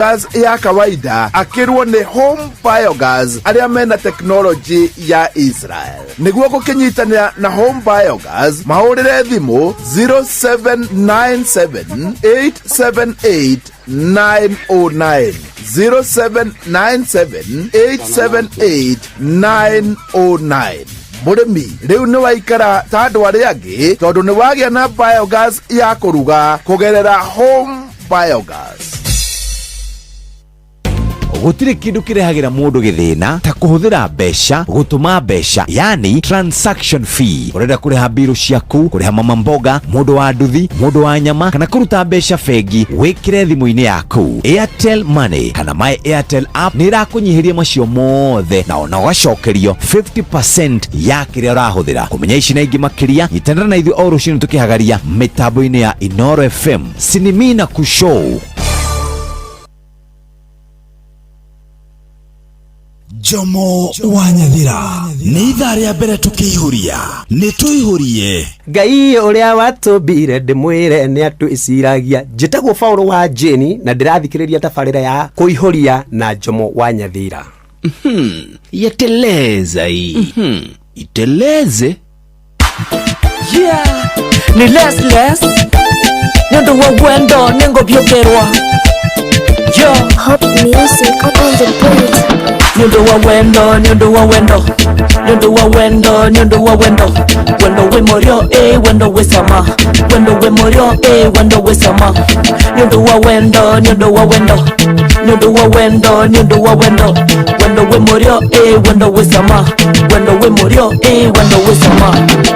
gas ya kawaida akirwo ni Home Biogas aria mena technology ya Israel. Niguo gukinyitanira na Home Biogas mahurire thimu 0797878909 0797878909. Murimi riu ni waikara ta andu aria angi tondu ni wagia na biogas ya kuruga kugerera Home Biogas. Gutire kindu kirehagira mundu githina ta kuhuthira mbeca gutuma mbeca yani transaction fee. Urenda kuriha biru ciaku, kuriha mama mboga, mundu wa nduthi, mundu wa nyama kana kuruta mbeca fegi wikire thimu-ini yaku. Airtel Money kana My Airtel app ni irakunyihiria macio mothe na ona ugacokerio 50% ya kiria urahuthira. Kumenya ici na ingi makiria nyitanira na ithu o rucini tukihagaria mitambo-ini ya Inoro FM Sinimina Kushow. Jomo wa Nyathira ni ithaa ria mbere tukiihuria ni tuihurie Ngai uria watubire ndimwire ni atu isiragia njitagwo Paulo wa Jeni na ndirathikiriria tabarira ya kuihuria na Jomo wa Nyathira. Yeteleza hii iteleze yeah ni less nendo wa wendo nengo byokerwa yo hot music on the beat. Nyundo wa wendo, nyundo wa wendo, nyundo wa wendo, nyundo wa wendo. Wendo we morio, wendo we sama. Wendo we morio, wendo we sama. Nyundo wa wendo, nyundo wa wendo, nyundo wa wendo, nyundo wa wendo. Wendo we morio, wendo we sama. Wendo we morio, wendo we sama.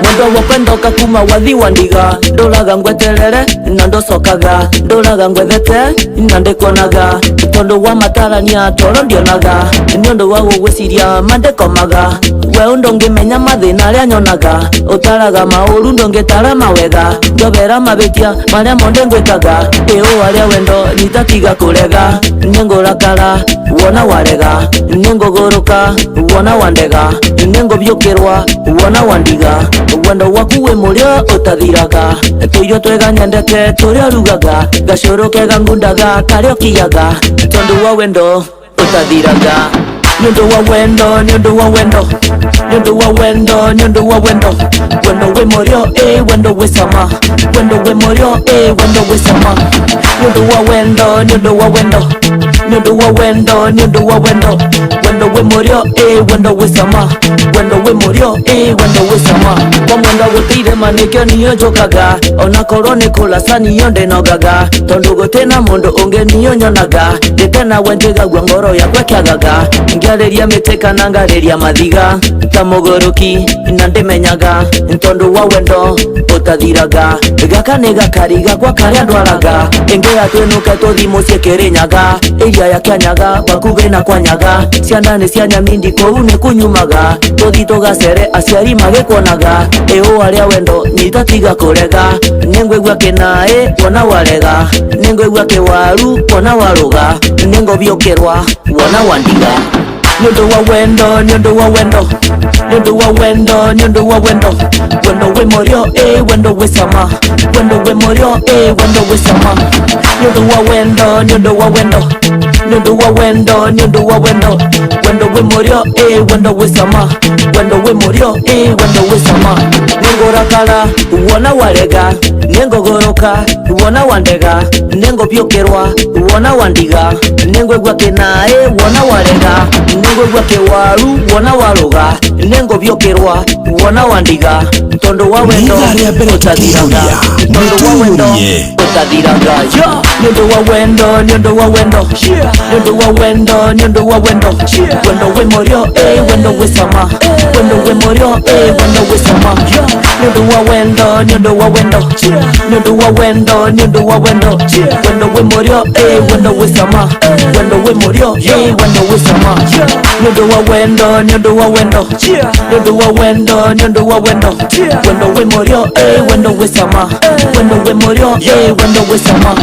Wendo wa wendo kakuma wadhi wandiga. Dolaga ngwetelele, nando sokaga. Dolaga ngwethete, nande konaga. Tondo wa matarania, toro ndionaga. Nyondo wa gwiciria mandekomaga we undongimenya mathina aria nyonaga utaraga mauru ndongetara mawega ndobera mabetia maria monde ngwikaga eo aria wendo nitatiga kurega ningurakara wona warega ninguguruka wona wandega ningubyukirwa wona wandiga wendo waku we murio utathiraga tuirio twega nyendeke turia rugaga gacuru kega ngundaga kario kiyaga tondu wa wendo utathiraga. Nyundo wa wendo, nyundo wa wendo, nyundo wa wendo, nyundo wa wendo. Wendo we morio, wendo we sama. Wendo we morio, wendo we sama. Nyundo wa wendo, nyundo wa wendo, nyundo wa wendo, nyundo wa wendo. Wendo we morio, wendo we sama. Wendo we morio, wendo we sama. Mwenda gutire manikyo niyo jokaga. Ona korone kula sani yonde nogaga. Tondu gutena mundu unge niyo nyonaga. Detena wendiga gwangoro ya kwekiagaga. Ngaleria meteka nangaleria mathiga tamogoroki nandemenyaga ntondu wa wendo utathiraga gaka ne gakariga kwa karia ndwaraga engea twenuka tuthimucie kirinyaga iria ya kyanyaga bakuge na kwanyaga ciana ni cia nyamindi kou ni kunyumaga tuthi tugacere aciari magikuonaga eo aria wendo nyitatiga kurega ningwigua kinae wona warega ningwigua kiwaru wona waruga ningobyukirwa wona wandiga. Nyundo wa wendo, nyundo wa wendo, nyundo wa wendo, nyundo wa wendo. Wendo we morio, wendo we sama. Wendo we morio, wendo we sama. Nyundo wa wendo, nyundo wa wendo, nyundo wa wendo, nyundo wa wendo. Wendo we morio, wendo we sama. Wendo we morio, wendo we sama. Ningurakara, wona warega. Ningogoroka, wona wandega. Ningobyukirwa, wona wandiga. Ningwigua kinae, wona warega. Ningwigua kiwaru wona waruga ningobyukirwa wona wandiga tondu wa wendo utathiraga tondu wa wendo utathiraga yo nyundo wa wendo nyundo wa wendo nyundo wa wendo nyundo wa wendo wendo we morio wendo we sama wendo we morio wendo we sama yo nyundo wa wendo nyundo wa wendo nyundo wa wendo nyundo wa wendo wendo we morio wendo we sama wendo we morio wendo we sama nyundo wa wendo nyundo wa wendo nyundo wa wendo nyundo wa wendo wendo we morio wendo we sama wendo we morio wendo we sama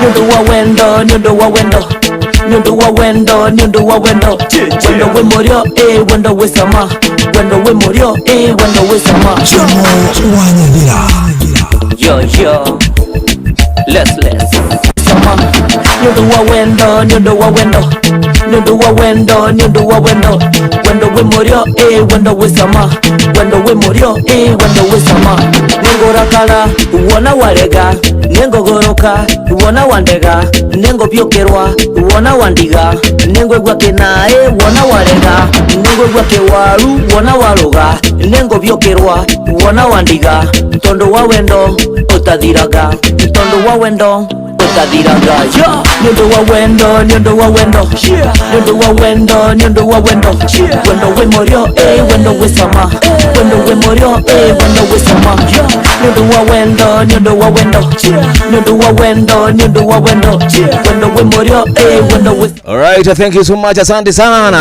nyundo wa wendo nyundo wa wendo nyundo wa wendo nyundo wa wendo wendo we morio wendo we sama wendo we morio wendo we sama. Jomo wa Nyathira yo let's sama Nyundu wa wendo, nyundu wa wendo. Nyundu wa wendo, nyundu wa wendo. Wendo we morio, wendo we sama. Wendo we morio, wendo we sama. Nengora kala, uona warega. Nengo goroka, uona wandega. Nengo biokerwa, uona wandiga. Nengo gwake nae, uona warega. Nengo gwake waru, uona waroga. Nengo biokerwa, uona wandiga. Tondo wa wendo, otadiraga. Tondo wa wendo, otadiraga. Nyundo wa wendo, nyundo wa wendo. Nyundo wa wendo, nyundo wa wendo. Wendo we morio, wendo we sama. Wendo we morio, wendo we sama. Nyundo wa wendo, nyundo wa wendo. Nyundo wa wendo, nyundo wa wendo. Wendo we morio, wendo we. Alright, thank you so much. Asante sana.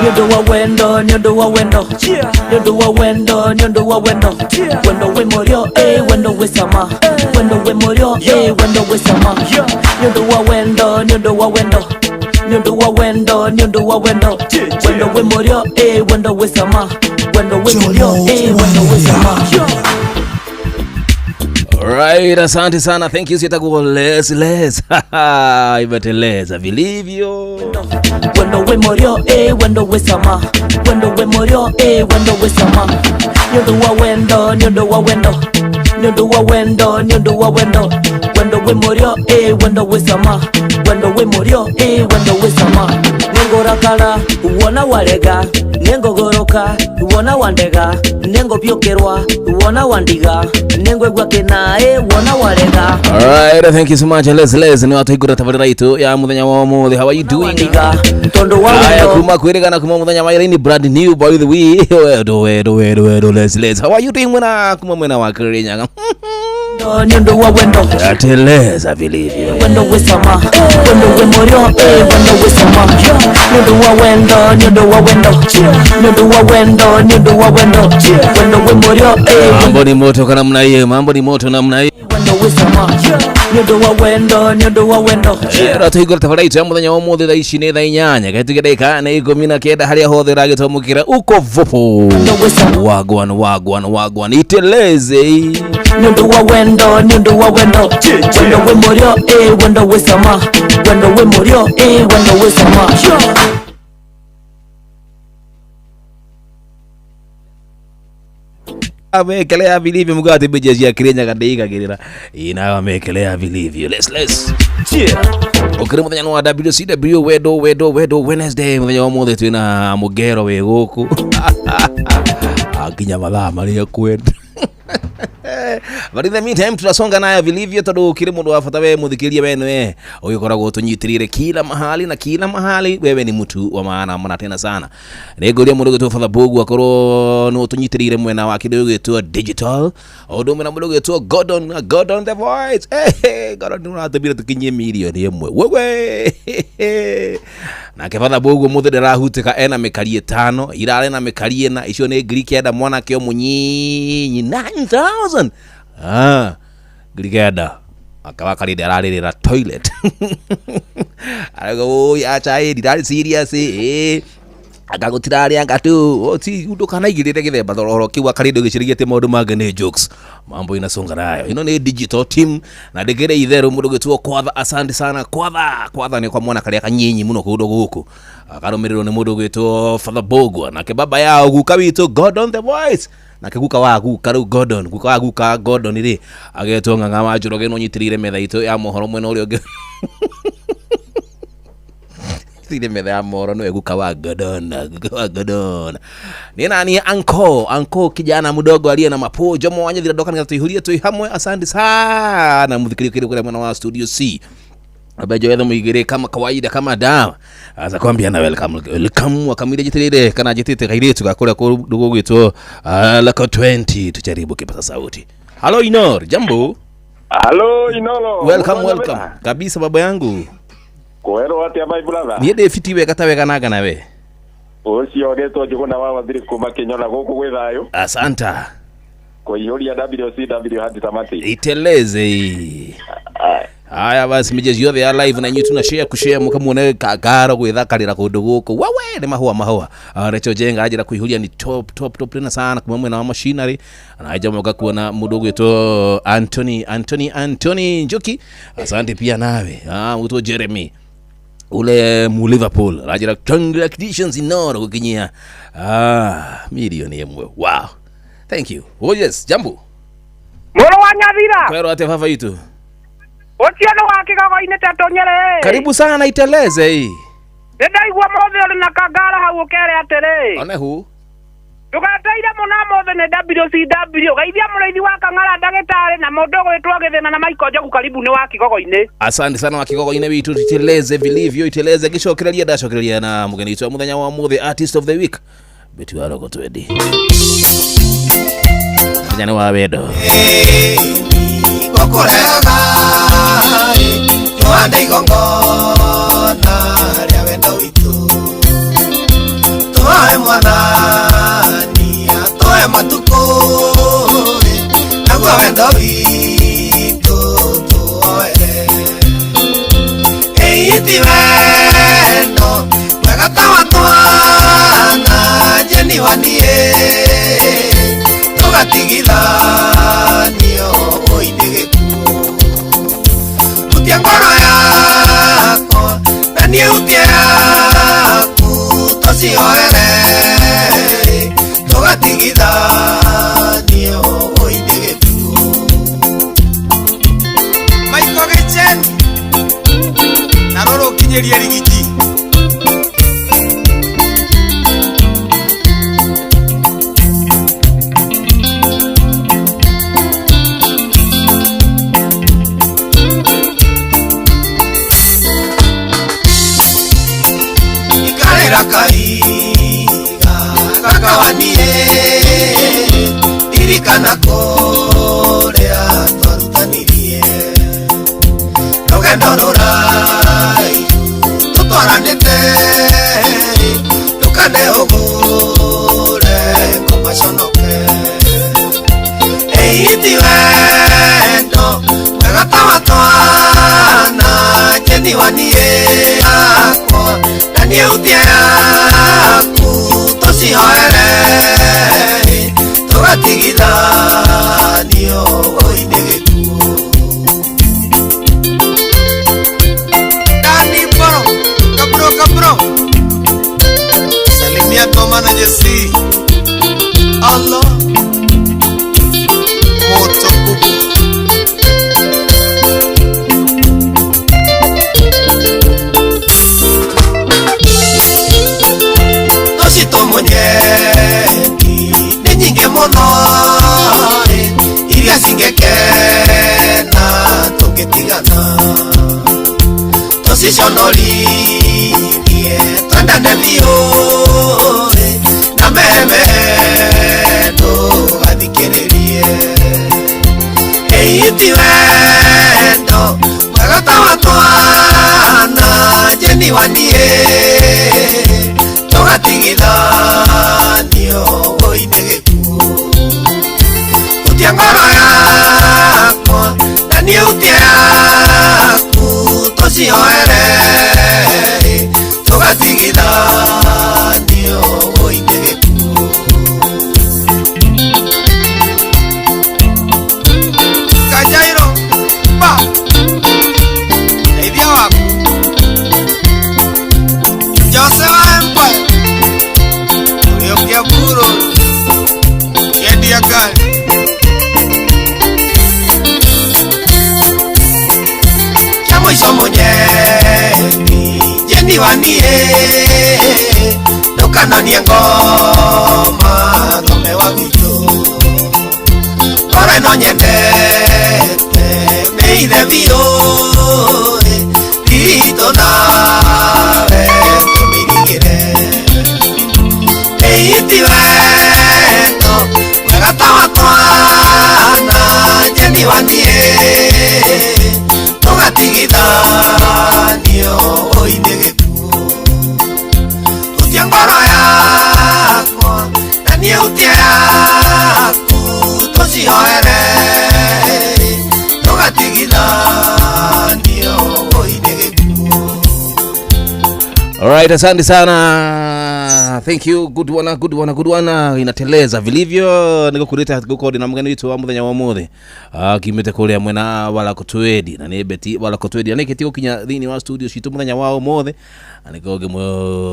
Nyundo wa wendo, nyundo wa wendo. Nyundo wa wendo, nyundo wa wendo. Wendo we morio, wendo we sama. Wendo we morio, wendo we sama. Nyundo wa wendo, nyundo wa wendo. Nyundo wa wendo, nyundo wa wendo. Wendo we morio, wendo we sama. Wendo we morio, wendo we sama. Alright, asante sana. Thank you. Sitakuwa les. Ibateleza vilivyo. Wendo we morio, wendo we sama. Wendo we morio, wendo we sama. Nyundo wa wendo, nyundo wa wendo. Nyundo wa wendo, nyundo wa wendo. Wendo we morio, wendo we sama. Wendo we morio, wendo we sama. Nengora kala, uona warega. Nengo goroka, uona wandega. Nengo biokerwa, uona wandiga. Nengo gwake nae, uona warega. Alright, thank you so much. Les ni watu igura tabarira itu ya muthenya wa mothe. How are you doing? Tondo wa wendo. Aya kuma kwirigana kuma muthenya wa ni brand new by the way. Wedo Les. How are you doing mwana kuma mwana wa Kirinyaga? Nyundo wa wendo. Ateleza vilivyo. Wendo we sama. Wendo we morio, wendo we sama. Nyundo wa wendo, nyundo wa wendo. Nyundo wa wendo, nyundo wa wendo. Wendo we morio, mambo ni moto kana namna hiyo. Mambo ni moto namna hiyo. Wendo we sama. Nyundo wa wendo, nyundo wa wendo. Rata igora tabarira itu ya muthenya wa mothe thaa ici ni thaa 8 gatigedeka na 19 haria hothe ragitomukira uko vopo. Wagwan iteleze. Nyundo wa wendo, nyundo wa wendo. Wendo we morio, wendo we sama. Wendo we morio, wendo we sama. Amekelea vilivyo mugati bejeji ya Kirinyaga ndeiga girira ina amekelea vilivyo. Let's okere muthenya wa WCW wedo Wednesday muthenya wa mothe twina mugero we guku akinya mathaa maria kwenda. But in the meantime tunasonga nayo vilivyo tondu kile mundu wafata we muthikiria wenwe ugikoragwo tunyitirire kila mahali wewe ni mtu wa maana mna tena sana. Negoria mundu gitwa Father Bogu akorwo no tunyitirire mwena wa kidogo gitwa digital odo mwena mundu gitwa Gordon the voice. Gordon unatabira tukinye milioni imwe wewe na ke Father Bogu muthe ndarahutika ena mekarie 5 irare na mekarie na icio ni Greek enda mwana kio munyinyi 9000 Grigada akawaka ridi ararira toilet arago ya chai didari serious agagutirari angatu oti undo kana igirire githemba thororo kiwa karindo gicirigite maundu mangene jokes mambo inasonga nayo ino ni digital team na ndegere itherũ mundu gitwo Kwatha. Asante sana Kwatha ni kwa mwana karia kanyinyi muno kundu guku akarumirirwo ni mundu gitwo Father Bogu na ke baba yao guka witu Gordon the voice na kiguka wa guka ru Gordon guka wa guka Gordon ri agetwo nganga wa njoroge no nyitirire metha itu ya mohoro mwena uri ungi tire metha ya mohoro no guka wa Gordon ni nani anko kijana mdogo aliye na mapojo mwanyithira ndoka ngatuihurie tu hamwe. Asante sana muthikirio kile mwana wa Studio C abejo yetho muigire kama kawaida kama dawa aza kwambia na welcome wakamile jitirire kana jitite kairetu gakora ko dugo gwitwo lako 20 tujaribu kipasa sauti. Hello Inor, jambo. Hello Inolo. Welcome kabisa baba yangu. Kwero wati ya my brother. Niende fiti we katawe naga nawe. Ocio geto jikona wawa thiri kuma Kenyola goku gwithayo. Asanta. Ko ihoria WCW hadi tamati. Iteleze. Aya basi mijeji yothe ya live na inyu tuna share mukamuone kagaro gwithakarira kundu guku wewe ni mahua Recho Jenga ajira kuihuria ni top na sana kumwe na machinery anaja moga kuona mundu gwito Anthony Njoki. Asante pia nawe mtu Jeremy ule mu Liverpool ajira congratulations inoro kukinyia milioni yemwe. Wow, thank you. Oh yes, jambo Moro wa Nyavira kwero ate fafa itu Otieno wa Kigogo-ini Nyere. Karibu sana iteleze hii. Ndaigua mothe uri na kagara hau ukere atiri. One hu? Tugateire muna mothe ne WCW. Gaithia murithi wa Kang'ara ndagitari na mundu gwitwo Githina na Michael Njogu karibu ni wa Kigogo-ini. Asante sana wa Kigogo-ini bitu iteleze vilivyo iteleze gishokereria dashokereria na mugeni witu muthenya wa muthe artist of the week. Bitu wa Rogo Twedi. Muthenya wa wendo. Kokorega tuande igongona ria wendo witu tuoe mwathani atoe matuku naguo wendo witu tuoere eiti wendo mwega tawa twana jeni wanie tugatigithanio ngoro yako na niĩ utie yaku tũcioere tũgatigithanio ũinĩ gĩkuũ Michael Gĩcheni na rũrũ kinyĩrie rigiti Irikana korea twarutanirie rugendo rurai tutwaranite tukanehũgũre ngũmaconoke eiti wendo mwega tawa twana jeni wanie yakwa na niĩ utie yaku tũcioere tũgatigithanio ũinĩ gĩkuũ Dani Boro kabro salimia toma na Jesse Allah moto kuku Nosito mwenyeji ni nyingi mono iria cingĩkena tũngĩtigana tũciconorithie twendane biũ na mendo gathikĩrĩrie ĩiti wendo mwega tawa twana jeni wanie tũgatigithanio ũinĩ gĩkuũ utie ngoro yakwa na niĩ utie yaku tũcioere tũgatigithanio ũinĩ gĩkuũ Kajairo ba eithia waku Jose wa Empire uliongea buro yendia gari mwiso mwenyeji jeni wanie ndukananie ngoma thome wa witu kore no nyendete meithe biũ ritũ nawe tũmirigĩre ĩiti wendo mwega tawa twana jeni wanie tũgatigithanio ũinĩ gĩkuũ utie ngoro yakwa na niĩ utie yaku tũcioere tũgatigithanio Alright, asante sana. Thank you. Good one. Inateleza vilivyo. Niko kuleta gukodi na mgeni wetu wa muthenya wa muthe. Kimete kule mwena wala kutwedi na ni beti wala kutwedi. Anike kinya thini wa studio shitu muthenya wa muthe. Aniko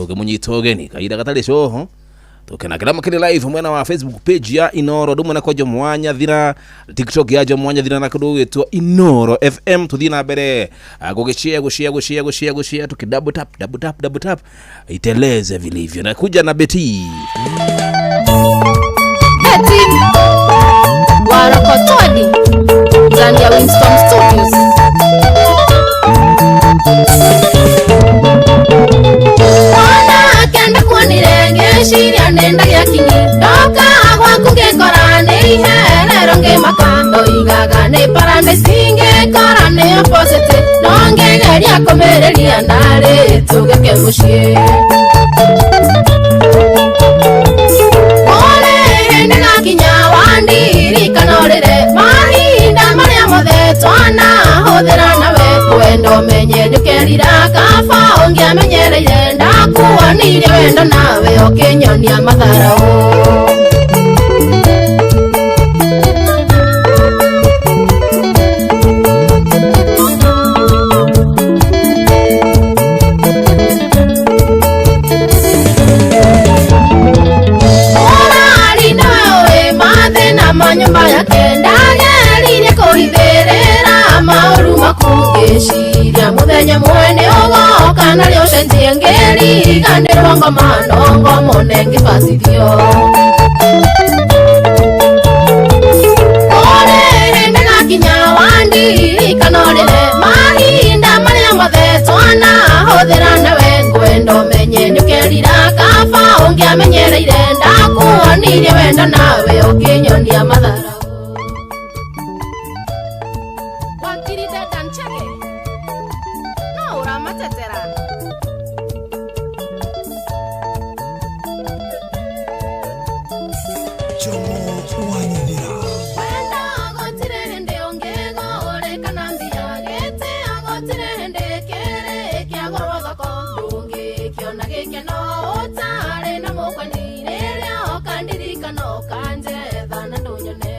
gemunyitogeni kaida gatali shoho. Tokena kila makini live mwena wa Facebook page ya Inoro dumu na koja mwanya dhina TikTok ya mwanya dhina na kudu yetu Inoro FM tudhina bere gogeshare tuki double tap iteleze vilivyo na kuja na Beti Warakotoni ndani ya Winston Studios. Kenda kuonirenge shiria nenda ya kingi doka gwaku ngekorane iherero ngemakando igaga ne parane singe korane opposite nonge geria komereria ndare tugeke mushie ole hende gakinya wandiri kanorere mahinda maria mothe twana hothera nawe kwendo menye ndukerira kafa ongiamenyereire ndakuonire wendo nawe okinyonia matharau nyumba yake ndageririe kuhithirira mauru makungishiria muthenya mwene ugoka na rio cenjie ngiriganirwo ngoma nongo monenge basithio ore hende gakinya wandi kanorire mahinda maria mothe twana hothera nawe ngwendo menye ndukerira kaba ungiamenyereire ndakuonire wendo nawe ukinyonia matharau wakiride danchage no uramatetera Jomo Wanyadira wendo gotire hende ongegore kana mbia gete agotire hende kere kiagorwo thoko ndungi kiona gikeno utare na mukwani rĩrĩa okandirikana okanjetha na ndunyone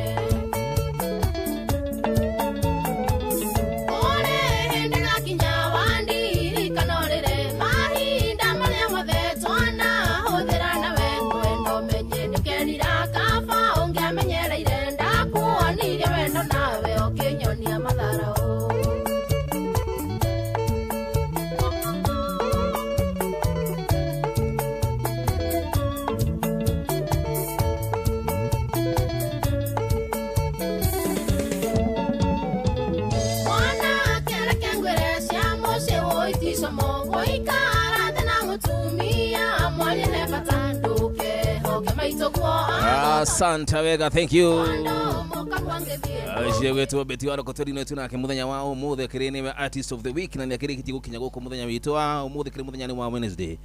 ore hĩndĩ gakinya wandirikana ũrĩrĩ mahinda marĩa mothe twana hũthĩra nawe kwendo menye nĩũkerira kaba ũngĩamenyereire ndakuonirie wendo nawe ũkĩnyonia matharau Santa Vega, thank you. Wetu Beti Warakotoni no tunake muthenya wa umuthe kirene we artist of the week na nyakiri kiti gukinya guko muthenya witu wa umuthe kiri muthenya ni wa Wednesday.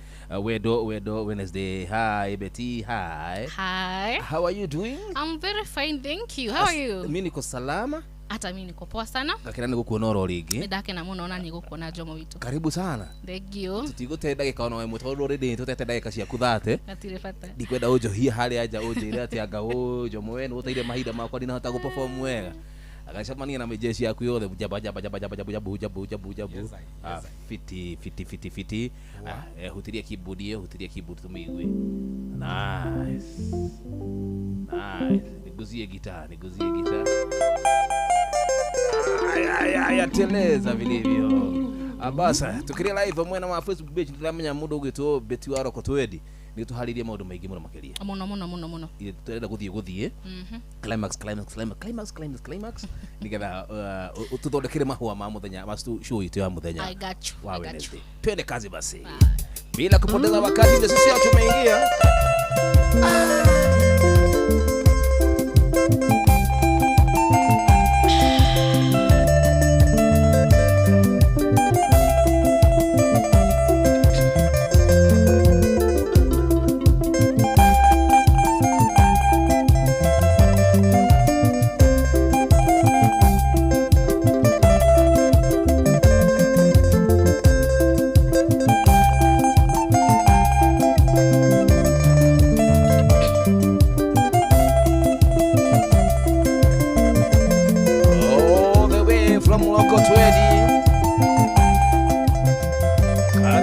Wedo Wednesday. Hi Beti, hi. Hi. How are you doing? I'm very fine, thank you. How are you? Mimi niko salama. Hata mimi niko poa sana. Kakira niko kuona oro rigi. Ndake na muno na niko kuona Jomo witu. Karibu sana. Thank you. Tutigute ndagika ona we muto already tutete ndagika cia kuthate. Natire fata. Ndikwenda ujo hia hali aja uje ile ati anga Jomo wenu utaire mahinda makwa ndinahota gu perform wega. Akachamania na mejeshi yaku yothe jabu. Fiti. Hutiria keyboard tumigue. Nice. Niguzie gitaa. Ay, teleza vilivyo. Abasa, tukiria live mwena wa Facebook page tulamenya mudo gito Beti Warakotoni. Nito halirie maundu maingi muno makeria. Muno. Turenda guthie. Climax. Nigetha tuthondekere mahua ma muthenya mastu show itu ya muthenya. I got you. Twende kazi basi. Bila kupoteza wakati ndio sisi tumeingia.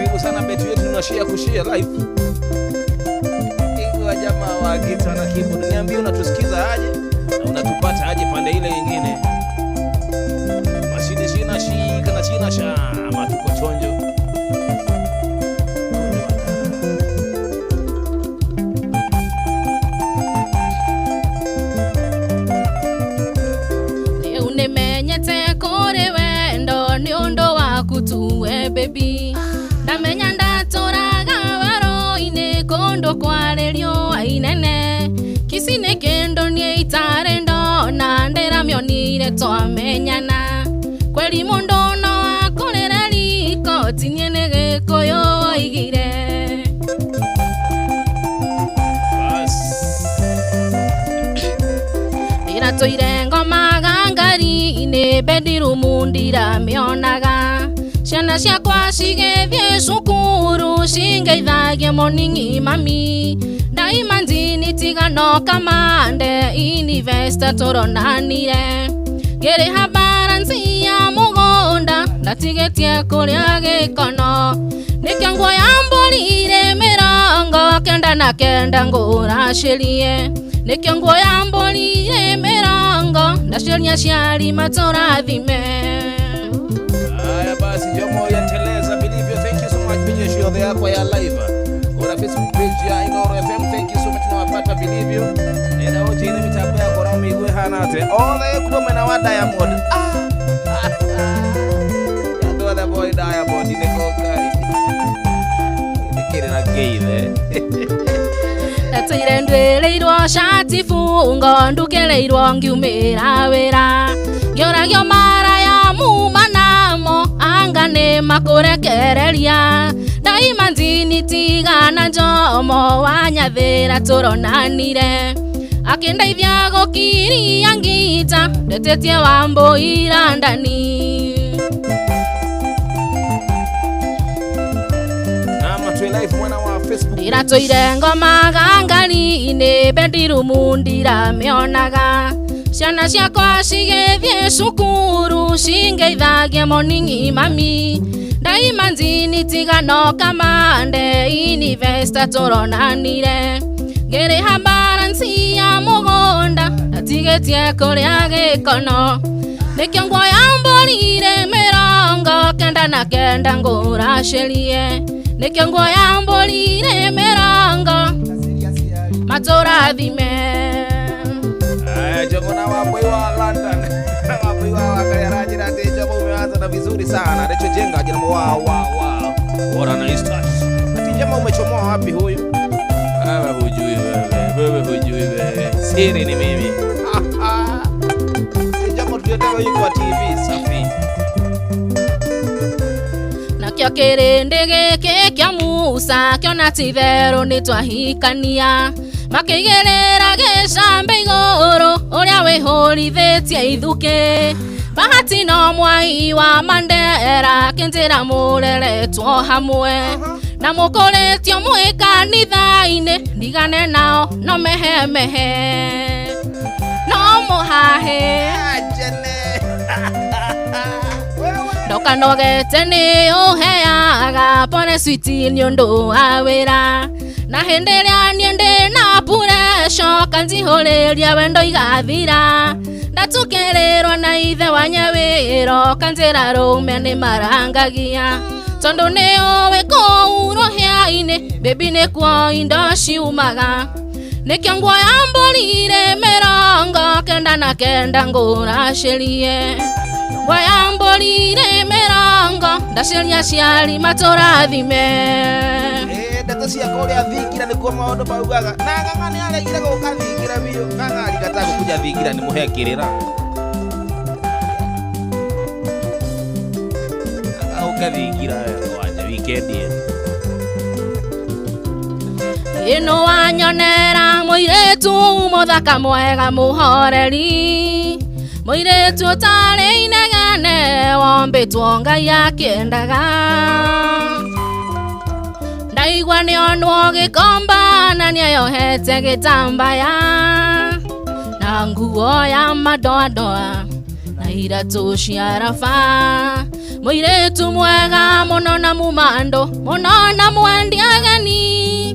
Karibu sana betu yetu tunashare kushare live. Ingo jamaa wa guitar na keyboard. Niambie unatusikiza aje na unatupata aje pande ile nyingine. Mashine shina shika na shina sha ama tuko chonjo. Unemenyete kore wendo ni undo waku tuwe baby. Ndamenya ndatoraga waro-ine kondo kwarerio ainene. Kisine kendo nie itare ndona ndiramionire twamenyana. Kweli mundo no akorera liko tinyene gikuyu oigire. Toire ngoma gangari ne bedirumu ndiramionaga. Ciana ciakwa cigethie cukuru cingeithagie moningi mami. Daima ndini tigano kamande University turonanire. Ngiriha baransi ya mugunda ndatigetie kuria gikono. Nikio nguoya mbũrire mĩrongo kenda na kenda ngũracirie. Nikio nguoya mbũrire mĩrongo ndaciria ciari matũrathime. Haya basi Jomo yanteleza believe you. Thank you so much BJ Show there kwa ya live. Kwa Facebook page ya Inoro FM. Thank you so much tunawapata believe you. Ena wote ile mitabu ya kwa migwe hanate. Ole kume na wa Diamond. Ya the boy Diamond ni kokai. Nikire na gay Tatire ndweleirwo shati fungo ndukeleirwo ngiumira wira. Ngĩoragio mara ya mumanamo angane makurekereria. Daima ndini tigana Jomo wa Nyathĩra turonanire. Akindeithia gukiria ngita ndetetie Wambũira ndani. Iratoire ngoma gangari-inĩ bedirumu ndiramionaga. Ciana ciakwa cigethie cukuru cingeithagie moningi mami. Daima ndini tigano kamande University turonanire. Ngiriha baransi ya mugunda ndatigetie kuria gikono. Nikio nguoya mbũrire mĩrongo kenda na kenda ngũracirie. Nikio nguoya mbũrire mĩrongo matũrathime. Jomo na wapoi wa London. Wapoi wa Kayarajira de Jomo umeanza na vizuri sana. Recho jenga jina wow. What a nice touch. Ati Jomo umechomoa wapi huyu? Wewe hujui wewe. Siri ni mimi. Jomo tuliotewa yuko kwa TV safi. Nakio kĩrĩndĩ gĩkĩ kĩa Musa kĩona ti therũ nĩ twahikania. Makĩigĩrĩra gĩcambe igũrũ ũrĩa wĩhũrithĩtie ithukĩ. Bahati no mwai wa Mandera kĩnjĩra mũreretwo hamwe. Na mũkũrĩtio mwĩ kanitha-inĩ ndigane nao no mehe. No mũhahe ndokanogete nĩ ũheaga pone switi nĩ ũndũ wa wĩra. Na hĩndĩ ĩrĩa niĩ ndĩna puresho kanjihũrĩria wendo igathira. Ndatukĩrĩrwo na ithe wa Nyawĩro kanjĩra rũme nĩ marangagia. Tondũ nĩ ũĩ kũu rũhĩa-inĩ baby nĩkuo indo ciumaga. Nikio nguoya mbũrire mĩrongo kenda na kenda ngũracirie. Nguoya mbũrire mĩrongo ndaciria ciari matũrathime. Ndeto cia kũrĩa Thingira nĩkuo maũndũ maugaga. Na ng'ang'a nĩ aregire gũka Thingira biũ. Ng'ang'a alikataa kuja Thingira nĩ mũhe kĩrĩra. Ng'ang'a Thingira waja weekend ĩno wanyonera mũirĩtu mũthaka mwega mũhoreri. Mũirĩtu ũtarĩ inegene wombĩtwo Ngai akĩendaga. Ndaigua nĩonwo gĩkomba na nĩeyohete gĩtambaya. Na nguo ya madoadoa na iratũ cia raba. Muiretu mwega muno na mumando muno na mwendi ageni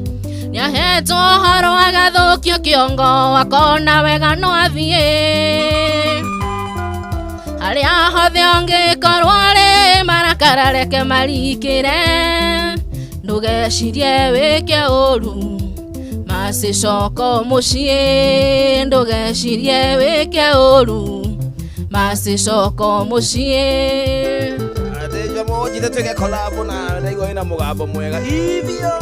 niahetwo horo agathukio kiongo akona wega no athie aria hothe ongikorwo ari marakara reke marikire ndugecirie wike uru masicoko mucie ndugecirie wike uru masicoko mucie ateja moji tetege collab na ndaigo ina mugambo mwega ivyo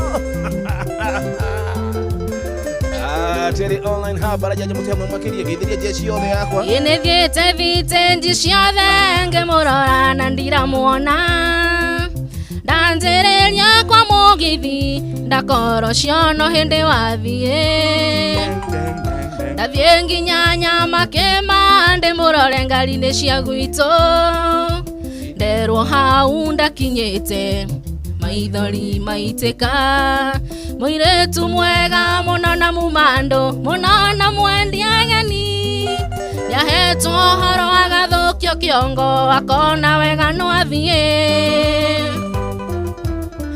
Teri online hub baraja mutemwe makirie githirie jeshi yothe yakwa ine thiete thite njiciothe ngimurora na ndiramuona ndanjĩrĩria kwa mũgithi ndakoro ciono hĩndĩ wathiĩ ndathiĩ nginya Nyamakĩma ndĩmũrore ngari-inĩ cia gwitũ nderwo hau ndakinyĩte maithori maitĩka mũirĩtu mwega mũno na mumando mũno na mwendi ageni nĩahetwo horo agathũkio kĩongo akona wega no athiĩ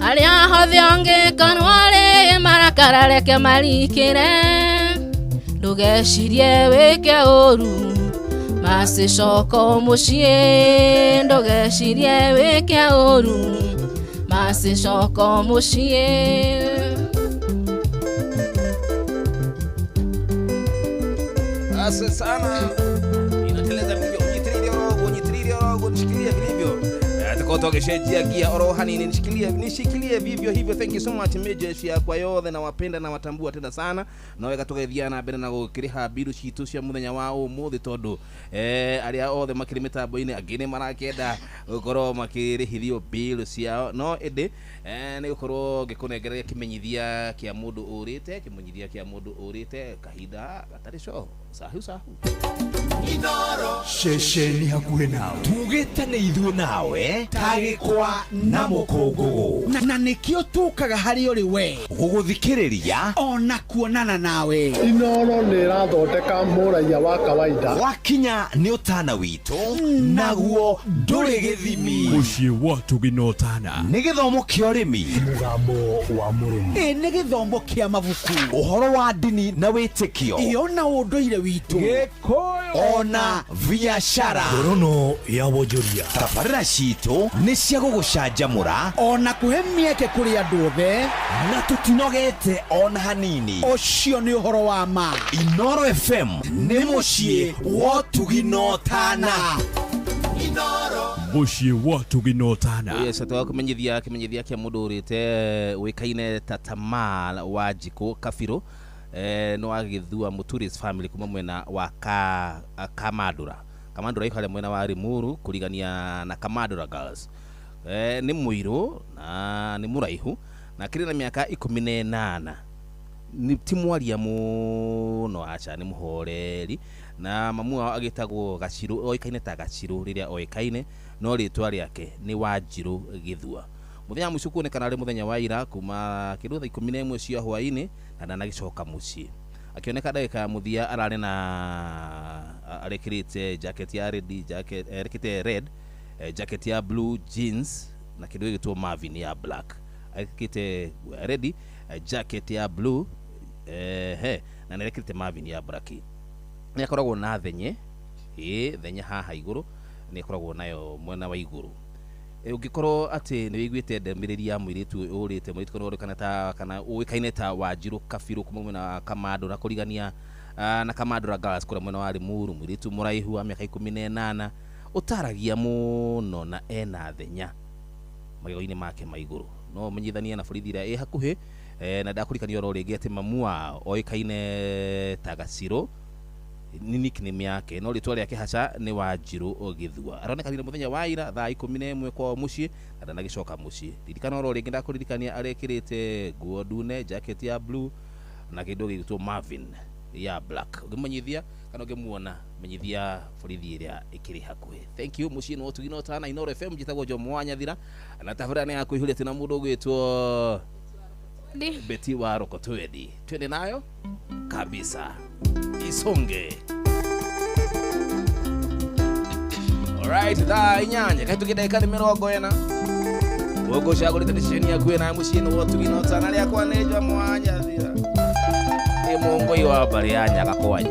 aria hothe ongikorwo ari marakara reke marikire ndugecirie wike uru masicoko mucie ndugecirie wike uru masicoko mucie asa sana inateleza vivyo unyitririo nishikilia vilivyo Tukotokeshejia gia oro hanini nishikilie vivyo hivyo. Thank you so much Mejeshi ya kwa yothe na wapenda na watambua tena sana nawe gatugeithiana mbere na gukiriha biru citu cia muthenya wa umuthi tondu aria othe makiri mitambo-ini agine marakenda gukorwo makirihithio biru ciao no ende ni gukorwo gikunengereria kimenyithia kia mundu urite kimenyithia kia mundu urite kahinda gatari co sahu Inoro shesheni hakuhe nawe tugite ni ithuĩ nawe tagĩkwa na mũkũngũgũ na nĩkĩo tukaga harĩ ũrĩ we gũgũthikĩrĩria ona kuonana nawe. Inoro nĩ ĩrathondeka mũraia wa kawaida wakinya nĩ ũtana witũ naguo ndũrĩ gĩthimi mũciĩ wa Tũginotana nĩ gĩthomo kĩa ũrĩmi mũgambo wa mũrĩmi nĩ gĩthomo kĩa mabuku ũhoro wa ndini na wĩtĩkio ona ũndũire witũ ona biashara ngorono ya wonjoria tabarĩra citũ nĩ cia gũgũcanjamũra ona kũhe mĩeke kũrĩ andũ othe na tũtinogete ona hanini ũcio nĩ ũhoro wa ma. Inoro FM nĩ mũciĩ wa Tũginotana mũciĩ wa Tũginotana. Yes, twa kimenyithia kia mundu urite wikaine Tamal wa Jiko Kafiro no agithua Muturis family kuma mwena wa Kamadura ihale mwena wa Rimuru kurigania na Kamadura Girls. Ni muiru na ni muraihu na kiri na miaka 18 ni timwaria muno acha ni muhoreri na mamu wao agitagwo Gaciru oikaine ta Gaciru riria oikaine no ritwa riake ni Wanjiru Githua. Muthenya mucio kuonekana ari muthenya wa ira kuma kirutha 11 cia hwaini na ndanagicoka muci akioneka ndagika muthia arare na arekirite jacket ya red jacket arekite red jacket ya blue jeans na kidogo gitwa Marvin ya black arekite red jacket ya blue na arekite Marvin ya black ni akoragwo na thenye thenye haha iguru ni akoragwo nayo mwena wa iguru ugikorwo ati ni wiguite ndemiriri ya mwiritu urite mwiritu kono kana uikaine ta Wanjiru Kafiru kuma na Kamadura kurigania na Kamadura Girls kura mwena wa Rimuru mwiritu muraihu wa miaka 18 utaragia muno na ena thenya magego-ini make maiguru no menyithania na borithi ria hakuhi na ndakurikania ro ringi ati mamu wao oikaine ta Gaciru ni nickname yake no ritwa riake haca ni Wanjiru Githua. Aronekanire muthenya wa ira thaa 11 kwa muci na ndanagicoka muci. Ririkana ro ringi ndakuririkania arekirite nguo ndune jacket ya blue na kidogo gitwa Marvin ya black. Ugimenyithia kana ugimuona menyithia borithi iria ikiri hakuhi. Thank you muci no Tũginotana Inoro FM jitagwo Jomo wa Nyathira na tabarani ya kuihuria tena mundu ugwitwo Beti wa Rokotwedi. Twende nayo kabisa. Isonge. Alright, da inyanya kaitu kidaika ni 40 Wogo shaguli tradition ya kwena mushino wotu ginota nali akwa nejo mwanya thira Mongo iwa bari anya gakwanya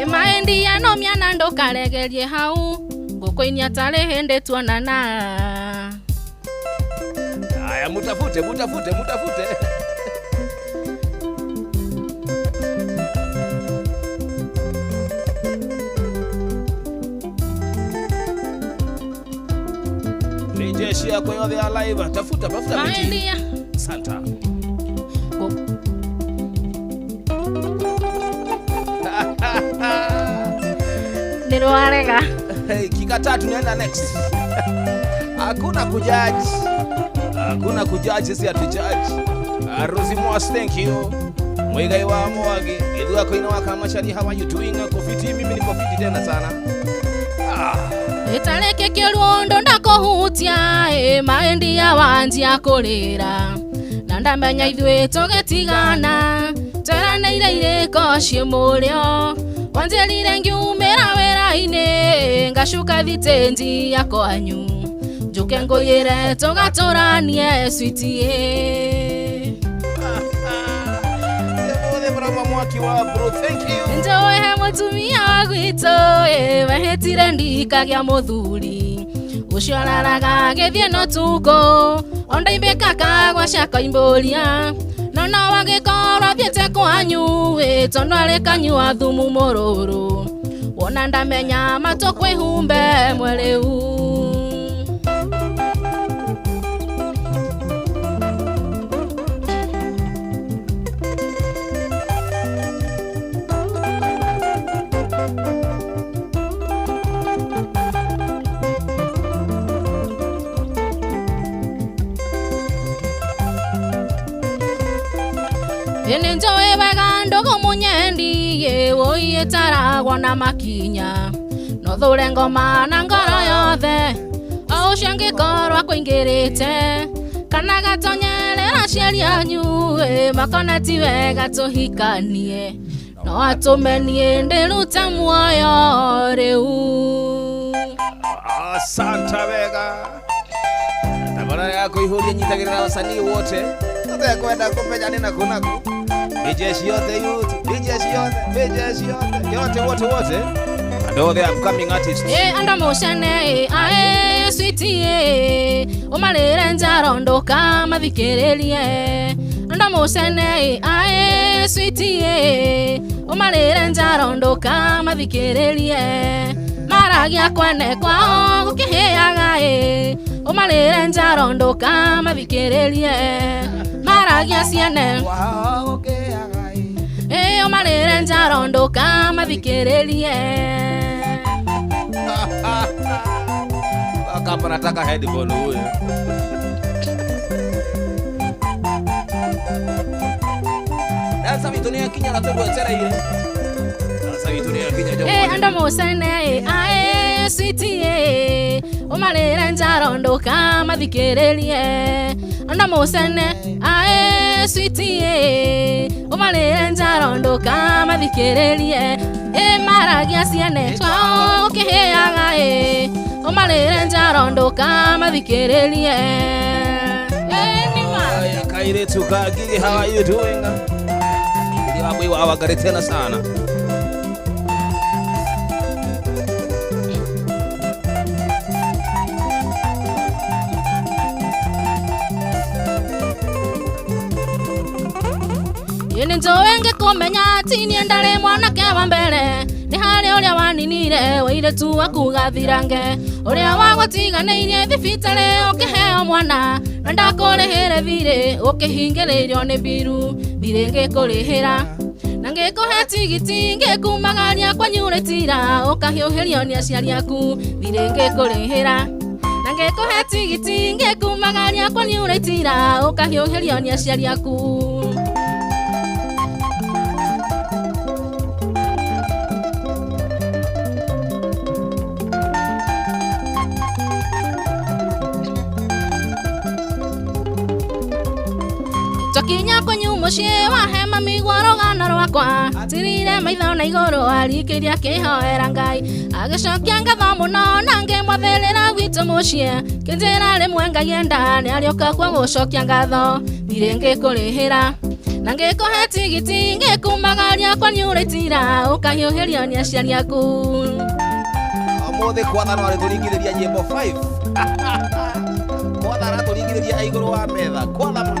Maendi ya no miana ndo karegerie hau Ngukoini atare hende tuonana Aya mutafute Jeshi yako yothe ya live tafuta Maendi Santa Nero arega Kika tatu nienda next Hakuna kujaji sisi hatujaji Rosie Moss, thank you Mwigai wa mwagi Idua koina waka mashari how are you doing Kofiti mimi ni kofiti tena sana Etareke kiruondo ndakohutia Maendi ya wanji ya kurira Nandamenya ithwe togetigana Tweranĩire irĩko ciĩmũrĩo Wanjĩrire ngiumĩra wĩra-inĩ Ngacuka thitĩnji ya kwanyu Njũke ngũyĩre tũgatũranie sweetie Njoe mũtumia wa gwitũ Wehĩtire ndikagĩa mũthuri Ũcio araraga gĩthiĩ no tuko Onda imbĩka kagwa ciakoimbũria Nono wagĩkorwo thiĩte kwanyu Tondũ arĩ kanyua thumu mũrũrũ Wona ndamenya matũkwĩhumbe mwĩrĩu Njoe wega ndogo munyendi Woiye taragwa na makinya No thure ngoma na ngoro yothe O ũcio ngĩkorwo kũingĩrĩte Kana gatonyerera ciari anyu Makona ti wega tũhikanie No atũmenie ndĩrute muoyo rĩu Santa wega Tabara yako ihuria nyitagĩrĩra wasanii wote Ndote kwenda kupenya nina kunaku Bijeshi yote yote wote And all the upcoming artists Anda moshane ae sweetie Umalire njarondoka mathikĩrĩrie Anda moshane ae sweetie Umalire njarondoka mathikĩrĩrie Maragia kwene kwao gũkĩhĩaga Umalire njarondoka mathikĩrĩrie Maragia ciene Umalire njarondoka mathikĩrĩrie Kapa nataka headphone huyo Dansa vitunia kinya na tobo tsera ile Dansa vitunia kinya jomo Anda mosane ae sweetie Umalire njarondoka mathikĩrĩrie Anda mosane ae sweetie Umalire njarondoka mathikĩrĩrie Maragia ciene twao gũkĩhĩaga Umalire njarondoka mathikĩrĩrie Kaire tukagiri how are you doing Ili wabu iwa awagare tena sana Njoe ngĩkũmenya ati niĩ ndarĩ mwanake wa mbere Nĩ harĩ ũrĩa waninire wĩirĩtu waku gathirange Ũrĩa wagũtiganĩirie thibitarĩ ũkĩheo mwana Na ndakũrĩhĩre thirĩ ũkĩhingĩrĩirio nĩ mbiru Thirĩ ngĩkũrĩhĩra Na ngĩkũhe tigiti ngĩkumagaria kwanyu rĩtira Ũkahiũhĩrio nĩ aciari aku Thirĩ ngĩkũrĩhĩra Na ngĩkũhe tigiti ngĩkumagaria kwanyu rĩtira Ũkahiũhĩrio nĩ aciari aku Twakinya kwenyu mucie wahema migwaro gana rwakwa tirire maitho na iguru arikiria kihoera Ngai agicokia ngatho muno na ngimwatherera gwitu mucie kinjira rimwe Ngai enda ni arioka kwa gucokia ngatho thire ngikurihira na ngikuhe tigiti ngikumagaria kwa nyuritira ukahiuhirio ni aciari aku Amothe kwatha no arituringiriria nyimbo 5 kwatha araturingiriria iguru wa metha kwatha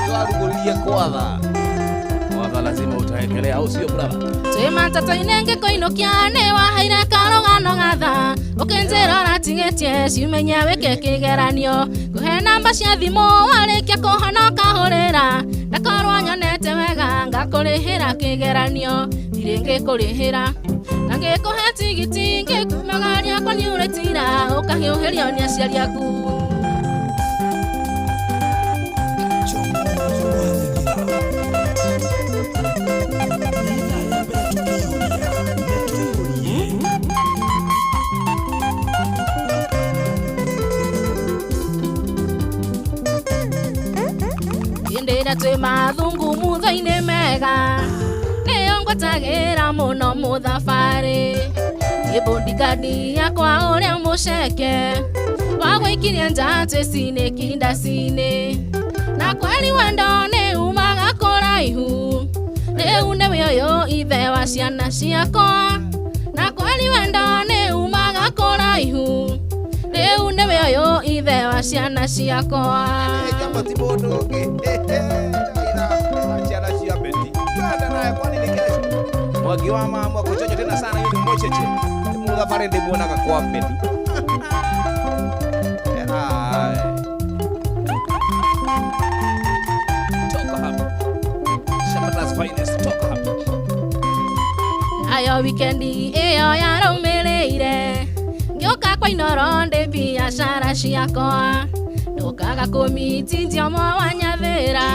twaruguririe kwatha lazima utaekelea au sio brother Twima tataine ngikoinokia ni wahaire karogano gatha ukinjira ratigetie ciumenya wike kigeranio kuhe namba cia thimu warikia kuhonoka hurira ndakorwo nyonete wega ngakurihira kigeranio thire ngikurihira na ngikuhe tigiti ngikumagaria kwa nyuritira ukahiuhirio ni aciari aku Ndira twe mathungu muthaine mega niyo ngwatagira muno muthafari ibondigadi yakwa uria muceke wagwikiria njatwe cine kinda cine na kweli wendo ni umaga kuraihu riu ni wioyo ithe wa ciana ciakwa na kweli wendo ni umaga kuraihu riu ni wioyo ithe wa ciana ciakwa Mwagi wa mama kuchonyo tena sana yule mmocheche muda pare ndibona kwa peti toka hapa Shabata's finest toka hapa ayo weekendi iyo yarumireire ngioka kwa inoro ndi biashara ciakwa ndukaga kumiti njomo wa nyathira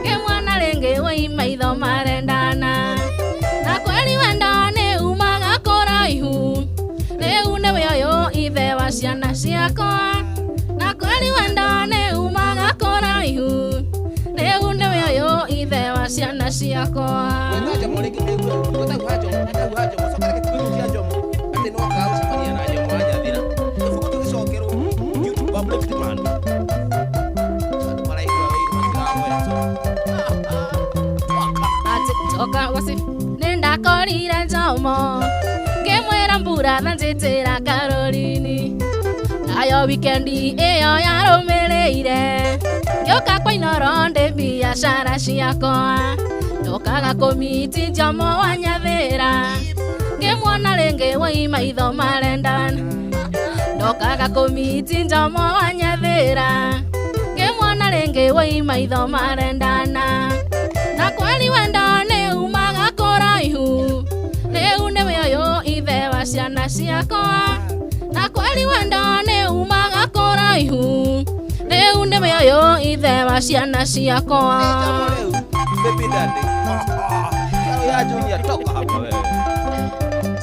ngemwana renge wei maitho marendana na kweli wendo ni umaga kuraihu riu ni wioyo ithe wa ciana ciakwa na kweli wendo ni umaga kuraihu riu ni wioyo ithe wa ciana ciakwa Oka wasif nenda korira njomo ngemwera mbura thanjitira Caroline ayo weekendi iyo yarumireire ngioka kwa inoro ndi biashara ciakwa ndukaga kumiti njomo wa nyathira ngemwona ringi wei maitho marendana ndukaga kumiti njomo wa nyathira ngemwona ringi wei maitho marendana na kweli wendo ni umaga kuraihu riu ni wioyo ithe wa ciana ciakwa na kweli wendo ni umaga kuraihu riu ni wioyo ithe wa ciana ciakwa baby daddy ya junior toka hapa wewe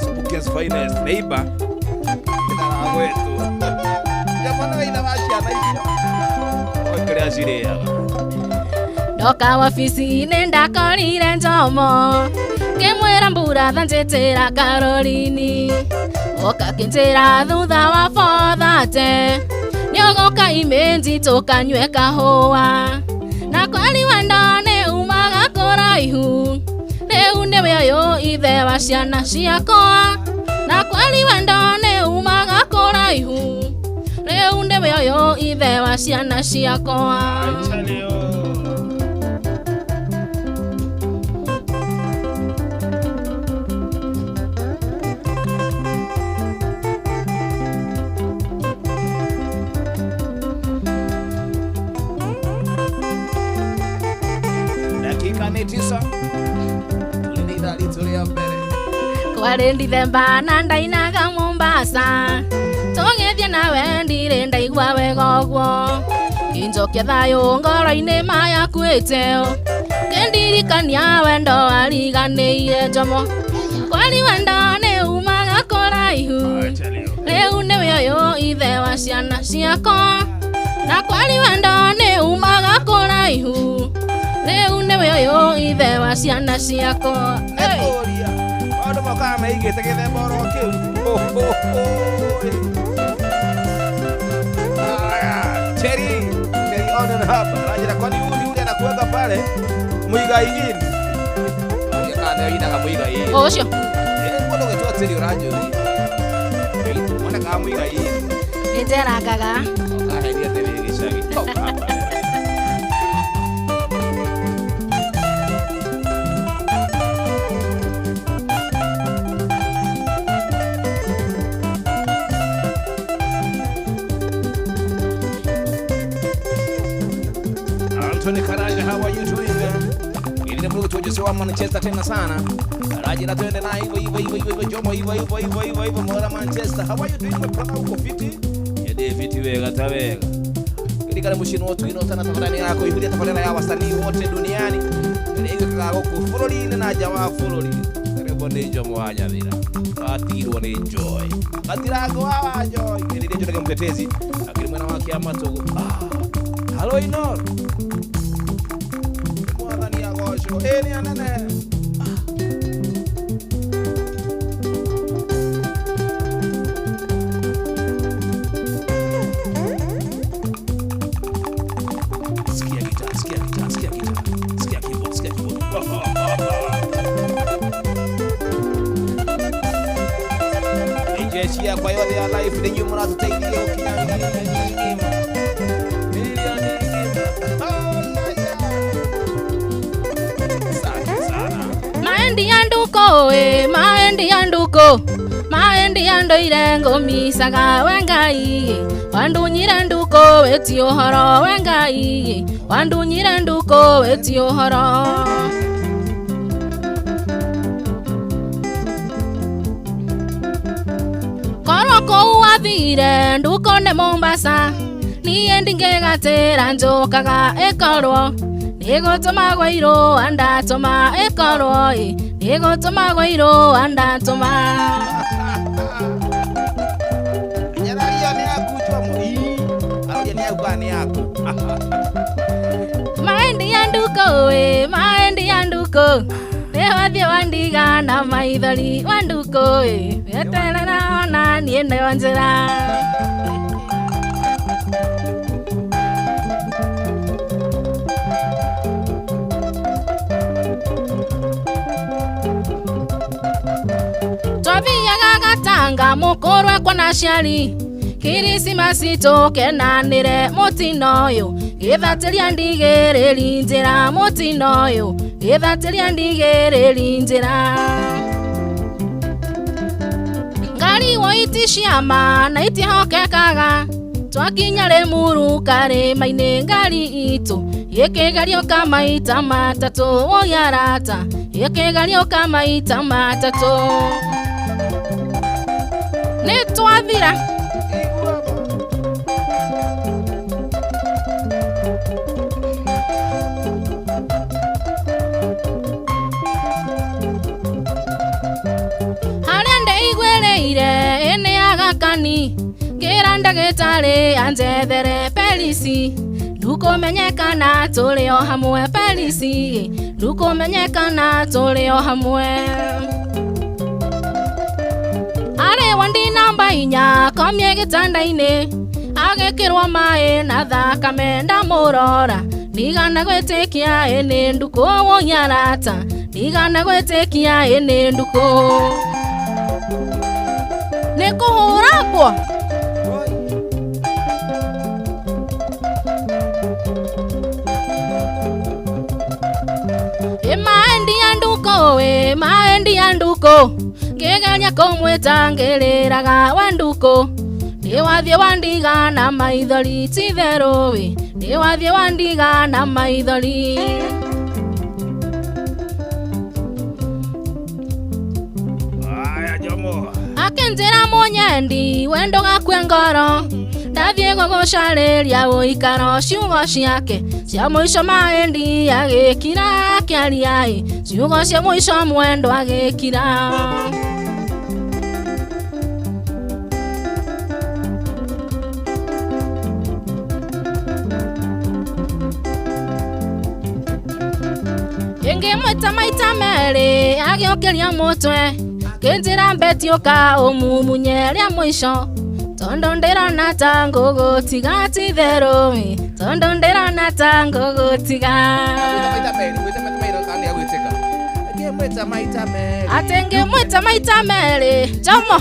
Subuki's finest neighbor kina wetu jamani ina maisha wekelea zirea ndoka wabici-inĩ ndakorire njomo ngĩmwĩra mbura thanjĩtĩra Caroline oka kĩnjĩra thutha wa bothate nĩũgũka imĩnji tũkanyue kahũa na kweli wendo nĩ umaga kũraihu rĩu nĩ wĩoyũ ithe wa ciana ciakwa na kweli wendo nĩ umaga kũraihu rĩu nĩ wĩoyũ ithe wa ciana ciakwa Kwari Ndithemba na ndainaga Mombasa tũgĩthiĩ nawe ndirĩ ndaigua wega ũguo kĩnjokia thayũ ngoro-inĩ mayakuĩte kĩndirikania wendo wariganĩire njomo kwari wendo nĩ umaga kũraihu rĩu nĩ wĩoyũ ithe wa ciana ciakwa na kwari wendo nĩ umaga kũraihu yo ithe wa ciana ciakwa. Nekuria maundu maukaga meigite githemba oro kiu. Cheri on and hapa rajira kwani yule anakuweka pale muiga ingine kana inaga muiga hii Ocio mbona getoa teri rajo hii mbona kama muiga hii nitera gaga akaheria teri gicagi toka Anthony Karaja, how are you doing? Ile mbugu tuoje wa Manchester tena sana. Karaja na twende na hivyo Jomo hivyo mora Manchester. How are you doing mpaka huko fiti? Yede fiti wega tawega. Ili kale mushino watu inotana tafadhali yako ihudia tafadhali ya wasanii wote duniani. Ile kago ku Florida na jamaa Florida. Karibu ni Jomo Wanyathira. Atirwo ni enjoy. Atirago hawa joy. Ile ndio ndio mtetezi. Lakini mwana wake Amatogo. Hello Inor. Mwana ni agosho. Ni anene. Sikia keyboard. Ingeishia kwa yote ya life ni nyuma na tutaidia ukiangalia. Maendi yandoire ngomisaga wengai wandunyire nduko weti uhoro wengai wandunyire nduko weti uhoro koroko wathire nduko ne Mombasa niye ndingegatira njokaga ekorwo nigutuma gwairo andatuma ekorwo nigutuma gwairo andatuma Maendi yanduko newathie wandiga na maithori wanduko weterera ona niende wanjira twathiaga Gatanga mukurwe kwa naciari Kirisimasi tukenanire mutino uyu githatiria ndigiriri njira mutino uyu githatiria ndigiriri njira ngari woiti ciama na itihokekaga twakinya Limuru karima-ini ngari itu ikigerio kamaita matatu woyarata ikigerio kamaita matatu nitwathira Kani ngira ndagitari anjethere pelisi ndukumenyekana turi o hamwe pelisi ndukumenyekana turi o hamwe ari wandi namba 4 komye gitanda-ini agikirwo mai na thakame ndamurora nigana gwitikia ene nduku wonyarata nigana gwitikia ene nduku nikuhuragwo maendi yanduko ngigeria kumwitangiriraga wanduko niwathie wandiga na maithori titheru niwathie wandiga na maithori akinjira munyendi wendo gakue ngoro ndathie gugucariria uikaro ciugo ciake cia mwico maendi agikira akiaria ciugo cia mwico mwendo agikira ngĩmwĩta maita merĩ agĩũkĩria mũtwe kĩnjĩra mbetioka ũmumunye rĩa mũico tondo ndĩrona ta ngũgũtiga ti therũ tondo ndĩrona ta ngũgũtiga atĩ ngĩmwĩta maita merĩ njomo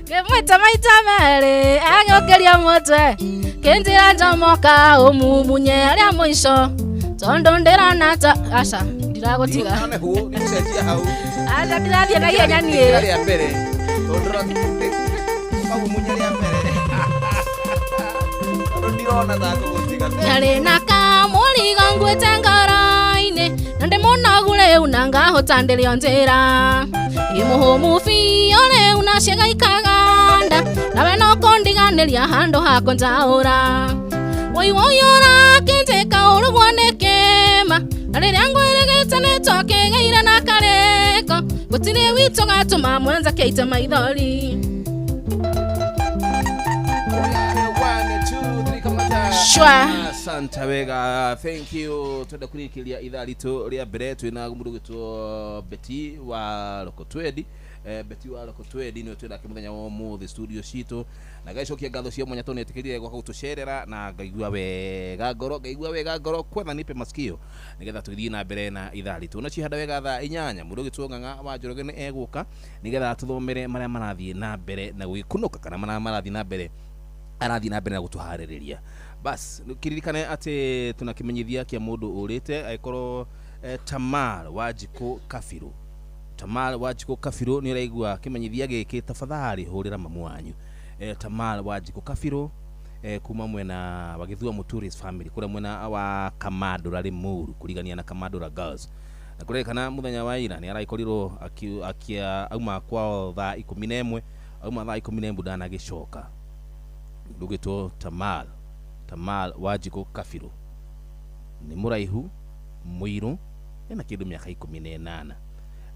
ngĩmwĩta maita merĩ agĩũkĩria mũtwe kĩnjĩra njomoka ũmumunye rĩa mũico tondo ndĩrona ta aca ndiragũtiga aca ndirathiĩ na ihenya niĩ Nyarĩ na kamũrigo ngwĩte ngoro-inĩ na ndĩmũnogu rĩu na ngahota ndĩrĩo njĩra mũhũmu biũ rĩu na ciĩga ikaganda nawe no kũndiganĩria handũ ha kũnjaũra woiwoiũra kĩnjĩka ũrugwo nĩ kĩma na rĩrĩa ngwĩrĩgĩte nĩ twakĩgĩire na karĩko gũtirĩ witũ gatũma mwenza kĩite maithori Asante wega, thank you. Twenda kurikiria ithaa ritu ria mbere twina mundu gitwo Beti wa Lokotwedi. Beti wa Lokotwedi ni twenda kimuthenya wa muthi studio citu na gaicokia ngatho cia mwanya tunetikirire gwaka gutucerera na ngaigua wega ngoro kwetha nipe masikio nigetha tuthii na mbere na ithaa ritu na cihanda wega thaa 8 mundu gitwo Ng'ang'a wa Njoroge ni eguka nigetha tuthomere maria marathie na mbere na gwikunuka kana marathie na mbere arathi na mbere na gutuhaririria bas kiririkane ati tunakimenyithia kia mundu urite aikorwo Tamal Wanjiku Kabiru. Tamal Wanjiku Kabiru ni raigua kimenyithia giki tafadhali hurira mamu wanyu. Tamal Wanjiku Kabiru kuma mwena wa Githua Muturis family kura mwena wa Kamadura Limuru kurigania na Kamadura Girls na kurekana muthenya wa ira ni araikorirwo akia auma kwao thaa 11 auma thaa 11 ndana gicoka ndugitwo Tamal Wanjiku Kabiru ni muraihu muiru ena kindu miaka 18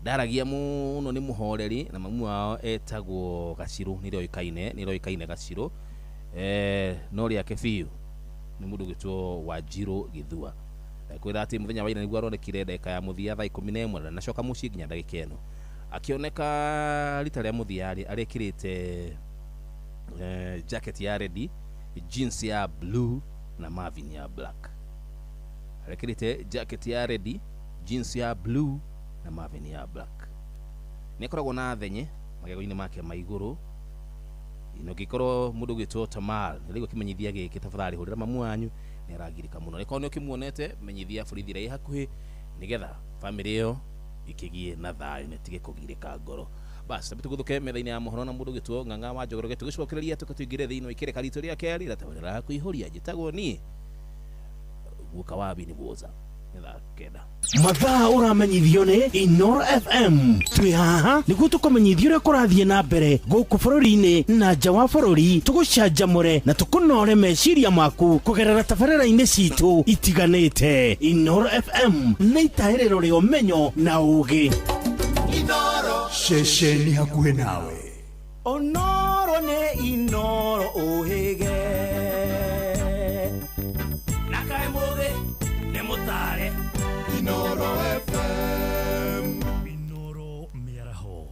ndaragia muno ni muhoreri na mamu wao etagwo Gaciru niro ikaine Gaciru no ria kefiu ni mundu gitwo Wanjiru Githua kwira ati muthenya wa ira niguo aronekire ndeka ya muthia thaa 11 na coka muci nginya ndagika eno akioneka rita ria muthia arekirite jacket ya red, jeans ya blue na Marvin ya black. Arekirite jacket ya red, jeans ya blue na Marvin ya black. Nekoragwo na thenye magego-ini make maiguru. Ino gikoro mundu gitwo Tamal niligo kimenyithia giki tafadhali hurira mamu wanyu ni aragirika muno. Reko nio kimuonete menyithia borithi rai hakuhi nigetha family yo ikigie na thayu netige kugirika ngoro. Basi tuguthuke metha-ini ya mohoro na mundu gitwo Ng'ang'a wa Njoroge tugicokereria tukatuingire thiini wa ikireka ritu ria keri ratawira kuihuria njitagwo ni guka wa bini boza nitha kenda mathaa uramenyithio ni Inoro FM twi haha niguo tukumenyithio uria kurathie na mbere guku bururi-ini na nja wa bururi tugucanjamure na tukunore meciria maku kugerera tabarĩra-inĩ citu itiganĩte. Inoro FM nĩ itaĩrĩro rĩa ũmenyo na ũũgĩ. Inoro Shesheni hakuhĩ nawe. Onoro nĩ Inoro ũhĩge nakae mũthĩ nĩ mũtare Inoro FM Inoro mĩaraho.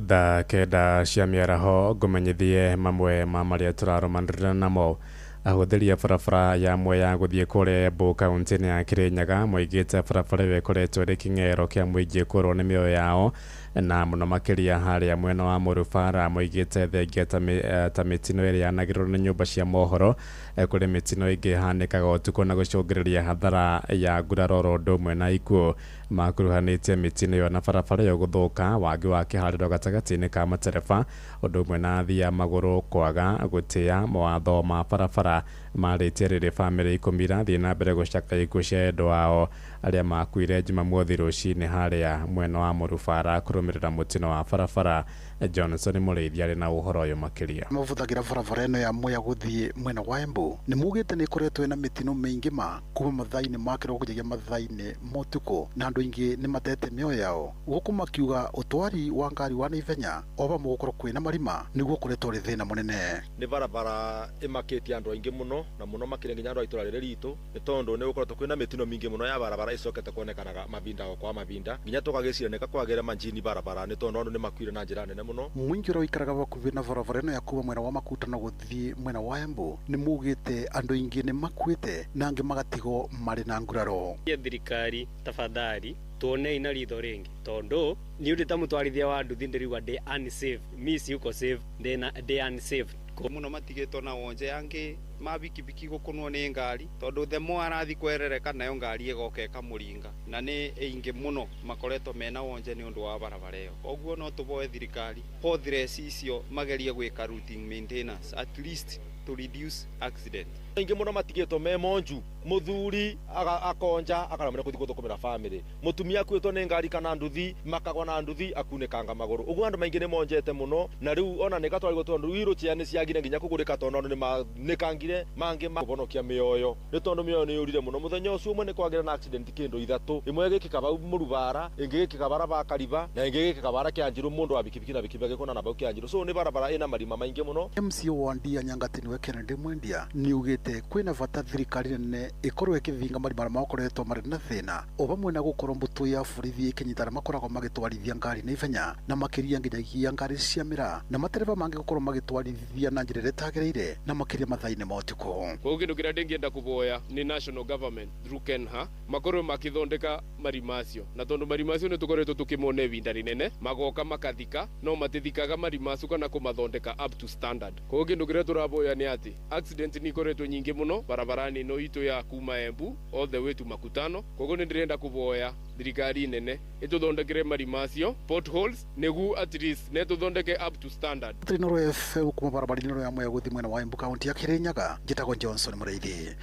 Thaa kenda cia mĩaraho ngũmenyithie mamwe ma marĩa tũraromanĩrĩra namo. Ahũthĩri a barabara ya Mwea gũthiĩ kũrĩa Embu kaunti-inĩ ya Kirinyaga moigĩte barabara ĩyo ĩkoretwo ĩrĩ kĩng'ero kĩa mũingĩ kũrwo nĩ mĩoyo yao na mũno makĩria harĩa mwena wa Mũrubara moigĩte thengia ta mĩtino ĩrĩa yanagĩrĩrwo nĩ nyũmba cia mohoro kũrĩ mĩtino ĩngĩ hanĩkaga ũtukũ na gũcũngĩrĩria hathara ya nguraro ũndũ ũmwe na ikuũ makuruhanĩtie mĩtino ĩyo na barabara ĩyo gũthũka wagi wa kĩharĩro gatagatĩ-inĩ ka matereba ũndũ ũmwe na athii a magũrũ kwaga gũtĩa mawatho ma barabara marĩtie rĩrĩ bamĩrĩ 10 irathiĩ na mbere gũcaka ikuũ cia endwa wao arĩa makuire Jumamothi rũcinĩ harĩa mwena wa Mũrubara kũrũmĩrĩra mũtino wa barabara. Johnson Mũrĩithi arĩ na ũhoro ũyũ makĩria. Mabuthagira barabara ĩno ya Mwea gũthiĩ mwena wa Embu nĩ mugĩte nĩ ĩkoretwo ĩna mĩtino mĩingĩ ma kuma mathaa-inĩ ma kĩroko nginyagia mathaa-inĩ ma ũtukũ, na andũ aingĩ nĩ matete mĩoyo yao, gũkũ makiuga ũtwari wa ngari wa naihenya o vamwe gũkorwo kwĩna marima nĩguo kũretwo rĩ thĩna mũnene. Nĩ barabara ĩmakĩtie andũ aingĩ mũno na mũno makĩria nginya andũ a itũra rĩrĩ ritũ, nĩ tondũ nĩ gũkoretwo kwĩna mĩtino mĩingĩ mũno ya barabara ĩcokete kuonekanaga mavinda kwa mavinda, nginya tũgagĩciria nĩ kwagĩre manjini barabara nĩ tondũ andũ nĩ makuire na njĩra nene mũno. Mũingĩ ũrĩa ũikaraga hakuhĩ na barabara ĩno ya kuma mwena wa Makutano gũthiĩ mwena wa Embu nĩ mugĩte andũ aingĩ nĩ makuĩte na angĩ magatigwo marĩ na nguraro. Thirikari tafadhali tuone ina ritho ringi tondu ni uri ta mutwarithia wa nduthi ndiriwa de unsafe miss yuko safe de unsafe muno matigitwo na wonje yangi mabikibiki gukunwo ni ngari tondu themo arathi kwerereka nayo ngari igoka ikamuringa na ni ingi muno makoretwo mena wonje ni undu wa barabara iyo. Koguo no tuboe thirikari hodres icio magerie gwika routine maintenance at least to reduce accident. Ingi muno matigitwo me monju muthuri akonja akaramira kuthi guthukumira family, mutumia kwitwo ni ngari kana nduthi makagwa na nduthi akunekanga maguru. Uguo andu maingi ni monjete muno na riu ona nikatwarigwo tondu wiru ciani ciagire nginya kugurika tondu ni manikangire mangi mabonokia mioyo ni tondu mioyo ni yurire muno. Muthenya ucio umwe ni kwagira na accident kindu ithatu, imwe gikika bau Mũrubara, ingi gikika barabara Kariba na ingi gikika bara Kĩanjĩrũ, mundu wa bikibiki na bikibiki gikona na bau Kĩanjĩrũ. So ni barabara ina marima maingi muno. MCO wa Ndia Nyangati niwe Kennedy Mwendia ni ugite kwina bata thirikari nene ikorwo ikithinga marima makoretwo marĩ na thĩna o vamwe na gũkorwo mbũtũ ya borithi ikinyitana makoragwo magĩtwarithia ngari na ihenya na makĩria nginyagia ngari cia mĩraa na matereba mangĩ gũkorwo magĩtwarithia na njĩra ĩrĩa ĩtagĩrĩire na makĩria mathaa-inĩ ma ũtukũ. Koguo kĩndũ kĩrĩa ndĩngĩenda kũvoya ni national government through KENHA makorwo makĩthondeka marima acio, na tondũ marima acio nĩ tũkoretwo tũkĩmona ivinda rĩnene magoka makathika no matithikaga marima acio kana kũmathondeka up to standard. Koguo kĩndũ kĩrĩa tũravoya nĩ atĩ accident nĩ ikoretwo nyingĩ muno barabarani ino itu ya kuma Embu all the way to Makutano. Koguo nĩ ndĩrenda kuvoya thirikari nene ĩtũthondekere marima acio potholes nĩguo at least nĩ tũthondeke up to standard. Trinoro FM kuma barabara-inĩ ya Mwea gũthiĩ mwena wa Embu kaunti ya Kirinyaga, njĩtagwo Johnson Mũrĩithi.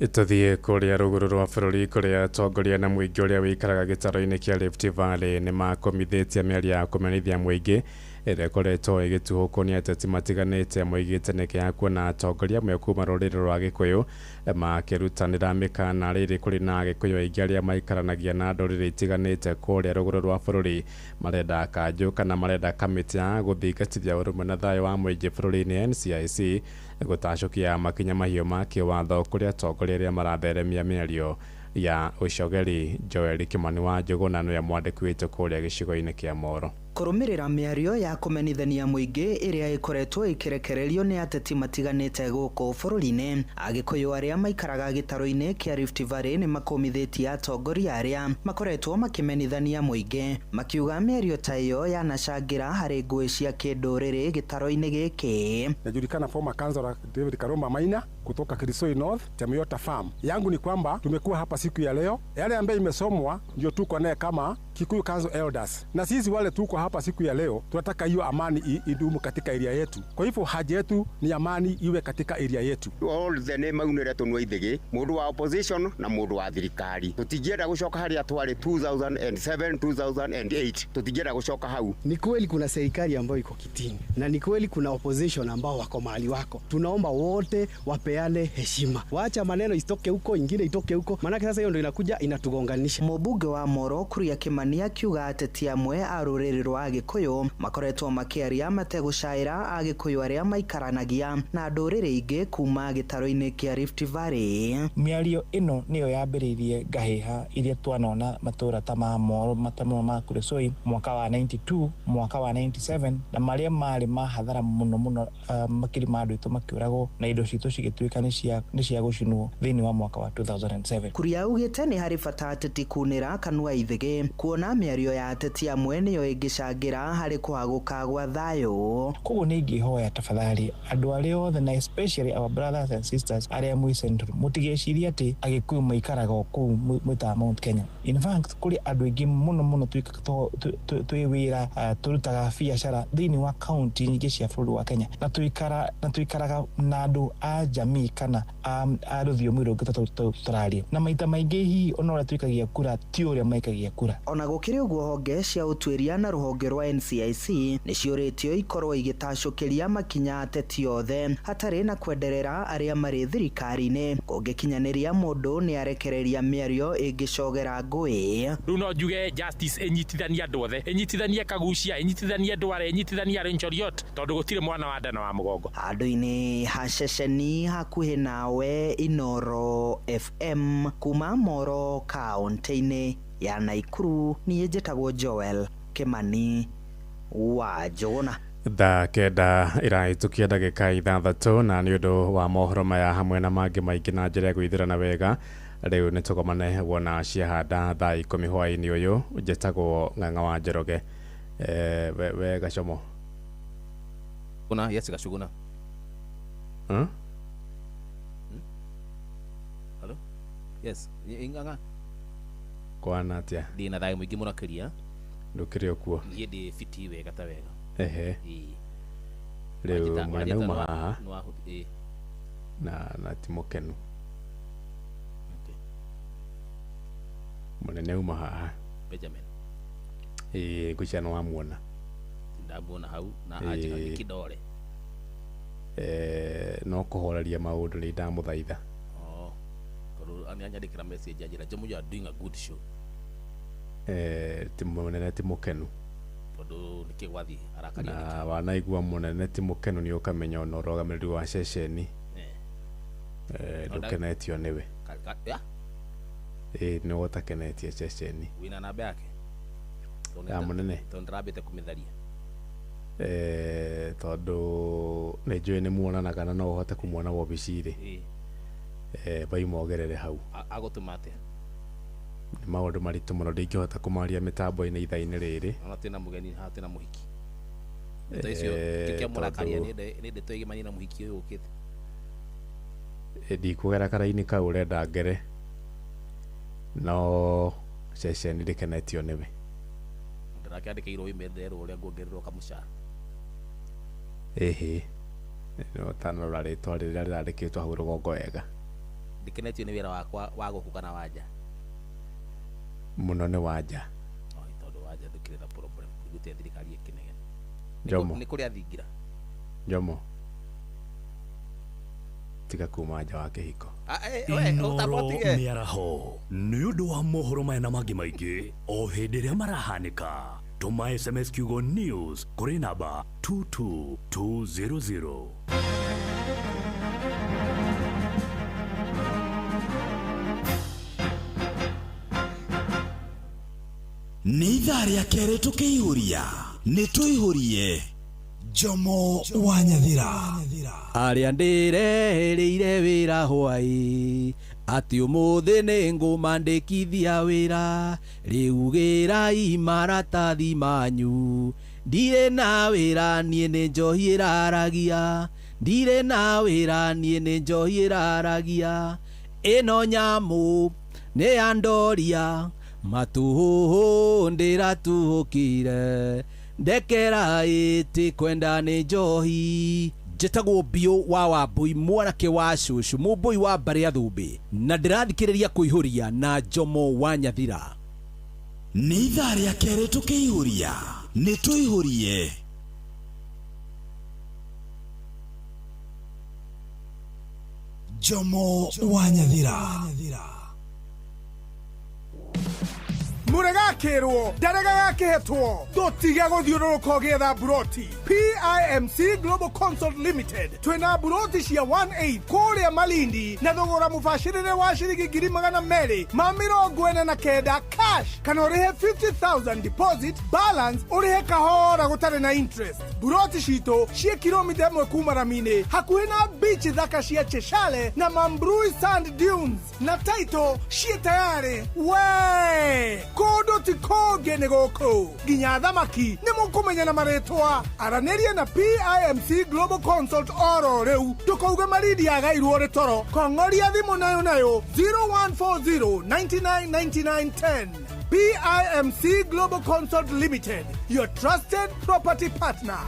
Itũthiĩ kũrĩa rũgũrũ rwa bũrũri kũrĩa atongoria na mũingĩ ũrĩa wĩikaraga gĩtaro-inĩ kĩa Rift Valley nĩ makomithĩtie mĩario ya kũmenithia mũingĩ ĩrĩa ĩkoretwo ĩgĩtuhũkwo nĩ ateti matiganĩte. Moigĩte nĩ kĩaya kuona atongoria amwe kuma rũrĩrĩ rwa Gĩkũyũ makĩrutanĩra mĩkana rĩrĩ kũrĩ na Agĩkũyũ aingĩ arĩa maikaranagia na ndũrĩrĩ itiganĩte kũrĩa rũgũrũ rwa bũrũri marenda kanjũ kana marenda kamĩtĩ ya gũthingatithia ũrũmwe na thayũ wa mũingĩ bũrũri-inĩ NCIC gũtacũkia makinya mahiũ ma kĩwatho kũrĩ atongoria arĩa maratheremia mĩario ya ũcogeri. Joel Kimani wa Njũgũna nĩwe mwandĩki witũ kũrĩa gĩcigo-inĩ kĩa Moro. Kũrũmĩrĩra mĩario ya kũmenithania mũingĩ ĩrĩa ĩkoretwo ĩkĩrekererio nĩ ateti matiganĩte gũkũ bũrũri-inĩ, Agĩkũyũ arĩa maikaraga gĩtaro-inĩ kĩa Rift Valley nĩ makomithĩtie atongoria arĩa makoretwo makĩmenithania mũingĩ, makiuga mĩario ta ĩyo yanacangĩra harĩ ngũĩ cia kĩndũrĩrĩ gĩtaro-inĩ gĩkĩ. Najulikana former councillor David Karoma Maina kutoka Kirisoi North, Temiota Farm. Yangu ni kwamba tumekuwa hapa siku ya leo, yale ambayo imesomwa ndio tuko naye kama Kikuyu Council Elders, na sisi wale tuko hapa siku ya leo tunataka hiyo amani idumu katika area yetu. Kwa hivyo haja yetu ni amani iwe katika area yetu. All the name maunere tunwa ithigi mundu wa opposition na mundu wa thirikari tutingienda gucoka haria twari 2007 2008 tutingienda gucoka hau. Ni kweli kuna serikali ambayo iko kitini na ni kweli kuna opposition ambao wako mahali wako. Tunaomba wote wapeane heshima, waacha maneno isitoke huko ingine itoke huko, maana sasa hiyo ndio inakuja inatugonganisha. Mũmbunge wa Moro Kuria Kimani akiuga ateti amwe a rũrĩrĩ rwa Agĩkũyũ makoretwo makĩaria mategũcaĩra Agĩkũyũ arĩa maikaranagia na ndũrĩrĩ ingĩ kuma gĩtaro-inĩ kĩa Rift Valley. Mĩario ĩno nĩyo yambĩrĩirie ngahĩha iria twanona matũra ta ma Moro matamwo ma Kuresoi mwaka wa 92 mwaka wa 97 na marĩa marĩ mahathara mũno mũno, makiri ma andũ aitũ makĩũragwo na indo citũ cigĩtuĩka nĩ cia gũcinwo thĩinĩ wa mwaka wa 2007. Kuria augĩte nĩ harĩ bata ateti kunĩra kanua ithĩgĩ kuona kuona mĩario ya ateti amwe nĩyo ĩngĩcangira harĩ kwaguka gwa thayũ. Koguo nĩ ingĩhoya tafadhali andũ arĩa othe na especially our brothers and sisters arĩa mwĩ Central mũtigecirie atĩ Agĩkũyũ maikaraga kũu mwĩta Mount Kenya. In fact kũrĩ andũ aingĩ mũno twĩ wĩra tũrutaga biacara thĩinĩ wa kaunti nyingĩ cia bũrũri wa Kenya na twĩkaraga na andũ a jamii kana a rũthiomi rũngĩ tũraria na maita maingĩ hihi ona ũrĩa twĩkagia kura ti ũrĩa maikagia kura. Ona gũkĩrĩ ũguo honge cia ũtuĩria na rũhonge rwa NCIC nĩciũrĩtio ikorwo igĩtacũkĩria makinya ateti othe hatarĩ na kwenderera arĩa marĩ thirikari-inĩ kũngĩkinyanĩria mũndũ nĩarekereria mĩario ĩngĩcogera ngũĩ. Rĩu no njuge justice ĩnyitithanie andũ othe, ĩnyitithanie Kagucia, ĩnyitithanie Ndware, ĩnyitithanie Renchoriot tondũ gũtirĩ mwana wa nda na wa mũgongo. Handũ-inĩ ha ceceni hakuhĩ nawe Inoro FM kuma Moro kaunti-inĩ ya Naikuru, niĩ njĩtagwo Joel Kimani wa Jona. Thaa kenda ĩrahĩtũkia ndagĩka 6 na nĩ ũndũ wa mohoro maya hamwe na mangĩ maingĩ na njĩra ya gũithĩrana wega rĩu nĩ tũkomane wona ciahanda thaa 10 hwaĩ-inĩ ũyũ njĩtagwo Ng'ang'a wa Njoroge. We Gacomo kuna yes Gacuguna hello yes Ng'ang'a kwana atia ndina thai mũingĩ mũno kĩria ndũkĩrĩ okuo niĩ ndĩ fiti wega ta wega rĩu mwene uma haha na ti mũkenu mũnene uma haha Benjamin ngũcia no wamuona ndamuona hau na aje kidole no kũhoreria maũndũ nĩ ndamũthaitha tondũ anyandĩkĩra message ajĩra Jomo, you are doing a good show. Ti mũnene ti mũkenu tondũ nĩ kĩgwathi arakaria na wanaigua mũnene ti mũkenu nĩ ũkamenya ona ũrũgamĩrĩri wa ceceni ndũkenetio nĩwe nĩ ũtakenetie ceceni wina namba yake ya mũnene tondũ ndarambĩte kũmĩtharia tondũ nĩ njũĩ nĩ muonanaga na no ũhote kũmuona wobici-rĩ baimogerere hau agũtũma atĩa nĩ maũndũ maritũ mũno ndingĩhota kũmaria mĩtambo-inĩ ithaa-inĩ rĩrĩ ona twĩna mũgeni haha twĩna mũhiki nĩta icio kĩamũrakaria nĩndĩ twĩgĩmanie na mũhiki ũyũ ũkĩte ndikũgera kara-inĩ kau ũrenda ngere no ceceni ndĩkenetio nĩwe ndĩrakĩandĩkĩirwo email nderwo ũrĩa nguongererwo kamũcara no tanarora rĩtwa rĩrĩa rĩrandĩkĩtwo hau rũgongo wega ndikenetio nĩ wĩra wakwa wa gũkũ kana wanja mũno nĩ wanja tondũ wanja ndũkĩrĩ na problem gũtĩa thirikari ĩkĩnegena Jomo nĩ kũrĩa thingira Jomo tiga kuma nja wa kĩhiko Inoro mĩaraho nĩ ũndũ wa mohoro maya na mangĩ maingĩ o hĩndĩ ĩrĩa marahanĩka tũma SMS kiugo news kũrĩ namba 22200. nĩ ithaa rĩa kerĩ tũkĩihũria nĩ tũihũrie Jomo wa Nyathira arĩa ndĩrehereire wĩra hwaĩ atĩ ũmũthĩ nĩ ngũmandĩkithia wĩra rĩu gĩrai maratathi manyu ndirĩ na wĩra niĩ nĩ njohi ĩraragia ndirĩ na wĩra niĩ nĩ njohi ĩraragia ĩno nyamũ nĩ andoria matũhũhũ ndĩratuhũkire ndekera ĩtĩ kwenda nĩ njohi njĩtagwo Bio wa Wambui mwanake wa cũcũ mũmbũi wa mbarĩ ya Thũmbĩ na ndĩrathikĩrĩria kũihũria na Jomo wa Nyathira nĩ ithaa rĩa kerĩ tũkĩihũria nĩ tũihũrie Jomo wa Nyathira Muregakirwo ndaregagakĩhetwo tũtige gũthiũrũrũka ũgĩetha buroti. PIMC Global Consult Limited twĩna buroti cia 1/8 kũrĩa Malindi na thogora mũbacĩrĩre wa ciringi 249,000 cash kana ũrĩhe 50,000 deposit balance ũrĩhe kahora gũtarĩ na interest. Buroti citũ ciĩ kilomita 1 kuma Ramini hakuhĩ na beach thaka cia Cheshire na Mambrui Sand Dunes na title ciĩ tayari we kodo ti koge nĩ gũkũ nginya thamaki nĩ mũkũmenya na marĩtwa aranĩria na PIMC Global Consult oro rĩu tũkauge maridi agairwo rĩ toro kong'oria thimũ nayo 0140 999910 PIMC Global Consult Limited, your trusted property partner.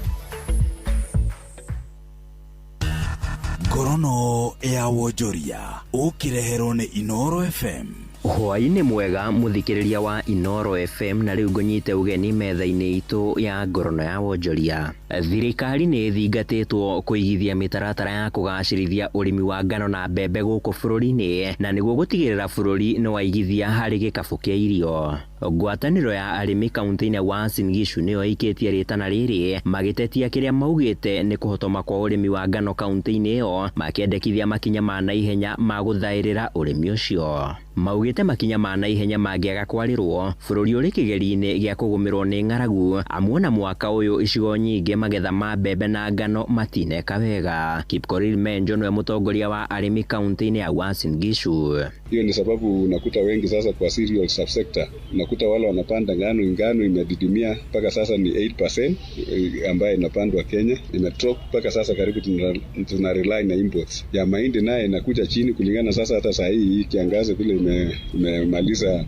Ngorono ya wonjoria ukireherwo ni Inoro FM. Hwaini mwega muthikiriria wa Inoro FM na riu ngonyite ugeni metha-ini itu ya ngorono ya wonjoria. Thirikari ni thingatitwo kuigithia mitaratara ya kugacirithia urimi wa ngano na mbembe guku bururi-ini na niguo gutigirira bururi ni waigithia hari gikabu kia irio. Ngwataniro ya arimi kaunti-ini ya Uasin Gishu niyo ikitie ritana riri magitetia kiria maugite ni kuhotoma kwa urimi wa ngano kaunti-ini iyo makiendekithia makinya ma naihenya ma guthairira urimi ucio. Maugite makinya ma naihenya mangiaga kwarirwo bururi uri kigeri-ini gia kugumirwo ni ng'aragu amwe mwaka uyu icigo nyingi magetha ma mbembe na ngano matineka wega. Kipkorir Menjo niwe mutongoria wa arimi kaunti-ini ya Uasin Gishu. Hiyo ni sababu unakuta wengi sasa kwa cereal subsector unakuta wale wanapanda ngano imedidimia mpaka sasa ni 8% ambayo inapandwa Kenya imedrop mpaka sasa karibu tuna rely na imports ya mahindi naye inakuja chini kulingana sasa hata saa hii kiangazi vile imemaliza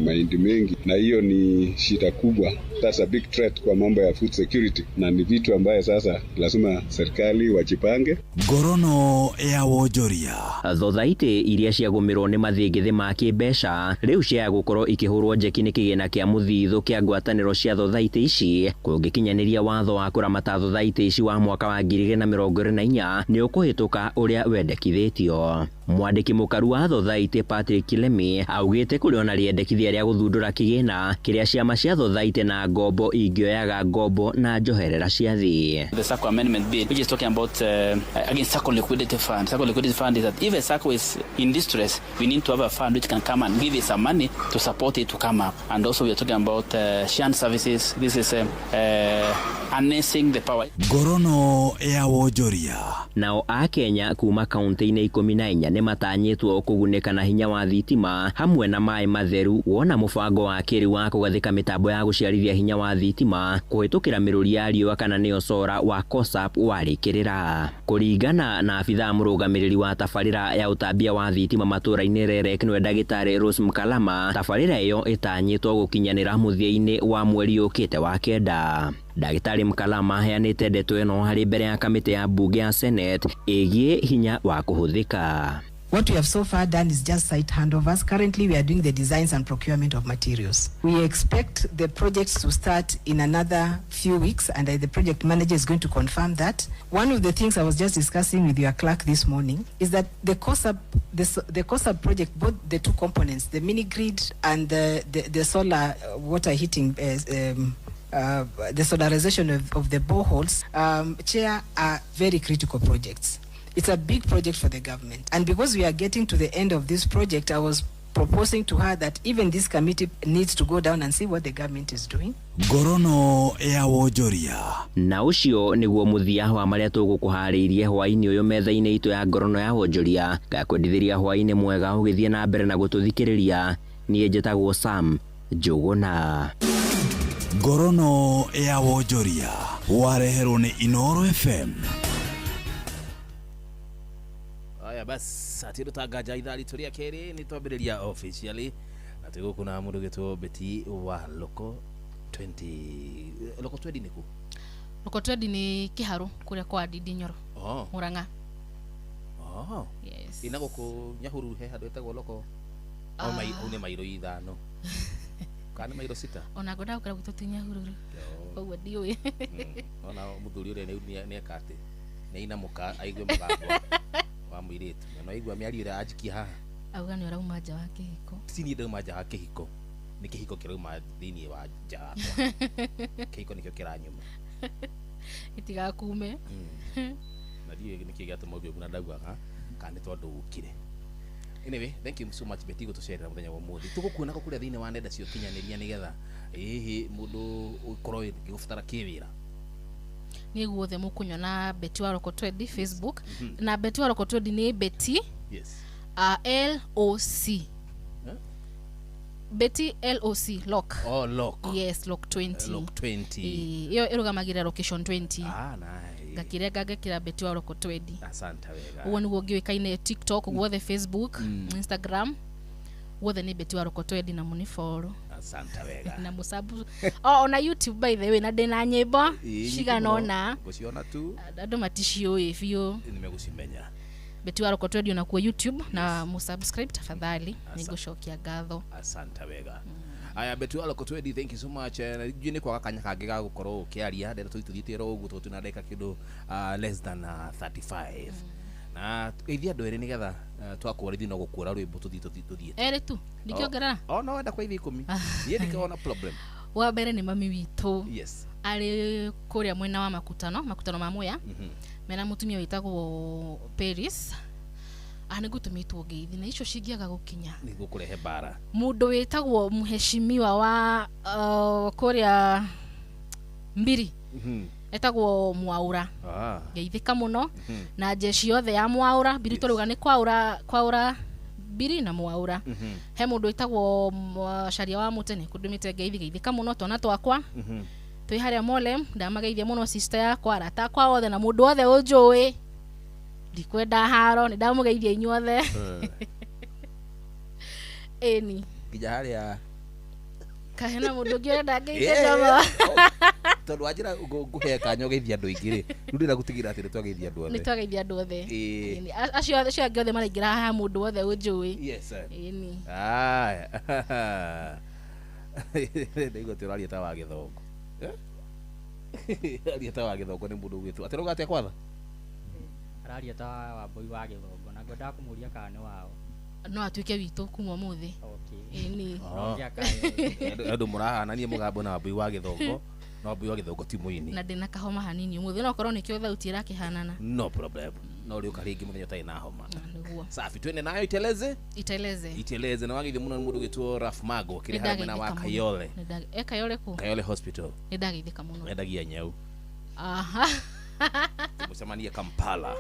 mahindi mengi na hiyo ni shida kubwa. That's a big threat kwa mambo ya food security na ni vitu ambaye sasa lazima serikali wajipange. Ngorono ya wonjoria thothaite iria ciagumirwo ni mathingithi ma kimbeca riu cia gukorwo ikihurwo njeki ni kigina kia muthithu kia ngwataniro cia thothaite ici kungikinyaniria watho wa kuramata thothaite ici wa mwaka wa 2024 ni ukuhituka uria wendekithitio. Mwandiki mukaru wa thothaite Patrick Kilemi augite kuriona riendekithia ria guthundura kigina kiria ciama cia thothaite na ngombo ingioyaga ngombo na njoherera cia thi. The SACCO amendment bill which is talking about again SACCO liquidity fund. SACCO liquidity fund is that if a SACCO is in distress, we need to have a fund which can come and give it some money to support it to come up. And also we are talking about SHAN services. This is harnessing the power. Ngorono ya wonjoria. Nao a Kenya kuma kaunti-ini 14 ni matanyitwo kuguneka na hinya wa thitima hamwe na mai matheru wona mubango wa kiri wa kugathika mitambo ya guciarithia hinya wa thitima kuhitukira miruri ya riua kana niyo sora wa COSAP warikirira. Kuringana na afitha murugamiriri wa tafarira ya utambia wa thitima matura-ini REREC niwe ndagitari Rose Mkalama, tafarira iyo itanyitwo gukinyanira muthia-ini wa mweri ukite wa kenda. Ndagitari Mkalama heanite ndeto ino hari mbere ya kamiti ya bunge ya Senate igie hinya wa kuhuthika. What we have so far done is just site handovers. Currently, we are doing the designs and procurement of materials. We expect the projects to start in another few weeks, and the project manager is going to confirm that. One of the things I was just discussing with your clerk this morning is that the COSAP project, both the two components, the mini grid and the solar water heating, the solarization of the boreholes, Chair, are very critical projects. It's a big project for the government. And because we are getting to the end of this project, I was proposing to her that even this committee needs to go down and see what the government is doing. Ngorono ya wonjoria. Na ucio niguo muthia wa maria tugukuhariirie hwaini uyu metha-ini itu ya ngorono ya wonjoria gakwendithiria hwaini mwega ugithie na mbere na gututhikiriria. Nie njitagwo Sam Njuguna. Ngorono ya wonjoria wareherwo ni Inoro FM. Aya bas atiru tangaja ithari turia keri ni twambiriria officially na tuguku na mundu gitwo Beti wa Local 20 niku Local 20 ni Kiharu kuria kwa Didi Nyoro Murang'a. Yes. Ina guku Nyahuru he handu etagwo Local mai une mairo ithano kana mairo 6 ona goda ukira gutotinya hururu oguo ndiwe ona muthuri uria ni ekate ni ina muka aigwe mugambo wa muiritu na aigwa miari ira ajikia haha auga ni urauma nja wa kihiko sini ndauma nja wa kihiko ni kihiko kirauma thiini wa nja kihiko nikio kiranyuma itigakume na ndiye nikigatuma ubio kuna ndaugaga kana tondu ukire. Anyway, thank you so much Beti gutucerera muthenya wa muthi. Tugukuona kuria thiini wa nenda cio kinyaniria nigetha mundu ukorwo ngigubatara kiwira. Ni guothe mukunyona Beti wa Local 20 Facebook na Beti wa Local 20 ni Beti. Yes. LOC. Betty LOC lock. Oh, lock. Yes, lock 20. Lock 20. Iyo irugamagira location 20. Ah, nice. Gakirega gakira Betty wa lock 20. Asante wega. Uwo niguo ngiwikaine TikTok, guothe Facebook, Instagram. Guothe ni Betty wa lock 20 na muni follow. Asante wega. Na musabu. Oh, na YouTube by the way na ndina nyimbo ciganona. Guciona tu. Andu matishiyo ifio. Nimegucimenya. Betty wa lock 20 na kwa YouTube na musubscribe tafadhali. Nigucokia gatho. Asante wega. Aya Betty wa lock 20, thank you so much. Jini kwa kanya kage ga gukorwo ukiaria ndero tutithitira ugu tunadeka kindu less than 35. Na ithia andu eri nigetha twakurithi no gukura rwimbo tuthithithithie ere tu ndikiongerera no wenda kwa ithi 10 ye ndikaona problem wa mbere ni mami witu yes ari kuria mwena wa makutano ma Mwea mena mutumia witagwo Paris ani gutumitwo ngeithi na icio cingiaga gukinya ni gukurehe bara mundu witagwo muheshimiwa wa kuria Mbiri etagwo Mwaura geithika muno na jeshi yothe ya Mwaura Mbiri toruga ni kwaura Mbiri na Mwaura he mundu etagwo sharia wa Mutene kudumite geithika muno tona twakwa twi haria Molem ndamageithia muno sister yakwa arata kwa othe na mundu othe unjui ndikwenda haro ni ndamugeithia inyuothe eni kija haria kahena mundu ngienda ngeithia ndama tondu ajira nguhe kanyo geithia andu ingiri ndira gutigira ati twageithia andu othe ni twageithia andu othe acio othe maraingira ha mundu othe unjui yes eni ndigo tiraria ta wa githongo aria ta wa githongo ni mundu gwitu ati rugate kwatha araria ta wa Mbui wa Githongo na ngwenda kumuria kana ni wao no atuike witu kuma muthi okay eni andu murahana nie mugambo na Mbui wa Githongo no Mbui wa Githongo ti muini na ndina kahoma hanini muthi no korwo nikio thauti irakihanana no problem no rio karingi muthenya tai na homa safi twende nayo iteleze na wagithi muno mundu gitwo Raf Mago kiri harama wa Kayole Kayole ku Kayole hospital ndagithika muno endagia nyau aha musemania Kampala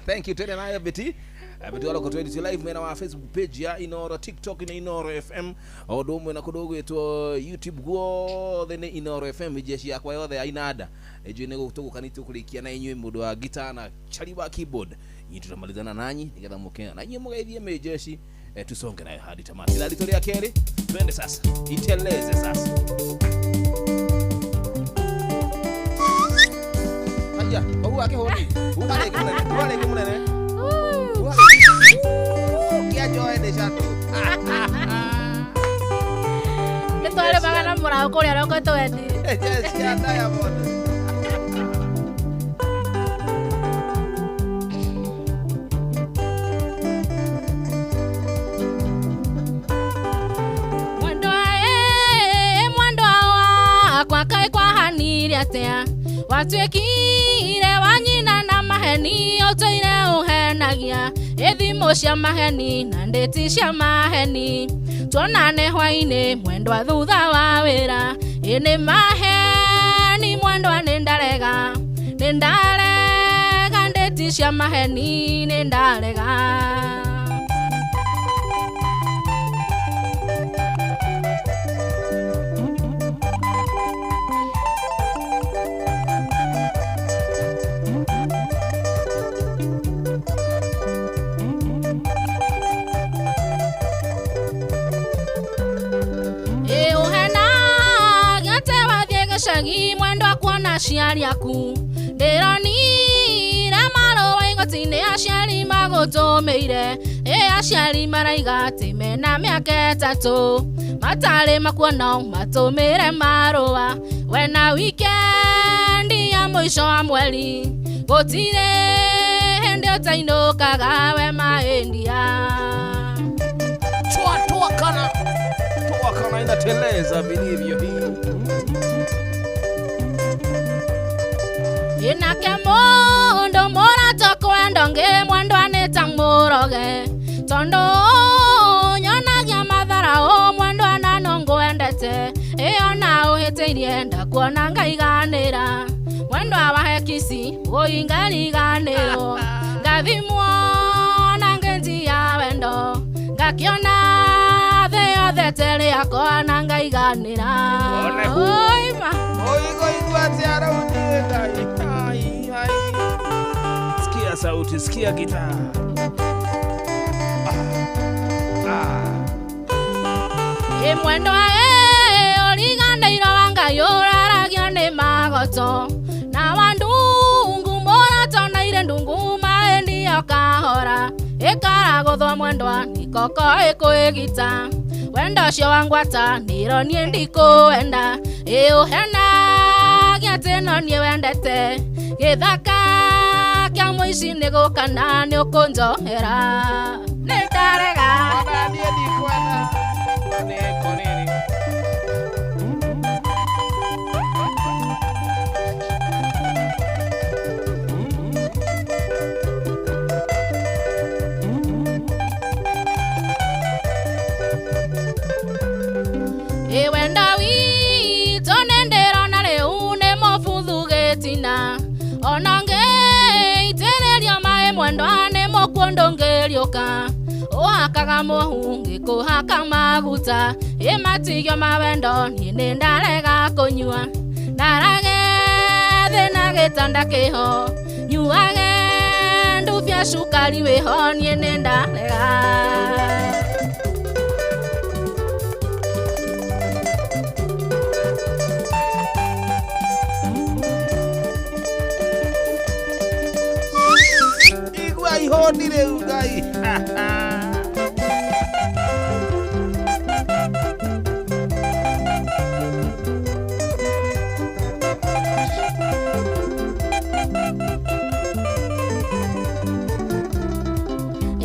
thank you twende nayo Betty Betty wa lock 20 live mena wa Facebook page ya Inoro, TikTok na Inoro FM odomwe na kudogo yetu YouTube guothe ni Inoro FM jeshi yakwa yothe ainada ejo nego gutuko kaniti kulikia na inywe mundu wa guitar na chari wa keyboard nyi tutamalizana nanyi nigetha mukena na nyi mugeithie mejeshi tusonge nayo hadi tamati la litoria keri twende sasa iteleze sasa haya au ake honi uale kumune ya joy de chato le tole bagana mura ko le ko to edi yes ya ndaya bodo kwa kai kwa haniri atia watwekire wanyina na maheni otoire uhenagia ethimo cia maheni na ndeti cia maheni tuonane hwaine mwendwa thutha wa wira ini maheni mwendwa nindarega ndeti cia maheni nindarega shagi mwendo akuona ciari aku ndironi ramaro waingotine aciari magutumeire aciari maraiga ati mena miaka 3 matari makuona matumire marua wena weekend ya mwisho wa mweri gutire hindi utainukaga we maendia twakana inateleza vilivyo hii inake mundu murato kwenda nge mwendo aneta muroge tondo nyonagia mathara o mwendo ananongo endete iona uhiteirie ndakuona ngaiganira mwendo awahekisi uingariganiro ngathimwo na ngenji ya wendo ngakiona the othe nyendete yakwa na ngaiganira oima oigo igwa tiara utienda ai sikia sauti sikia gitaa mwendo origandeiro wangayuraragia ni magoto na wandungu moratondaire ndungu maendio kahora ikaragothwo mwendwa ikoko ikuigita wendo ucio wangwata nironie ndikuenda iuhenagia tino nie wendete githaka kia muici ni gukana ni ukunjohera ni ndarega nie ndikwenda koneni wenda wito nendero na riu ni mobuthu gitina ona ngeitĩrĩria maĩ mwendwa nĩ mũkũndũ ngĩriũka ũhakaga mũhu ngĩkũhaka maguta ĩmatigio mawendo niĩ nĩ ndarega kũnyua ndarage thĩ na gĩtanda kĩho nyuage ndubia cukari wĩho niĩ nĩ ndarega ihonire ugai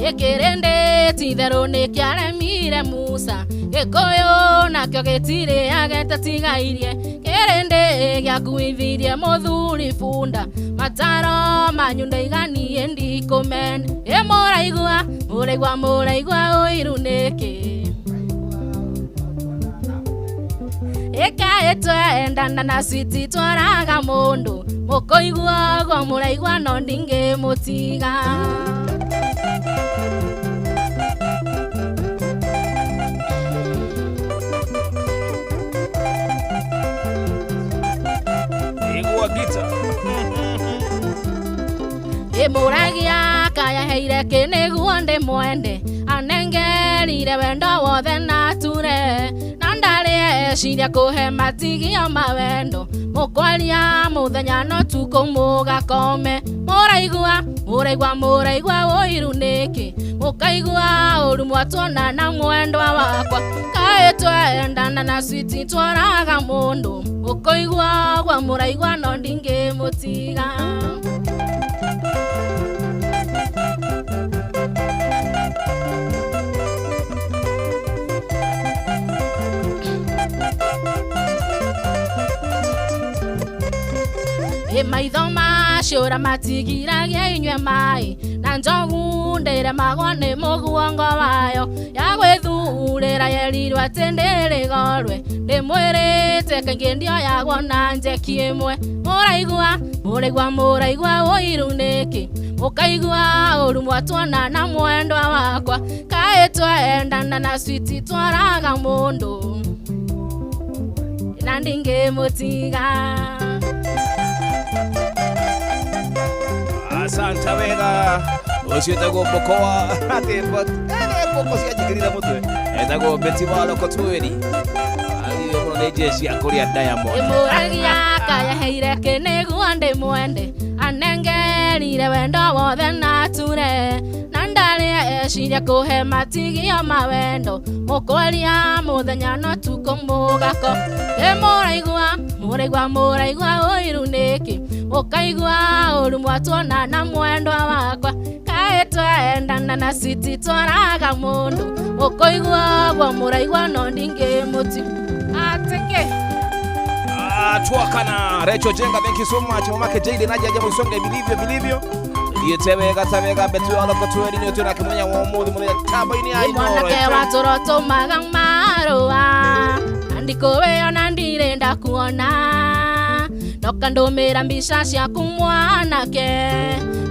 Ikirende titherũ nĩ kĩaremire Musa gĩkũyũ nakĩo gĩtirĩage tatigairie kĩrĩndĩ gĩakuithirie mũthuri bunda mataro manyu ndaiganie ndikũmene mũraigua ũiru nĩkĩ ĩkaĩtwendana na switi twaraga mũndũ mũkũigua ũguo mũraigua no ndingĩmũtiga Imuragia kaya heire kĩnĩguo ndĩmwende anengerire wendo wothe na ture na ndarĩ eciria kũhe matigio mawendo mũkwaria mũthenya no tukũ mũgakome mũraigua ũiru nĩkĩ mũkaigua ũru mwatuona na mwendwa wakwa kaĩ twendana na switi twaraga mũndũ mũkũigua gwa mũraigua no ndingĩmũtiga maitho maciũra matigiragia inyue maĩ na njogu ndĩremagwo nĩ mũguongo wayo ya gwĩthurĩra yerirwo atĩ ndĩrĩgorwe ndĩmwĩrĩte kaingĩ ndioyagwo na njeki ĩmwe mũraigua ũiru nĩkĩ mũkaigua ũru mwatuona na mwendwa wakwa kaĩ twendana na switi twaraga mũndũ na ndingĩmũtiga Asante wega ucio tago bokoa ate bot boko cia jigirira mutwe etago beti walo kotweri ali yo ne jeshi akoria Diamond imuragia kaya heire kĩnĩguo ndĩmwende anengerire wendo wothe na ture na ndarĩ eciria kũhe matigio mawendo mũkwaria mũthenya no tukũ mũgako mũraigua ũiru nĩkĩ mũkaigua ũru mwatuona na mwendwa wakwa kaĩ twendana na switi twaraga mũndũ mũkũigua gwa mũraigua no ndingĩmũtiga ateke twakana Recho Jenga, thank you so much mamake Jade naje aje musonge vilivyo tebega betu ala kotweri ni tuna kimenya wa muthi muri tamba ini ai mwana ke watoroto magamaro andiko we ona ndirenda kuona noka ndũmĩra mbica ciaku mwanake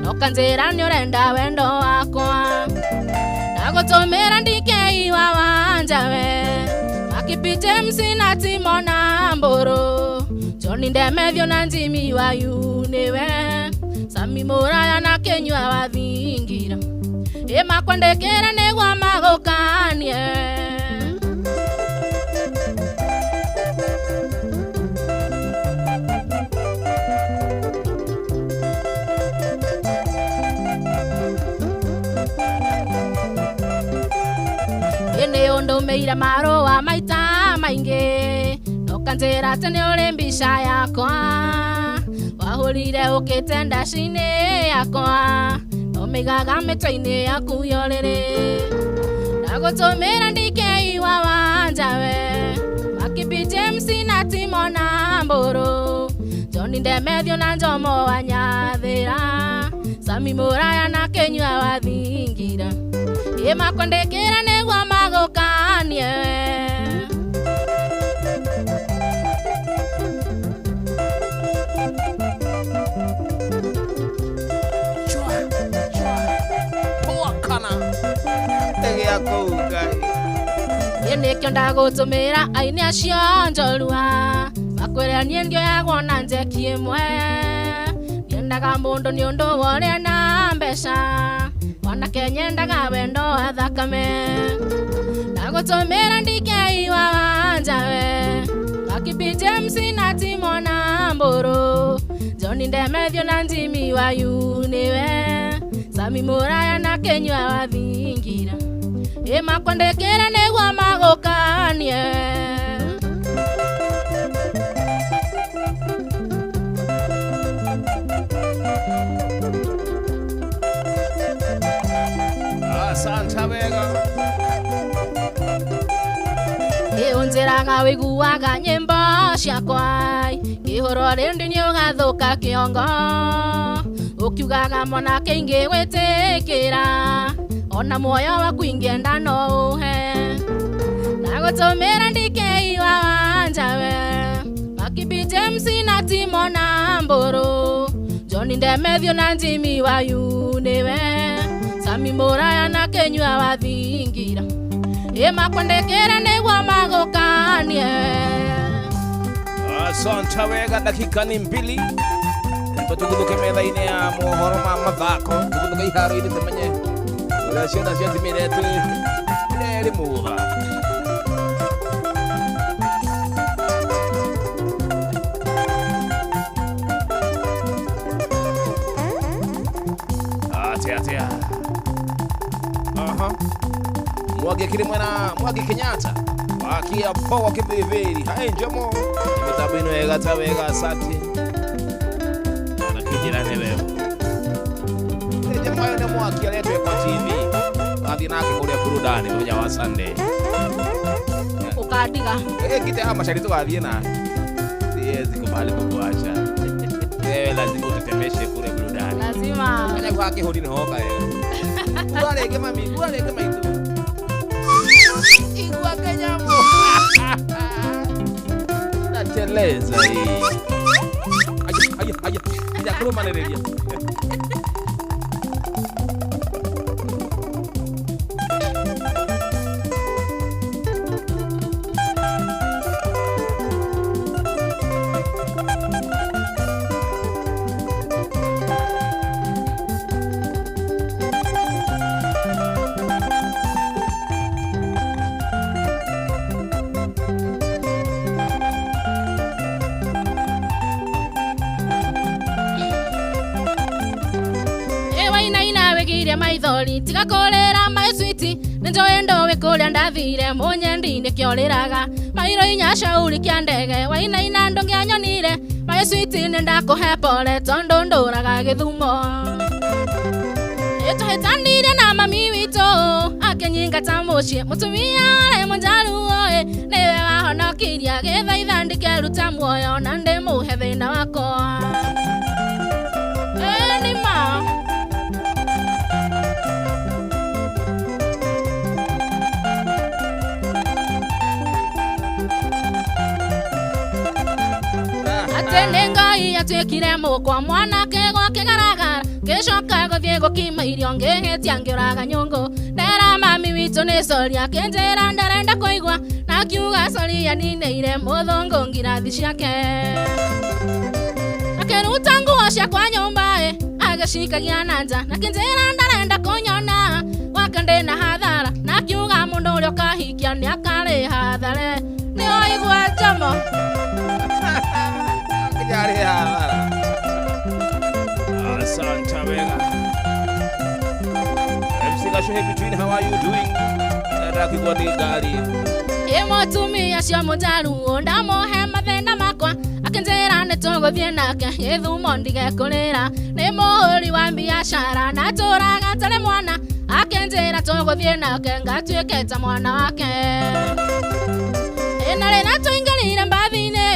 noka njĩra nĩũrenda wendo wakwa nagũtũmĩra ndikeiwa wanjawe Makibi James na Timona Mboro Johnny Ndemethio na Jimmy Wayu niwe Sami Moraya na Kenyua wathingira Makwandekera negwa magokanie Ondo meira maro wa maita mainge no kanjera tene ore mbisha yakwa wahurire ukitenda shine yakwa no migaga metaine yaku yorere nagotomera ndike iwa wanjawe Makibi James na Timona Mboro Johnny Ndemethio na Njomo wanyathira Sami Moraya na Kenyua wathingira Makwandekera negwa magokanie Yenekyo ndagutumira aini acio njorua Makwirania ngio yagwo na njeki imwe Yendaga mundu ni undu woria na mbeca Wana kenyendaga wendo athakame Nagutumira ndike iwa wanjawe Makibi James na Timona Mboro Johnny Ndemethio na Jimmy Wayu niwe Sami Moraya na Kenyua wathingira Makwandekera negwa magokanie Santa Vega Unziraga wiguaga nyimbo ciakwa Kihoro rindi ni ugathuka kiongo Ukiugaga mwana keingi gwitikira Ona muoyo waku ingienda no uhe Nagutumira ndike iwa wanjawe Makibi James na Timona Mboro Johnny Ndemethio na Jimmy Wayu niwe Sami Moraya na Kenyua wathingira Makwandekera negwa magokanie Santa Vega dakika ni 2 Ndipo tuguduke metha-ini ya mohoro ma mathako Tuguduke iharo-ini tumenye Uria ciana cia timu iretu iri muga Atia Mwagi Kirimwena Mwagi Kenyatta Wakia Power Kibiriviri Hai Njomo Mitabino ega tawega asante Na kijirani leo Jamaa yone Mwagi aletwe kwa TV Wathi nake kuria burudani muthenya wa Sunday Ukadiga Ngite hama shari tugathie na Siwezi kubali kukuacha Wewe lazima utetemeshe kule burudani Lazima Kanya kwa kihodi ni hoka Kualeke mami kualeke maitu Igwa Kenyamo Nacheleza hii Aya kuruma nereria maithori tiga kolera my sweetie njoendo we kuria ndathire munyendine kioriraga mairo inya shauri kia ndege waina ina ndongia nyonire my sweetie ndakuhe pole tondo nduraga githumo Etuhetanire na mami wito akenyinga tamucie mutumia ale munjaru oe niwe wahonokiria githaitha ndikeruta muoyo na ndimuhe thina wakwa Nima Atenengai atwikire mukwa mwana kegwa kigaragara Kishoka guthie gukima irio ngihetia ngiraga nyungu Ndera mami witu ni soria kinjira ndarenda kuigwa na kiuga sori yaninĩire mũthũngũ ngirathi ciake akĩruta nguo ciakwa nyũmba agĩcikagia na nja na kĩnjĩra ndarenda kũnyona wake ndĩna hathara na kiuga mũndũ ũrĩa ũkahikia nĩ akarĩ hathara nĩ oigua njomo Kajari hathara. Asante wega. MC Gashuhe between, how are you doing? Nadaki kwa ni gari. Mũtumia cia mũnjaruo ndamuhe mathĩna makwa akĩnjĩra nĩtũgũthiĩ nake gĩthumo ndigekũrĩra nĩ mũhũri wa biacara na tũraga tarĩ mwana akĩnjĩra tũgũthiĩ nake ngatuĩke ta mwana wake na rĩrĩa tũingĩrire mbathi-inĩ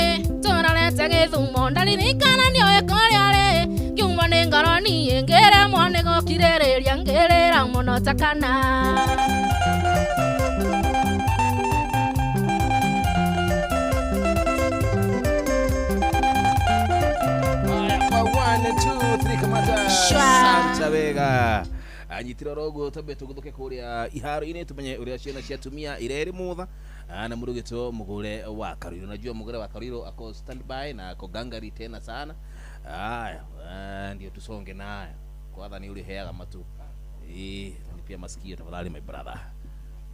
tũrorete gĩthumo ndaririkana nĩoĩ kũrĩa arĩ ngiuma nĩ ngoro niĩ ngĩremwo nĩ gũkirĩrĩria ngĩrĩra mũno ta kana Santa Vega anyitira rogo tabe tuguthuke kuria iharo-ini tumenye uria ciana ciatumia ireri mutha na murugito mugure wa Kariro. Najua mugure wa Kariro ako standby na ako gangari tena sana. Haya ndio tusonge nayo kwanza ni ule heaga matu ni pia masikio tafadhali my brother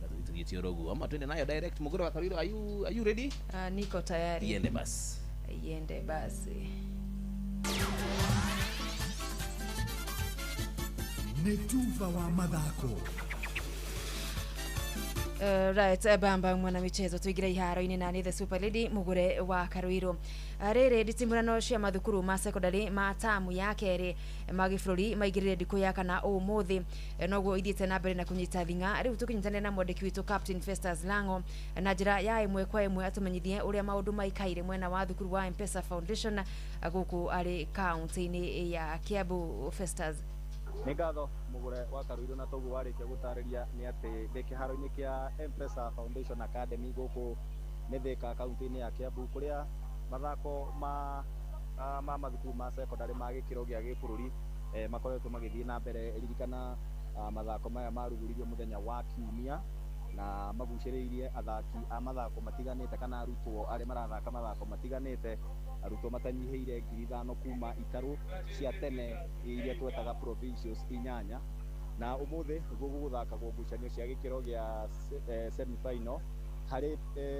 na tugitie rogo ama twende nayo direct mugure wa Kariro. Are you ready? Niko tayari. Iende basi. Netuva wa mathako. Right, bamba mwana michezo tuigira iharo-ini na ni the Super Lady mugure wa Karwiro. Rere nditimurano cia mathukuru ma secondary ma tamu ya keri magifururi maigirire ndiku ya kana umuthi noguo ithiite na mbere na kunyita thinga riu tukinyitane na mwandiki witu Captain Festus Lango na njira ya imwe kwa imwe atumenyithie uria maundu maikaire mwena wa thukuru wa M-Pesa Foundation guku ari county-ini ya Kiambu. Festus Nigatho mugure wa Karwiro na togu warikia gutariria ni ati ndeke haro-ini kia M-Pesa Foundation Academy guku ni Thika kaunti-ini ya Kiambu kuria mathako ma mathukuru ma secondary ma gikiro gia gibũrũri makoretwo magithii na mbere. Ririkana mathako maya marugũririo muthenya wa Kiumia na magucĩrĩirie athaki a mathako matiganĩte kana arutwo arĩa marathaka mathako matiganĩte, arutwo matanyiheire 5,000 kuma itarũ cia tene iria twetaga provincials 8 na umuthi gũgũthakagwo ngucanio cia gĩkĩro gĩa semi final harĩ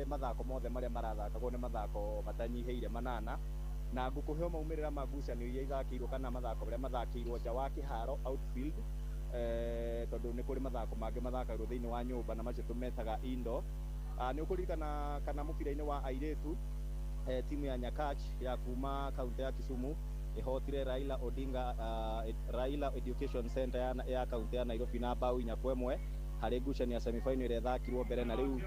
mathako mothe marĩa marathakagwo nĩ mathako matanyiheire 8 na ngũkũhe maumĩrĩra ma ngucanio iria ithakĩirwo kana mathako marĩa mathakĩirwo nja wa kĩharo outfield tondu nĩ kũrĩ mathako mangĩ mathakagwo thĩinĩ wa nyũmba na macio tũmetaga indoor. Nĩ ũkũririkana kana mũbira-inĩ wa airĩtu timu ya Nyakach ya kuma kaunti ya Kisumu ihotire Raila Education Center ya kaunti ya Nairobi na bao 4-1 harĩ ngucanio ya semi-final ĩrĩa ĩthakirwo mbere na rĩu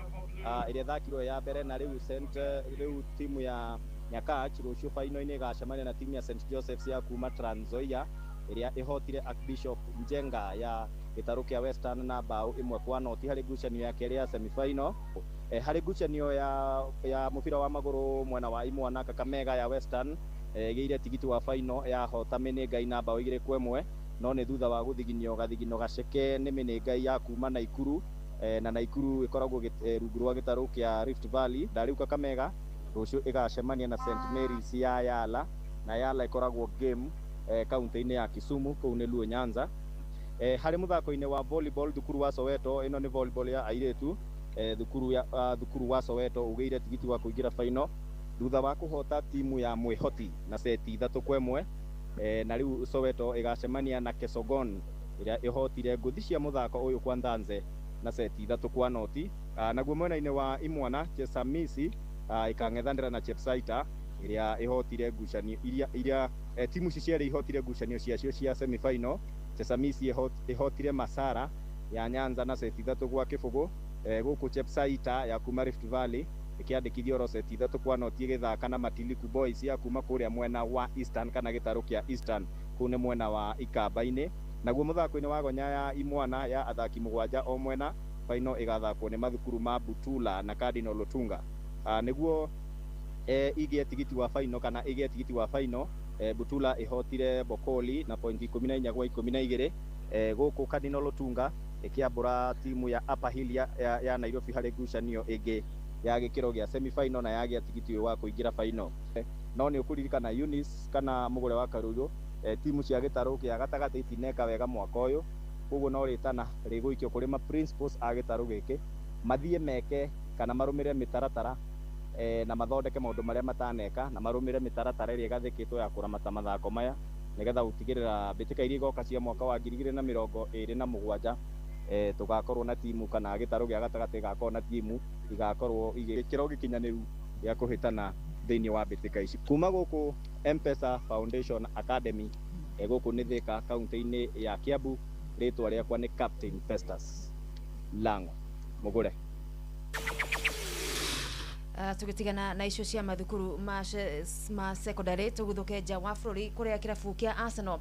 ĩrĩa ĩthakirwo ya mbere na rĩu timu ya Nyakach rũciũ final-inĩ ĩgacemania na timu ya St Joseph's ya kuma Trans Nzoia ĩrĩa ĩhotire Archbishop Njenga ya gĩtarũ kĩa Western na bao 1-0 harĩ ngucanio ya kerĩ ya semi-final. Harĩ ngucanio ya mũbira wa magũrũ mwena wa Imwana Kakamega ya Western ĩgĩire tigiti wa final ya hota Mĩnĩngai na bao 2-1 no nĩ thutha wa gũthigino gaceke nĩ Mĩnĩngai ya kuma Naikuru na Naikuru ĩkoragwo rungu rwa gĩtarũ kĩa Rift Valley. Rĩu Kakamega rũciũ ĩgacemania na St Mary's ya Yala na Yala ĩkoragwo game kaunti-inĩ ya Kisumu kũu nĩ Luo Nyanza. Harĩ mũthako-inĩ wa volleyball thukuru wa Soweto, ĩno nĩ volleyball ya airĩtu, thukuru wa Soweto ũgĩire tigiti wa kũingĩra final thutha wa kũhota timu ya Mwĩhoti na seti 3-1 na rĩu Soweto ĩgacemania na Kesogon ĩrĩa ĩhotire ngũthi cia mũthako ũyũ kwa Ndanze na seti 3-0. Naguo mwena-inĩ wa Imwana Chesamisi ĩkang'ethanĩra na Chepsaita ĩrĩa ĩhotire ngucanio iria timu ici cierĩ ihotire ngucanio ciacio cia semi final. Chesamisi ĩhotire Masara ya Nyanza na seti 3-0 gũkũ Chepsaita ya kuma Rift Valley ĩkĩandĩkithio oro seti 3-0 ĩgĩthaka na Matiliku Boys ya kuma kũrĩa mwena wa Eastern kana gĩtarũ kĩa Eastern kũu nĩ mwena wa Ikamba-inĩ. Naguo mũthako-inĩ wa Gonya ya Imwana ya athaki 7 o mwena final ĩgathakwo nĩ mathukuru ma Butula na Cardinal Otunga. Nĩguo igĩe tigiti wa final kana igĩe tigiti wa final Butula ĩhotire Bokoli na pointi 14-12 gũkũ Cardinal Otunga ĩkĩambũra timu ya Upper Hill ya Nairobi harĩ ngucanio ĩngĩ ya gikiro gia semi final na ya gia tigiti wa kuingira final. No ni ukuririkana Eunice kana mugure wa Karuiro timu cia gitaru kia gatagati itineka wega mwaka uyu, koguo no ritana riguikio kuri ma principals a gitaru giki mathie meke kana marumire mitaratara na mathondeke maundu maria mataneka na marumire mitaratara iria gathikitwo ya kuramata mathako maya nigetha gutigirira mbitika iria igoka cia mwaka wa 2027 tugakorwo na timu kana gitaru gia gatagati gakorwo na timu igakorwo igikiro gikinyaniru ya kuhitana thiini wa mbitika ici kuma guku M-Pesa Foundation Academy guku ni Thika kaunti-ini ya Kiambu. Ritwa riakwa ni Captain Festus Lango Mugure. Tugitigana na icio cia mathukuru ma secondary tuguthuke nja wa bururi kuria kirabu kia Arsenal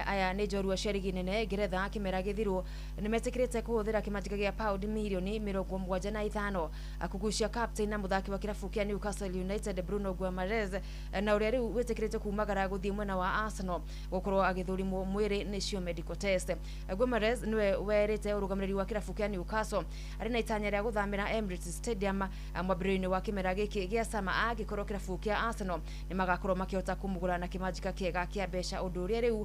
aya ni njorua sherigi nene Ngeretha kimera githirwo nimetikirite kuhuthira kimanjika gia pound milioni 75 akugucia captain na muthaki wa kirabu kia Newcastle United Bruno Guimaraes na uria riu witikirite kumagara guthie mwena wa Arsenal gukorwo agithurimwo mwiri nicio medical test. Guimaraes niwe werite urugamiriri wa kirabu kia Newcastle ari na itanya ria guthamira Emirates Stadium mwambiriro-ini wa kimera giki gia sama agikorwo kirabu kia Arsenal ni magakorwo makihota kumugura na kimanjika kiega kia besha undu uria riu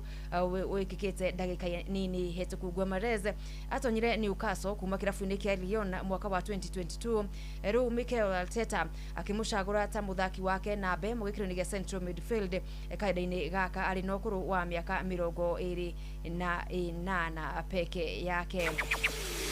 wikikite ndagika nini hetuku. Guimaraes atonyire Newcastle kuma kirabu-ini kia Lyon mwaka wa 2022. Riu Mikel Arteta akimucagura ta muthaki wake na be mugikiro-ini gia central midfield kaida-ini gaka ari na ukuru wa miaka 28 peke yake.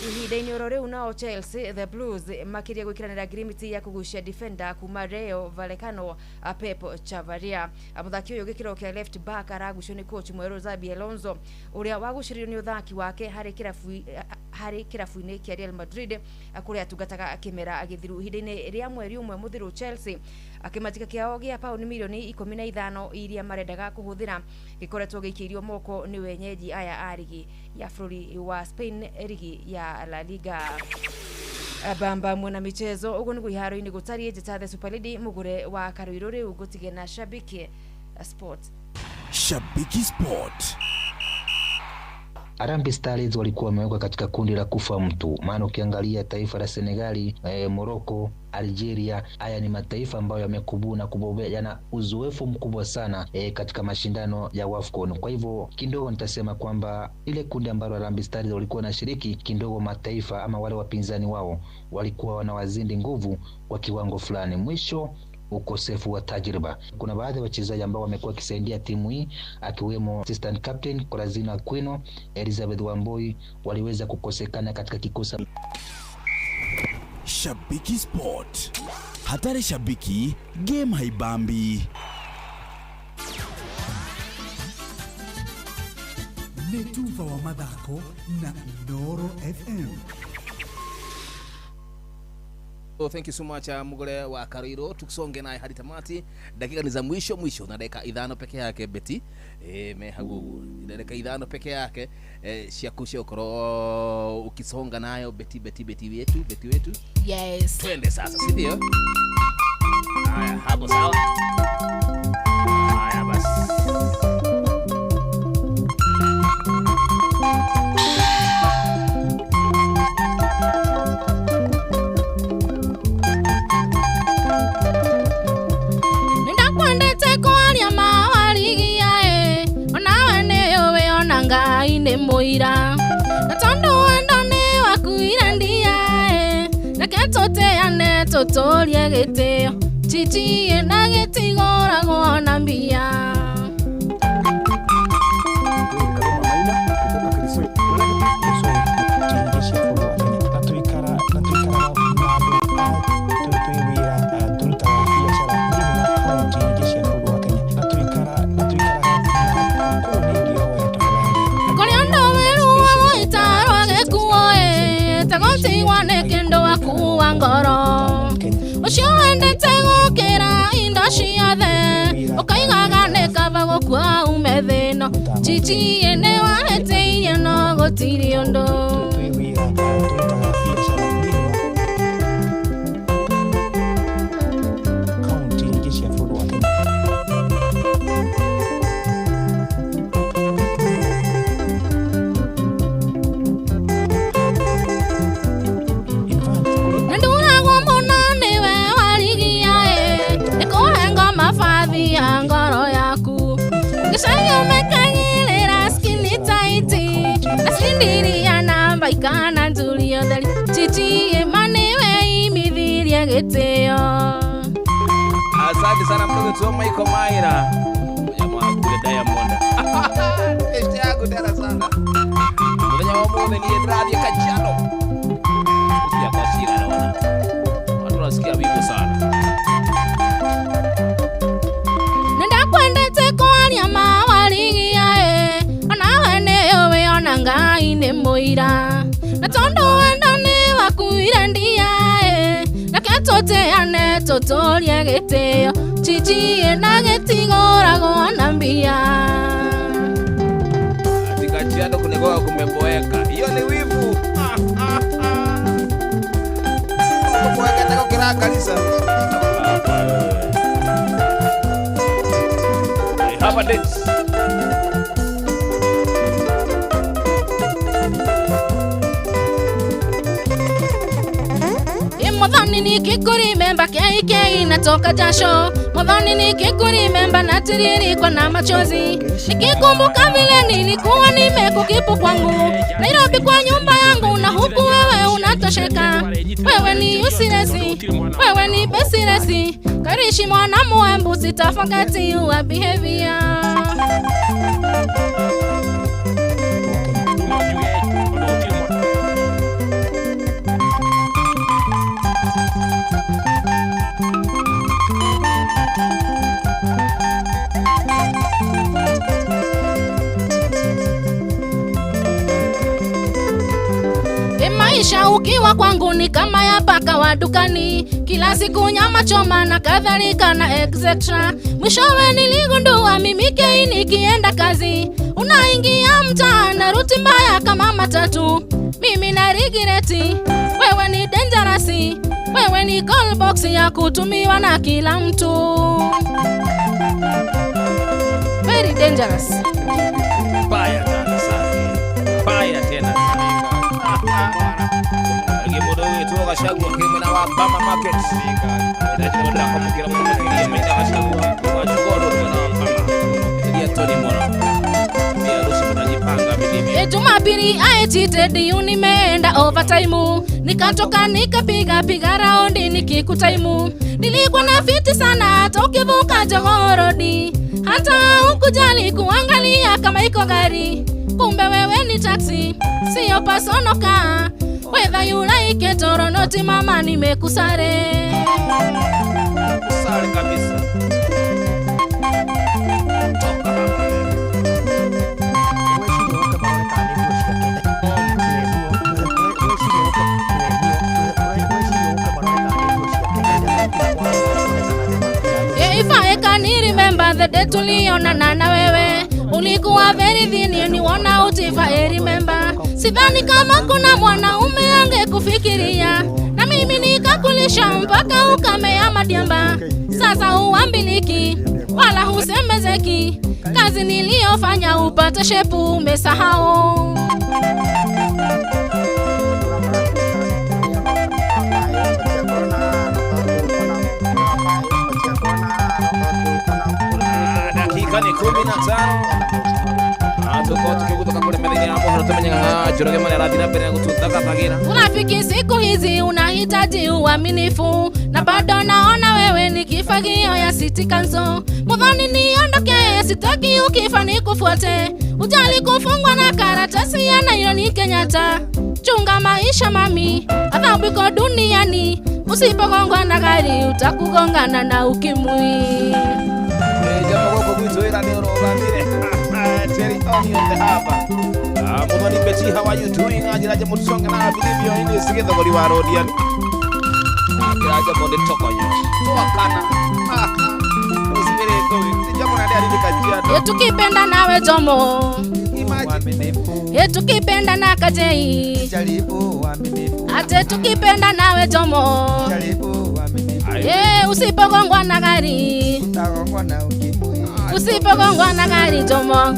Ihinda-ini oro riu nao Chelsea the Blues makiria gwikiranira agreement ya kugucia defender kuma Rayo Vallecano Pep Chavaria. Muthaki uyu gikiro kia left back aragucio ni coach mweru Xabi Alonso uria waguciririo ni uthaki wake hari kirabu-ini kia Real Madrid kuria atungataga kimera agithiru. Ihinda-ini ria mweri umwe muthiru Chelsea akimatika kiao gia pauni milioni 15 iria marendaga kuhuthira gikoretwo gikirio moko ni wenyeji aya a ligi ya bururi wa Spain, ligi ya La Liga. Bamba mwana michezo ugo nigu iharo-ini gutari njeta the Super League mugure wa Karuiro riu gutige na Shabiki Sport. Shabiki Sport. Harambee Stars walikuwa wamewekwa katika kundi la kufa mtu, maana ukiangalia taifa la Senegali, Morocco, Algeria, haya ni mataifa ambayo yamekubuna na kubobea, yana uzoefu mkubwa sana katika mashindano ya WAFCON. Kwa hivyo kidogo nitasema kwamba ile kundi ambalo Harambee Stars walikuwa wanashiriki, kidogo mataifa ama wale wapinzani wao walikuwa wanawazidi nguvu kwa kiwango fulani. Mwisho ukosefu wa tajriba. Kuna baadhi ya wachezaji ambao wamekuwa kisaidia timu hii akiwemo assistant captain Corazina Aquino, Elizabeth Wamboi waliweza kukosekana katika kikosi. Shabiki Sport. Hatari shabiki, game haibambi. Netuva wa mathako na Noro FM. So thank you so much mugure wa Karuiro. Tukisonge naye hadi tamati. Dakika ni za mwisho na dakika 5 peke yake Beti. Mehagugu. Dakika 5 peke yake shiakushe ukoro ukisonga nayo Beti wetu. Yes. Twende sasa, si ndio? Haya, hapo sawa. Haya basi. Moira natondo andone wakuira ndia na ketote ane totorie gete chichi ena getigora gona mbia ngoro ucio endete gukira indo ciothe ukaigaga ne kaba gukua umethino chichi ene wahete no gutiri undu chichi maniwe imithirie gitio. Asante sana mdogo tu Michael Maina. Jamaa kule Diamond. Besti yangu tena sana. Mwenye wa mume ni Edradi Kajiano. Sikia kwa sira naona. Watu wanasikia vipi sana. Nenda kwendete kwania mawaligia ona wene we ona ngai ne moira. Na tondo endo ne wakuira ndia na ketote ane totoria geteo chichi na getigora gona mbia. Kajiano kunegoa kumeboeka. Hiyo ni wivu. Kumboeka tako kira kanisa. Hapa dates. Modhani nikikuri memba kei natoka jasho. Modhani nikikuri memba natiriri kwa na machozi. Nikikumbuka vile nilikuwa nimekukipu kwangu Nairobi kwa nyumba yangu na huku wewe unatosheka. Wewe ni usiresi, wewe ni besiresi. Karishi mwana muembu sitafakati your behavior. Maisha ukiwa kwangu ni kama ya paka wa dukani. Kila siku nyama choma na kadhalika na etc. Mwishowe niligundua mimi kei nikienda kazi unaingia mtaa na ruti mbaya kama matatu. Mimi na regreti, wewe ni dangerous. Wewe ni call box ya kutumiwa na kila mtu. Very dangerous. Baya tena sana. Baya tena. Ngemodo wetu wakashagwa kimena wa Bama Market. Ndio kumkira mmoja mmoja wakashagwa kwa chukoro na Bama. Ndio Tony Mora. Ndio ruhusa tunajipanga vilivyo. Jumapili aitted nimeenda overtime. Nikatoka nikapiga raundi nikikutaimu. Nilikuwa na fiti sana tokivuka Jogorodi. Hata ukujali kuangalia kama iko gari. Kumbe wewe ni taxi, sio personal car. Whether you like it or not, mama nimekusare. Kusare kabisa. Toka hapa. If I can remember the day tulionana na wewe, ulikuwa very thin, ni wana utifa remember. Sidhani kama kuna mwanaume angekufikiria, na mimi nikakulisha mpaka ukamea madiamba. Sasa uambiliki wala husemezeki, kazi niliyofanya upate shepu umesahau. Dakika ni 15. Tuko tukikutoka kule mbele ya hapo tumenyanga Njoroge mwana radina mbele kututaka tagira. Unafiki siku hizi unahitaji uaminifu, na bado naona wewe ni kifagio ya City Council. Mudhani niondoke, sitaki ukifa nikufuate. Ujali kufungwa na karatasi ya Nairobi Kenyatta. Chunga maisha mami, adhabu iko duniani. Usipogongwa na gari utakugongana na ukimwi. Jamaa wako kuitoa ndio robamire. Terry Onion the hapa. Mudhani Betty, how are you doing? Ajiraje mutsonga na vilivyo ini sigedho goli wa rodian. Ajiraje bonde tokonyo. Tuakana. Usimire kwa jamaa na hadi kajiano. Tukipenda nawe Jomo. Tukipenda na Kajei. Ate tukipenda nawe Jomo. Usipogongwa na gari. Usipogongwa na gari Jomo.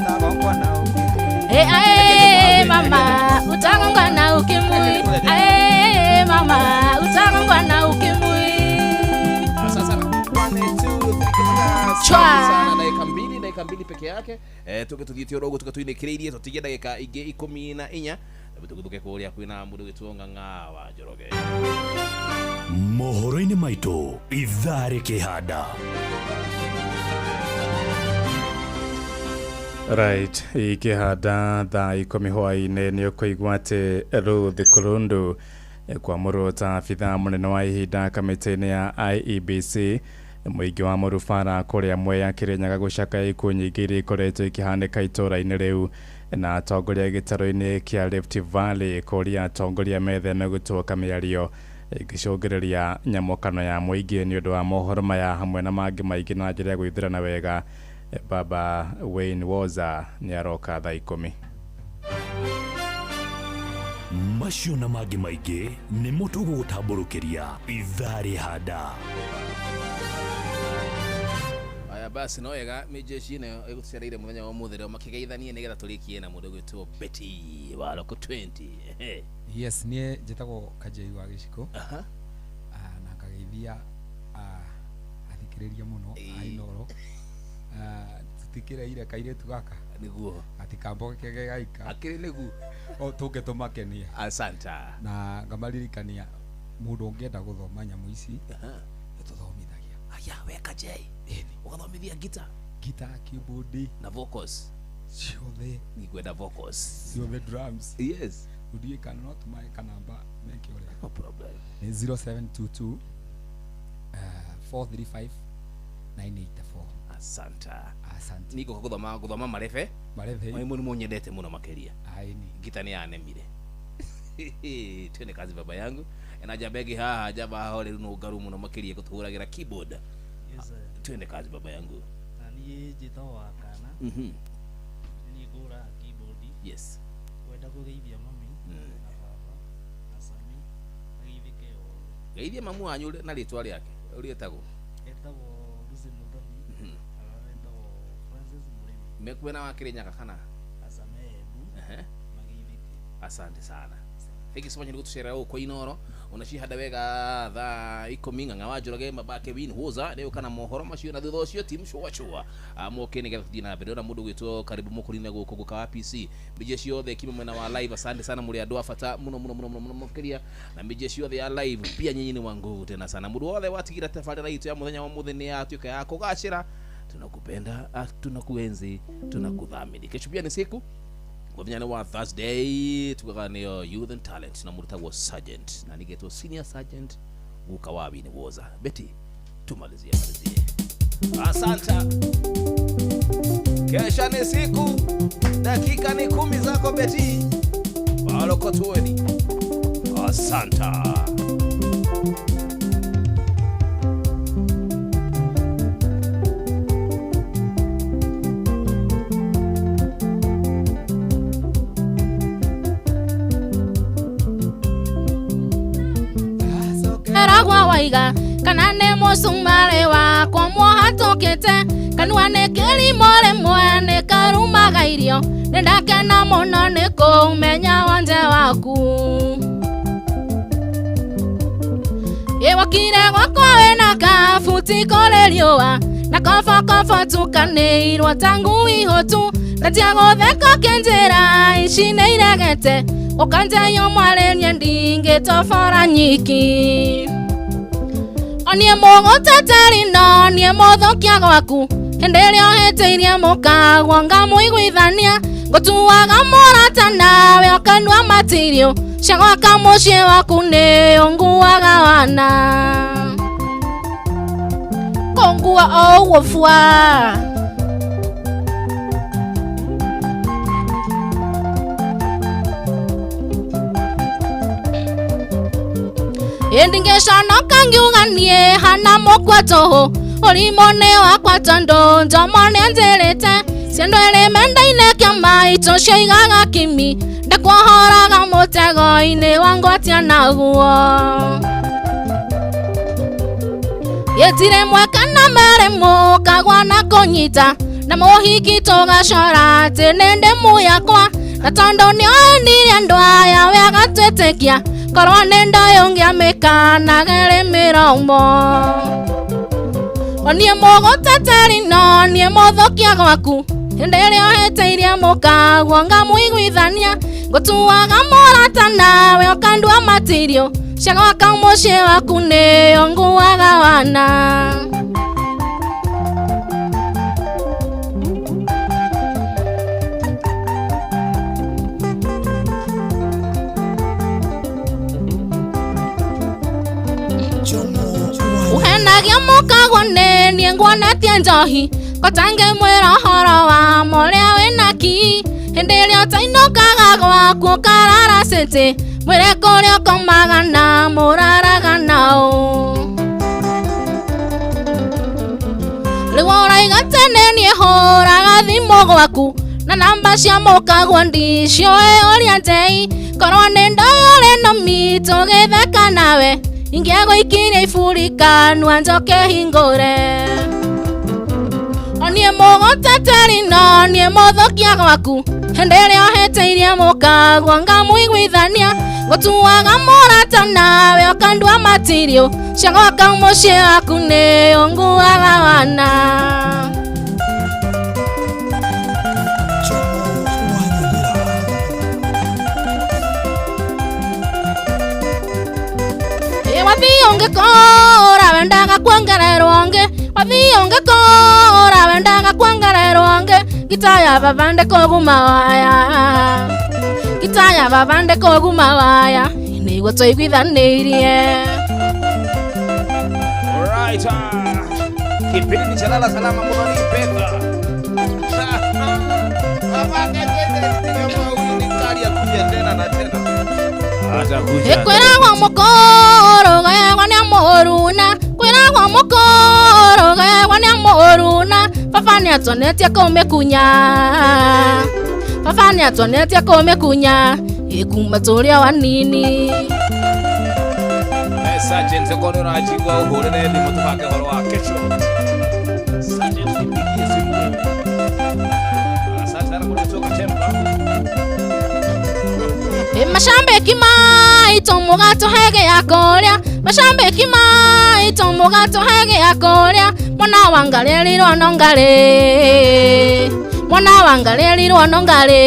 Mama, utagongwa na ukimwi. Mama, utagongwa na ukimwi. Sasa 1 2 3 dakika mbili peke yake. Tuke tuthitie rogo tuke tuine kireirie tutige dakika ingi 14 tugutuke kuria kwina mundu gitwonga Ng'awa Njoroge. Mohoro-ini maitu ithari kihanda. Right, ikihanda thaa 10 hwaĩ-inĩ nĩ ũkũigua atĩ Ruth Kurundu kwamũrwo ta abithaa mũnene wa ihinda kamĩtĩ-inĩ ya IEBC mũingĩ wa mũrubara kũrĩa Mwea Kĩrĩnyaga gũcakaya ikuũ nyingĩ iria ikoretwo ikĩhanĩka itũũra-inĩ rĩu na atongoria gĩtarũ-inĩ kĩa Rift Valley kũria atongoria metheme gũtuĩka mĩario ĩgĩcũngĩrĩria nyamũkano ya mũingĩ nĩ ũndũ wa mohoro maya hamwe na mangĩ maingĩ na njĩra ya gwĩthirana wega. Baba Wayne Woza nĩ aroka thaa 10. Macio na mangĩ maingĩ nĩ mũtũgũgũtambũrũkĩria ithari handa. Aya basi no wega mĩjeshi ĩno ĩgũtucereire mũthenya wa ũmũthĩ rĩo makĩgeithanie nĩgetha tũrĩkie na mũndũ gwĩtwo Betty wa Loko 20. Yes, niĩ njĩtagwo Kanjei wa Gĩciko. Na ngageithia athikĩrĩria mũno Ainoro. Tutikĩreire kairĩtu gaka nĩguo atikamboke gaika akĩrĩ nĩguo tũke tũmakenie. Asanta. Na ngamaririkania mũndũ ũngĩenda gũthoma nyamũ ici tũthomithagia. Aya we Kanjei ũgathomithia gita keyboard na vocals ciothe. Nĩngwenda vocals ciothe, drums. Yes, you cannot my kanamba make your no problem. 0722 435 984. Asanta. Asante. Niko gũthoma marefe. Maimu nĩ mũnyendete mũno makĩria. Aini. Gita nĩ anemire. Twende kazi baba yangu. Na jabegi haha jaba hao rĩu no ngaru mũno makĩria gũtũhũragĩra keyboard. Yes sir. Twende kazi baba yangu. Na niĩ njĩtagwo Wakana. Niĩ ngũra keyboard. Yes. Wenda kũgeithia mami na baba na Sami ageithĩke o. Geithia mamu wanyu na rĩtwa rĩake. Ũrĩetagwo? Etagwo Lucy Muthoni. Arendagwo Francis Mũrĩmi. Mekuena wa Kĩrĩnyaga kana? Asamehebu. Mageithĩke. Asante sana. Thank you so much nĩgũtũcerera gũkũ Inoro. Unacihanda wega thaa 10 Ng'awa Njoroge mabake Wayne Woza rĩu kana mohoro macio na thutha ũcio team shua moke nĩgetha tũthiĩ na mbere na mũndũ gwĩtwo Karibu Mũkũrinĩ gũkũ gũkawa PC mĩje ciothe kimo mwena wa live. Asante sana mũrĩ andũ abata mũno mũkĩria na mĩje ciothe ya live pia nyinyi ni wangu tena sana. Mũndũ wothe watigira tabarĩra itu ya mũthenya wa mũthĩ nĩ yatuĩka ya kũgacĩra. Tunakupenda, tunakuenzi, tunakuthamini. Kesho pia ni siku Wabnyana wa Thursday tukaganio Youth and Talent na murutagwo Sergeant na nigetwo Senior Sergeant Gukawa Wayne Woza. Betty tumalizie. Asanta. Kesha ni siku, dakika ni 10 zako Betty. Loko 20. Asanta. Eragwa waiga kana ne musumare wa kwa mwahatokete kanwa ne kelimo lemwe ne karuma gairio ndakena muno ne kumenya wanje waku ewakire gwakwa wena kafuti koleliwa na kofa tukaneirwa tangu ihotu natiagotheka kenjera ishine iregete okanja yo mwalenye ndinge tofora nyiki onie mogoteteri no nie mothokia gwaku hendeleo heteirie mukagwa ngamuiguithania ngotuaga morata nawe okanwa matirio shagwaka mucie waku ni onguaga wana kongua owofua endingeshono kangiuganie hana mokwato olimone wakwa tondo njomone njerete siendo elemenda-inĩ kĩama itocio igaga kimi ndakwohoraga mũtego-inĩ wangwatia naguo yetire mweka na meremo kagwa na kũnyita na mũhiki tũgacora atĩ nĩ ndĩmu yakwa na tondũ nĩoenire andũ aya we agatwĩtĩkia korwo nĩ ndoyo ngĩamĩka gere mĩromo onie mũgũteteri no nie mũthũkia gwaku hĩndĩ ĩrĩa ũhĩtĩirie mũkagwo ngamuiguithania Gutuaga morata nawe okandua material Shagwaka mucie waku nĩyo nguaga wana Uhenagia mũkagwo nĩ nguonetie njohi Kotange mwĩra ũhoro wa mũrĩa wĩnaki Hĩndĩ ĩrĩa ũtainũkaga gwaku karara city Mwĩre kũrĩa ũkomaga na mũraraga nao Rĩu ũraiga tene niĩ hũraga thimũ gwaku Na namba cia mũkagwo ndicioĩ ũrĩa ndei Korwo nĩ ndoyore no mitũ gĩtheka nawe Ingĩgũikiria iburi kanua njoke hingũre Niĩ mũgũteteri no niĩ mũthũkia gwaku Hĩndĩ ĩrĩa ũhĩtĩirie mũkagwo ngamũiguithania Gũtuaga mũrata nawe okandua material Ciagwaka mũciĩ waku nĩyo nguaga wana Wathi ungĩkora wendaga kuongererwo ũngĩ Wathi ungĩkora wendaga kuongererwo ũngĩ Gita ya babande kũguma waya Gita ya babande kũguma waya Nĩguo tũiguithanĩirie Alright, kipindi ni chalala salama mwana ni peka Kwĩragwo mũkũrũ gayagwo nĩ mũruna Kwĩragwo mũkũrũ gayagwo nĩ mũruna Baba nĩatuonetie kũmĩkunya Baba nĩatuonetie kũmĩkunya Kuma tũrĩa wanini Sergeant sekono na chingwa uhurire thimũ tũbange horo wa kesho Sergeant nipigie simu Asante sana kutoka Temba Mashambiki maitũ mũgatũhege ya kũrĩa Mashambiki maitũ mũgatũhege ya kũrĩa Mwana wangalĩrirwo no ngarĩ Mwana wangalĩrirwo no ngarĩ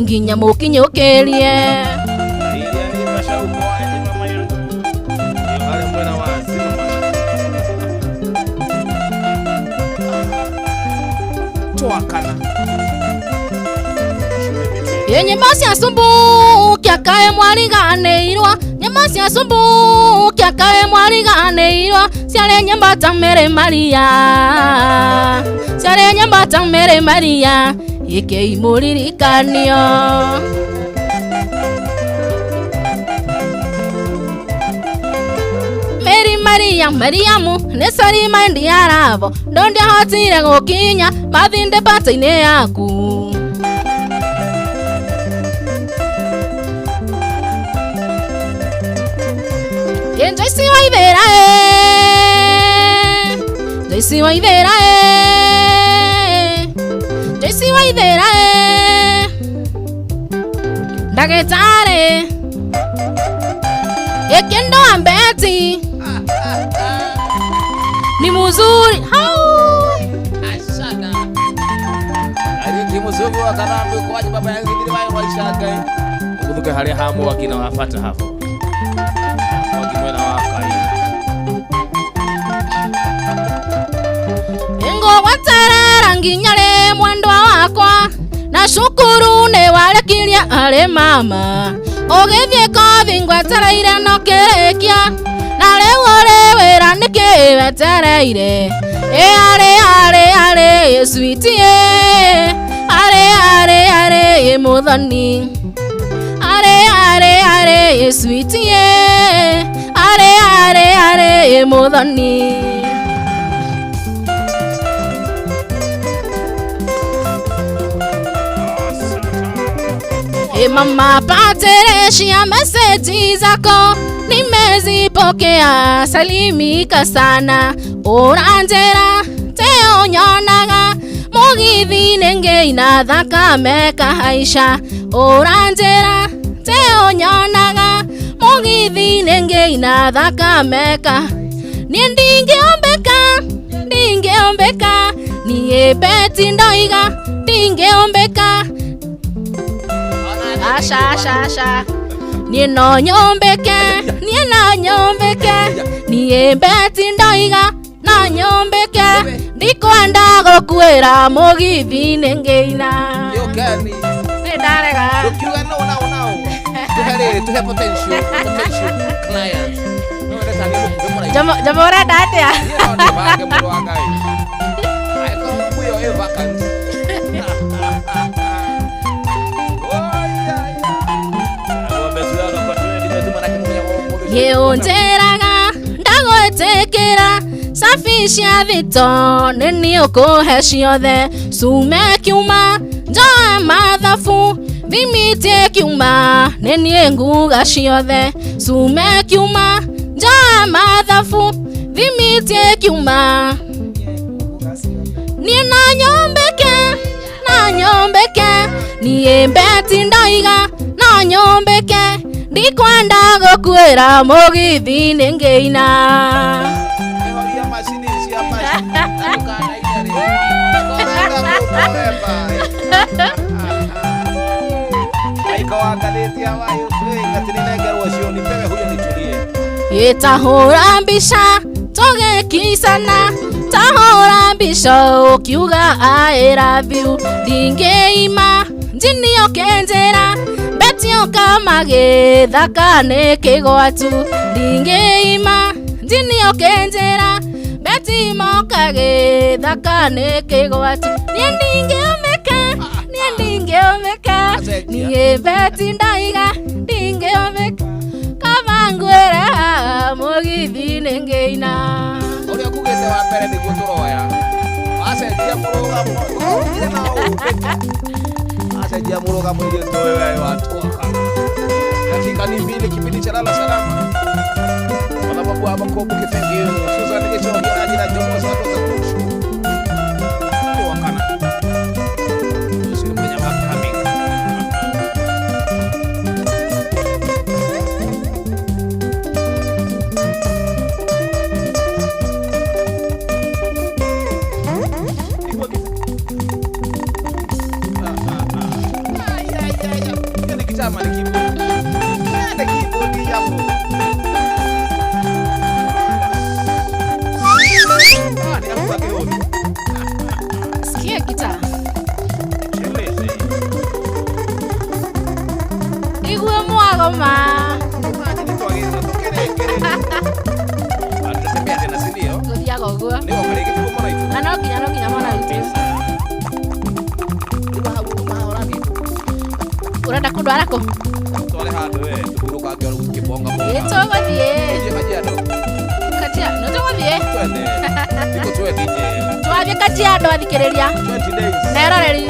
Nginya mũkinyũkĩrie Nyimbo cia Sumbukia kae mwariganĩirwo Nyimbo cia Sumbukia kae mwariganĩirwo Ciarĩ nyimbo ta Mary Maria Ciarĩ nyimbo ta Mary Maria Ikĩimũririkanio Mary Maria Mariamu nĩ sorry my dear love Ndũngĩahotire gũkinya mathinde bata-inĩ yaku Joyce Waithera Joyce Waithera Joyce Waithera Ndagĩtarĩ Ekendo ambeti Ni muzuri Ashada Ari muzugu akarambe kwaje baba yangu ndiri bayo waishaga Ukuduke hali hamu wakina wafata hapo Ngo watarara nginyare mwendwa wakwa Na shukuru ne walekiria ale mama Ogethie kothi ngwetereire no kĩrĩkia Na rĩu wĩra nĩkĩ wetereire Ale sweetie Ale mũthoni Ale sweetie Ale mũthoni Mama Patricia message zako nimezipokea salimika sana Oranjera teo nyonaga Mugithi nenge ina thakame kahaisha Oranjera teo nyonaga Mugithi nenge ina thakame ka Niĩ ndingĩombeka Niĩ beti ndoiga ndingĩombeka asha nie no nyombeke nie beti ndoiga na nyombeke ndikwenda gukwira mugithi ningeina Yokani ndarega ukiuga no tuhe potential clients no ndeta ngi jamora datia no ni bage mudo wangai aiko kuyo e vacant Yeonjeraga ndagwetekera safisha thito nini ukuhe ciothe sume kiuma njoe mathabu thimitie kiuma nini nguga ciothe sume kiuma njoe mathabu thimitie kiuma nie na nyombeke nie beti ndoiga na nyombeke ndikwenda gukwira mugithi ningeina ehoria macini cia maci ndukana igari aiko wakalitia wayo twingatini nengerwo cio ni pewe huyo nitulie itahura mbica tugikisana tahura mbica ukiuga I love you ndingeima njinio kenjera betio kamagithaka ni kigwatu ndingeima njinio kenjera beti mokagithaka ni kigwatu nie ndingeomeka nie beti ndaiga ndingeomeka kavangwera mugithi ningeina uria kugite wa mbere niguo turoya acenjia murugamo acenjia murugamo ile towe watu dakika ni mbili kipindi cha lala salama wala babu hapa kwa kifengio Susan Gicho ajira jomo za watu za kushu wakana sio mwenye makami Chama ni kibodi. Ni kibodi yangu. Ni hapo kioni. Sikia kita. Cheleze. Igwe mwagoma. Ni twageza tukere. Atutembea tena si ndio? Ngoja gogo. Ni wakale kitu mbona hicho? Anokinya mwana hicho. Urenda kundwara ko? Twale handu we, tuburuka ngero ukibonga mo. Itogothie. Je kajiado. Kajiado, no togothie. Twende. Niko tuwe DJ. Twabie kajiado athikiriria. 20 days. Neroreri.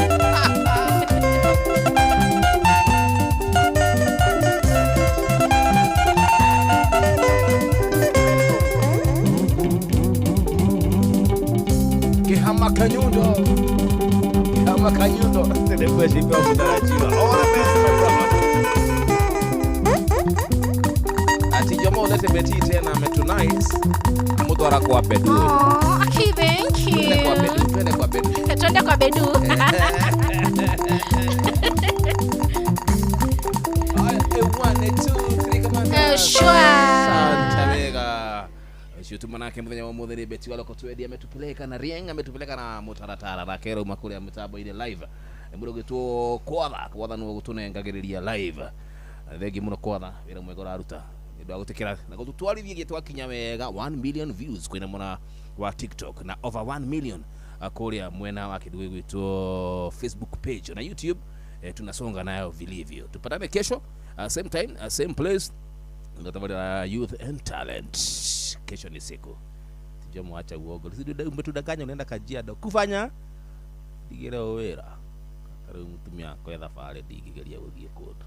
Kihama Kanyundo. Kihama Kanyundo. Tende kwa shimba kutarajiwa. All the best my brother. Ati jomo ulete beti tena ametunice. Amutwara kwa bedu. Oh, aki thank you. Twende kwa bedu. Twende kwa bedu. One, two, three, come on. Sure. Santa Vega. Shutu manake mwenye wa mudhiri beti wala kutuedi ametupeleka na Rieng ametupeleka na Mutaratara na kero makule ya mtabo ile live. Mburoge tu kwatha nuo gutunengagiriria live. Thegi muno kwatha wira mwego raruta. Ndio agutekera na gututwarithia gitwa kinya wega 1 million views kwina mwana wa TikTok na over 1 million akuria mwena wa kiduwe gwitu Facebook page na YouTube. Tunasonga nayo vilivyo. Tupatane kesho same time same place. Ngatavada youth and talent. Kesho ni siku. Tijomo acha uogo. Umetudanganya unaenda Kajiado kufanya digera wera. Kataro mtumia kwa thafari digigeria uthie kodo.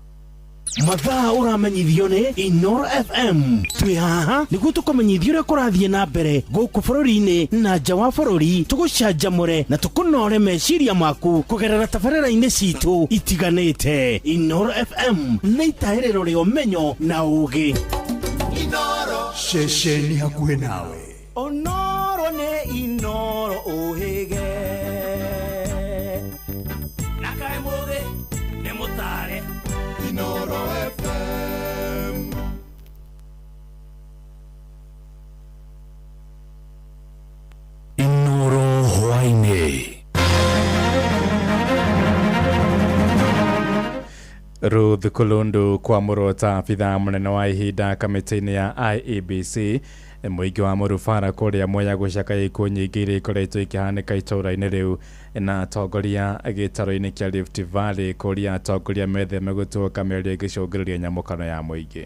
Mathaa uramenyithio ni Inoro FM. Twi haha niguo tukumenyithio uria kurathie na mbere guku bururi-ini na nja wa bururi, tugucanjamure na tukunore meciria maku kugerera tabarĩra-inĩ citu itiganĩte. Inoro FM nĩ itaĩrĩro rĩa ũmenyo na ũũgĩ. Inoro ceceni hakuhĩ nawe. Onoro nĩ Inoro ũhĩge na kaĩ mũthĩ nĩ mũtare Ruth Kulundu kwa murota afitha munene wa ihinda kamiti-ini ya IEBC muingi wa murubara kuria Mwea gucaka ikuũ nyingĩ iria ikoretwo ikihanika itũra-inĩ riu na atongoria gĩtaro-inĩ kia Rift Valley kuria atongoria metheme gũtuĩka mĩario ĩngĩcũngĩrĩria nyamũkano ya mũingĩ.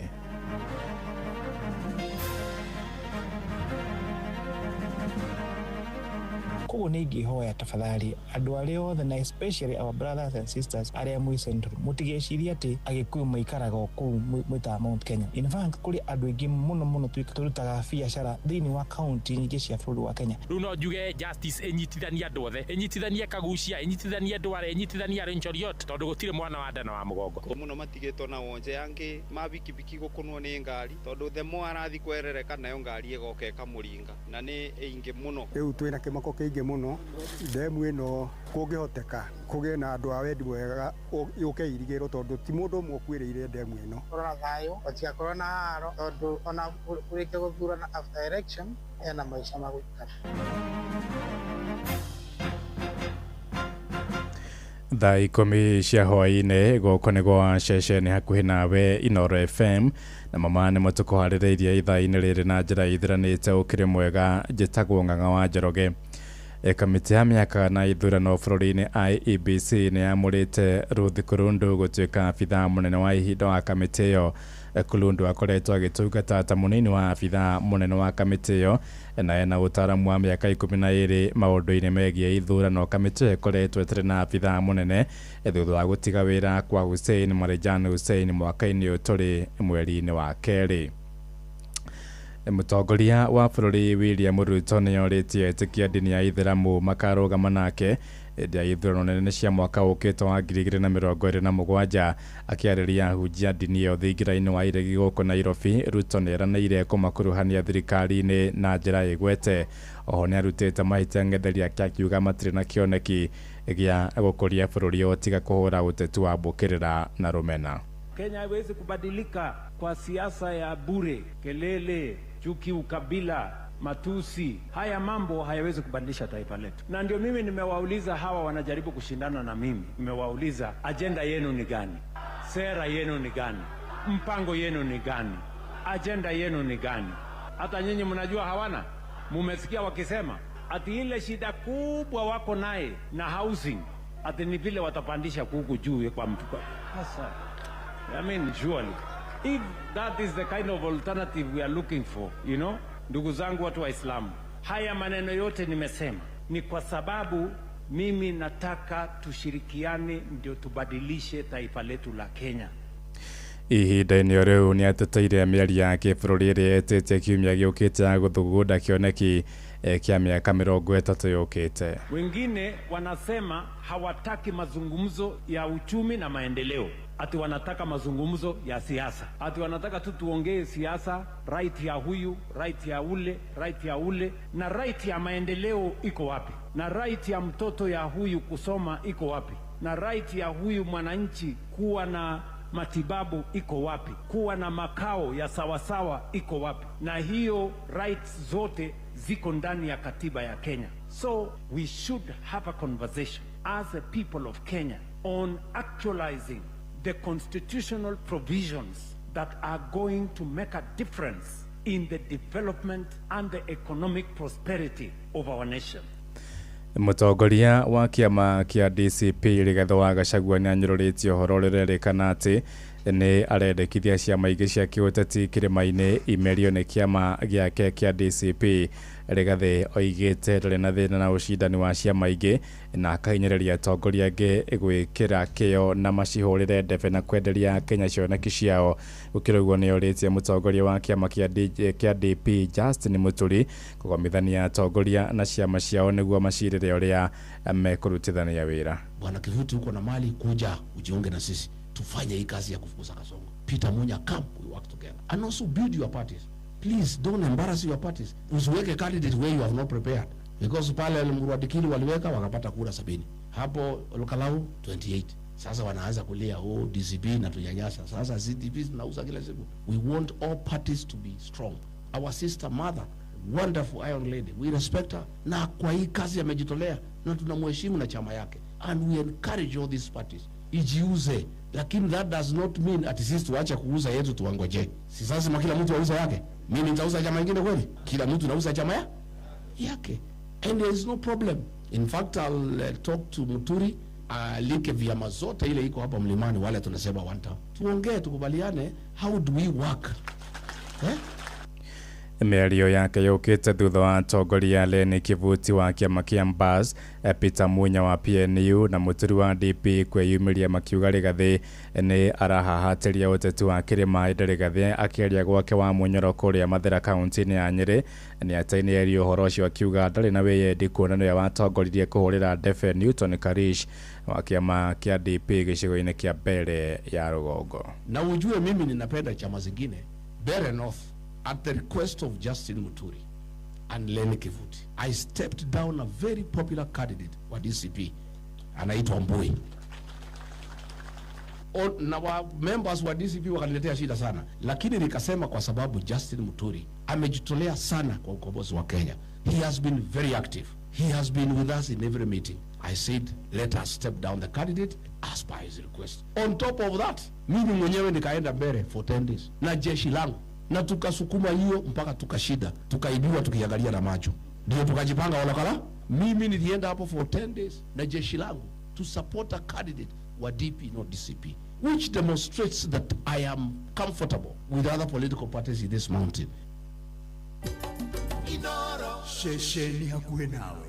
Koguo nĩ ingĩhoya tafadhali andũ arĩa othe na especially our brothers and sisters arĩa mwĩ Central mutigecirie atĩ Agĩkũyũ maikaraga kũu mwĩta Mount Kenya. In fact kũrĩ andũ aingĩ mũno tũrutaga biacara thĩinĩ wa kaunti nyingĩ cia bũrũri wa Kenya. Rĩu no njuge justice ĩnyitithanie andũ othe, ĩnyitithanie Kagucia, ĩnyitithanie Ndware, ĩnyitithanie Renchoriot tondũ gũtirĩ mwana wa nda na wa mũgongo. Mũno matigĩtwo na wonje angĩ mabikibiki gũkũnwo nĩ ngari tondũ themo arathi kwerereka nayo ngari ĩgoka ĩkamũringa na nĩ ĩingĩ mũno. Rĩu twĩna kĩmako kĩingĩ mũno ndemu ĩno kũngĩhoteka kũgĩe na andũ a wendi mwega yũke irigĩrwo tondũ ti mũndũ ũmwe ũkuĩrĩire ndemu ĩno. Korona thayũ gũtigakorwo na haro tondũ ona kũrĩkia gũthurana after election ena maica ma gũikara. Thaa 10 cia hwaĩ-inĩ gũkũ nĩ gwa ceceni hakuhĩ nawe Inooro FM na mama nĩ mũtũkũharĩrĩirie ithaa-inĩ rĩrĩ na njĩra ithiranĩte ũkĩrĩ mwega njĩtagwo Ng'ang'a wa Njoroge. Kamĩtĩ ya mĩaka na ithurano bũrũri-inĩ IEBC nĩ yamũrĩte Ruth Kulundu gũtuĩka abitha mũnene wa ihinda wa kamĩtĩ ĩyo. Kulundu akoretwo agĩtungata ta mũnini wa abitha mũnene wa kamĩtĩ ĩyo na ena ũtaaramu wa mĩaka 12 maũndũ-inĩ megiĩ ithurano. Kamĩtĩ ĩyo ĩkoretwo ĩtarĩ na abitha mũnene thutha wa gũtiga wĩra kwa Hussein Marjan Hussein mwaka-inĩ ũyũ tũrĩ mweri-inĩ wa kerĩ. Mũtongoria wa bũrũri William Ruto nĩ orĩtie etĩkia ndini ya Ithĩramu makarũgama nake hĩndĩ ya ithurano nene cia mwaka ũkĩte wa 2027. Akĩarĩria ahunjia ndini ĩyo thingira-inĩ wa iregi gũkũ Nairobi, Ruto nĩ eranĩire kũmakuruhania thirikari-inĩ na njĩra ĩgwete. Oho nĩ arutĩte mahĩtia ng'etheria akiuga matirĩ na kĩoneki gĩa gũkũria bũrũri ũyũ tiga kũhũra ũteti wa mbũkĩrĩra na rũmena. Kenya haiwezi kubadilika kwa siasa ya bure, kelele, chuki, ukabila, matusi. Haya mambo hayawezi kubadilisha taifa letu. Na ndio mimi nimewauliza hawa wanajaribu kushindana na mimi. Nimewauliza agenda yenu ni gani? Sera yenu ni gani? Mpango yenu ni gani? Agenda yenu ni gani? Hata nyinyi mnajua hawana. Mumesikia wakisema ati ile shida kubwa wako naye na housing ati ni vile watapandisha kuku juu kwa mtu. Sasa I mean, surely, if that is the kind of alternative we are looking for, you know, ndugu zangu watu wa Islamu, haya maneno yote nimesema ni kwa sababu mimi nataka tushirikiane ndio tubadilishe taifa letu la Kenya. Ihinda-inĩ rĩu nĩ ateteire mĩario ya kĩbũrũri ĩrĩa etĩtie kiumia gĩũkĩte ya gũthugunda kĩoneki kia miaka 30 yũkĩte. Wengine wanasema hawataki mazungumzo ya uchumi na maendeleo, ati wanataka mazungumzo ya siasa, ati wanataka tu tuongee siasa, right ya huyu, right ya ule, right ya ule. Na right ya maendeleo iko wapi? Na right ya mtoto ya huyu kusoma iko wapi? Na right ya huyu mwananchi kuwa na matibabu iko wapi? Kuwa na makao ya sawasawa iko wapi? Na hiyo rights zote ziko ndani ya katiba ya Kenya. So we should have a conversation as a people of Kenya on actualizing the constitutional provisions that are going to make a difference in the development and the economic prosperity of our nation. Mũtongoria wa kĩama kĩa DCP Rigathĩ wa Gachagua nĩ anyũrũrĩtie ũhoro rĩrerĩkana atĩ nĩ arendekithia ciama ingĩ cia kĩũteti kĩrĩma-inĩ imerio nĩ kĩama gĩake kĩa DCP. Rigathĩ oigĩte ndarĩ na thĩna na ũcindani wa ciama ingĩ na akahinyĩrĩria atongoria angĩ gwĩkĩra kĩyo na macihũrĩre ndebe na kwenderia Kenya cioneki ciao. Gũkĩra ũguo nĩ orĩtie mũtongoria wa kĩama kĩa DP Justin Muturi kũgomithania atongoria na ciama ciao nĩguo macirĩre ũrĩa mekũrutithania wĩra. Bwana Kivuti, uko na mali, kuja ujiunge na sisi tufanye hii kazi ya kufukuza kasongo. Peter Munya, come, we work together. And also build your parties. Please don't embarrass your parties. Usiweke candidate where you have not prepared. Because pale Mruadikili waliweka wakapata kura 70. Hapo Lukalau 28. Sasa wanaanza kulia DCP na tunyanyasa. Sasa CDP tunauza kila siku. We want all parties to be strong. Our sister mother, wonderful iron lady, we respect her. Na kwa hii kazi amejitolea na tunamheshimu na chama yake. And we encourage all these parties. Ijiuze lakini that does not mean ati sisi tuache kuuza yetu tuangoje. Si sasa kila mtu auza yake. Mimi nitauza chama kingine kweli? Kila mtu anauza chama yake. And there is no problem. In fact, I'll talk to Muturi alike vyama zote ile iko hapa mlimani wale tunasema one time. Tuongee tukubaliane how do we work? Mĩario yake yũkĩte thutha wa atongoria Leni Kivuti wa kĩama kĩa Mbas, Peter Munya wa PNU na Mũturi wa DP kwĩyumĩria makiuga Rigathĩ nĩ arahahatĩria ũteti wa kĩrĩma hĩndĩ Rigathĩ akĩaria gwake wa Munyoro kũrĩa Mathĩra kaunti-inĩ ya Nyĩrĩ nĩ atainirie ũhoro ũcio akiuga ndarĩ na wĩyendi kuona nĩwe watongoririe kũhũrĩra Defe Newton Karish wa kĩama kĩa DP gĩcigo-inĩ kĩa Mbere ya Rũgongo. Na ujue mimi ninapenda chama zingine Mbere North. At the request of Justin Muturi and Leni Kivuti, I stepped down a very popular candidate wa DCP anaitwa Mbui. Na wa members wa DCP wakaniletea shida sana, lakini nikasema kwa sababu Justin Muturi amejitolea sana kwa ukombozi wa Kenya. He has been very active. He has been with us in every meeting. I said, let us step down the candidate as per his request. On top of that, mimi mwenyewe nikaenda Mbere for 10 days na jeshi langu, na tukasukuma hiyo mpaka tukashida, tukaibiwa tukiangalia na macho, ndio tukajipanga walakala. Mimi nilienda hapo for 10 days na jeshi langu to support a candidate wa DP not DCP, which demonstrates that I am comfortable with other political parties in this mountain. Shesheni hakuhe nawe.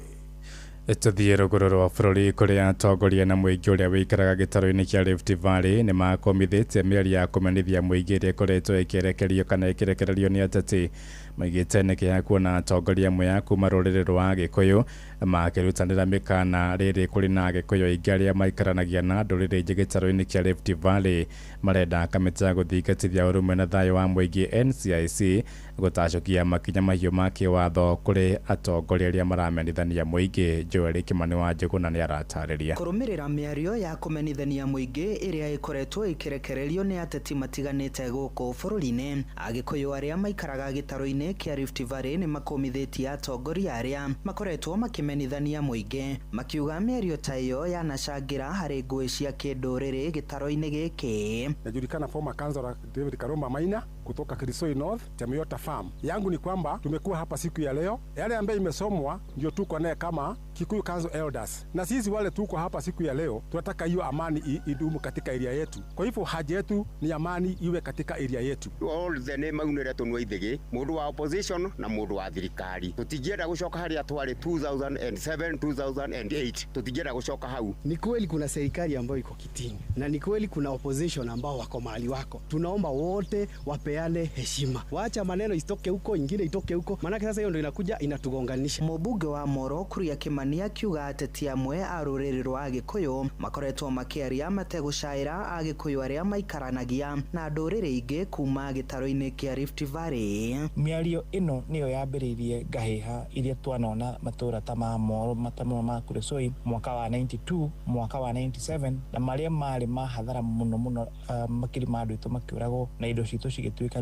Tuthiĩ rũgũrũ rwa bũrũri kũrĩa atongoria na mũingĩ ũrĩa wĩikaraga gĩtarũ-inĩ kĩa Rift Valley nĩ makomithĩtie mĩario ya kũmenithia mũingĩ ĩrĩa ĩkoretwo ĩkĩrekererio kana ĩkĩrekererio nĩ ateti. Maigĩte nĩkĩ ya kuona atongoria amwe ya kuma rũrĩrĩ rwa Gĩkũyũ makĩrutanĩra mĩkana rĩrĩ kũrĩ na Agĩkũyũ aingĩ arĩa maikaranagia na ndũrĩrĩ ingĩ gĩtarũ-inĩ kĩa Rift Valley marenda kamĩtĩ ya gũthingatithia ũrũmwe na thayũ wa mũingĩ NCIC gũtacũkia makinya mahiũ ma kĩwatho kũrĩ atongoria arĩa maramenithania mũingĩ. Joel Kimani wa Njũgũna nĩ aratarĩria. Kũrũmĩrĩra mĩario ya kũmenithania mũingĩ ĩrĩa ĩkoretwo ĩkĩrekererio nĩ ateti matiganĩte gũkũ bũrũri-inĩ, Agĩkũyũ arĩa maikaraga gĩtarũ-inĩ kĩa Rift Valley nĩ makomithĩtie atongoria arĩa makoretwo makĩmenithania mũingĩ, makiuga mĩario ta ĩyo yanacangĩra harĩ ngũĩ cia kĩndũrĩrĩ gĩtarũ-inĩ gĩkĩ. Najulikana former councillor David Karoma Maina kutoka Kirisoi North, Chamiota Farm. Yangu ni kwamba tumekuwa hapa siku ya leo, yale ambayo imesomwa ndio tuko naye kama Kikuyu Council Elders. Na sisi wale tuko hapa siku ya leo tunataka hiyo amani idumu katika area yetu. Kwa hivyo haja yetu ni amani iwe katika area yetu. All the name maunere tunwa ithigi, mundu wa opposition na mundu wa thirikari. Tutigienda gucoka haria twari 2007 2008. Tutigienda gucoka hau. Ni kweli kuna serikali ambayo iko kitini na ni kweli kuna opposition ambao wako mahali wako. Tunaomba wote wapeane heshima. Waacha maneno isitoke huko, ingine itoke huko. Maana sasa hiyo ndio inakuja inatugonganisha. Mũmbunge wa Moro Kuria Kimani akiuga ateti amwe a rũrĩrĩ rwa Agĩkũyũ makoretwo makĩaria mategũcaĩra Agĩkũyũ arĩa maikaranagia na ndũrĩrĩ ingĩ kuma gĩtarũ-inĩ kĩa Rift Valley. Mĩario ĩno nĩyo yambĩrĩirie ngahĩha iria twanona matũra ta ma Moro matamwe ma Kuresoi mwaka wa 92, mwaka wa 97 na marĩa marĩ mahathara mũno makiri ma andũ aitũ makĩũragwo na indo citũ cigĩtuĩka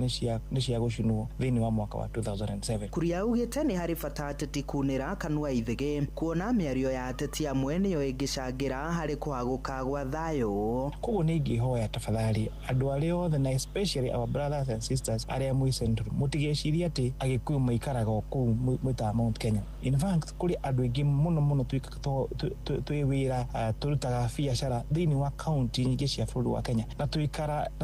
nĩ cia gũcinwo thĩinĩ wa mwaka wa 2007. Kuria augĩte nĩ harĩ bata ateti kunĩra kanua ithĩgĩ kuona mĩario ya ateti amwe nĩyo ĩngĩcangĩra harĩ kwagũka gwa thayũ. Koguo nĩ ingĩhoya tafadhali andũ arĩa othe na especially our brothers and sisters arĩa mwĩ Central mũtigecirie atĩ Agĩkũyũ maikaraga kũu mwĩta Mount Kenya. In fact kũrĩ andũ aingĩ mũno twĩ wĩra tũrutaga biacara thĩinĩ wa kaunti nyingĩ cia bũrũri wa Kenya na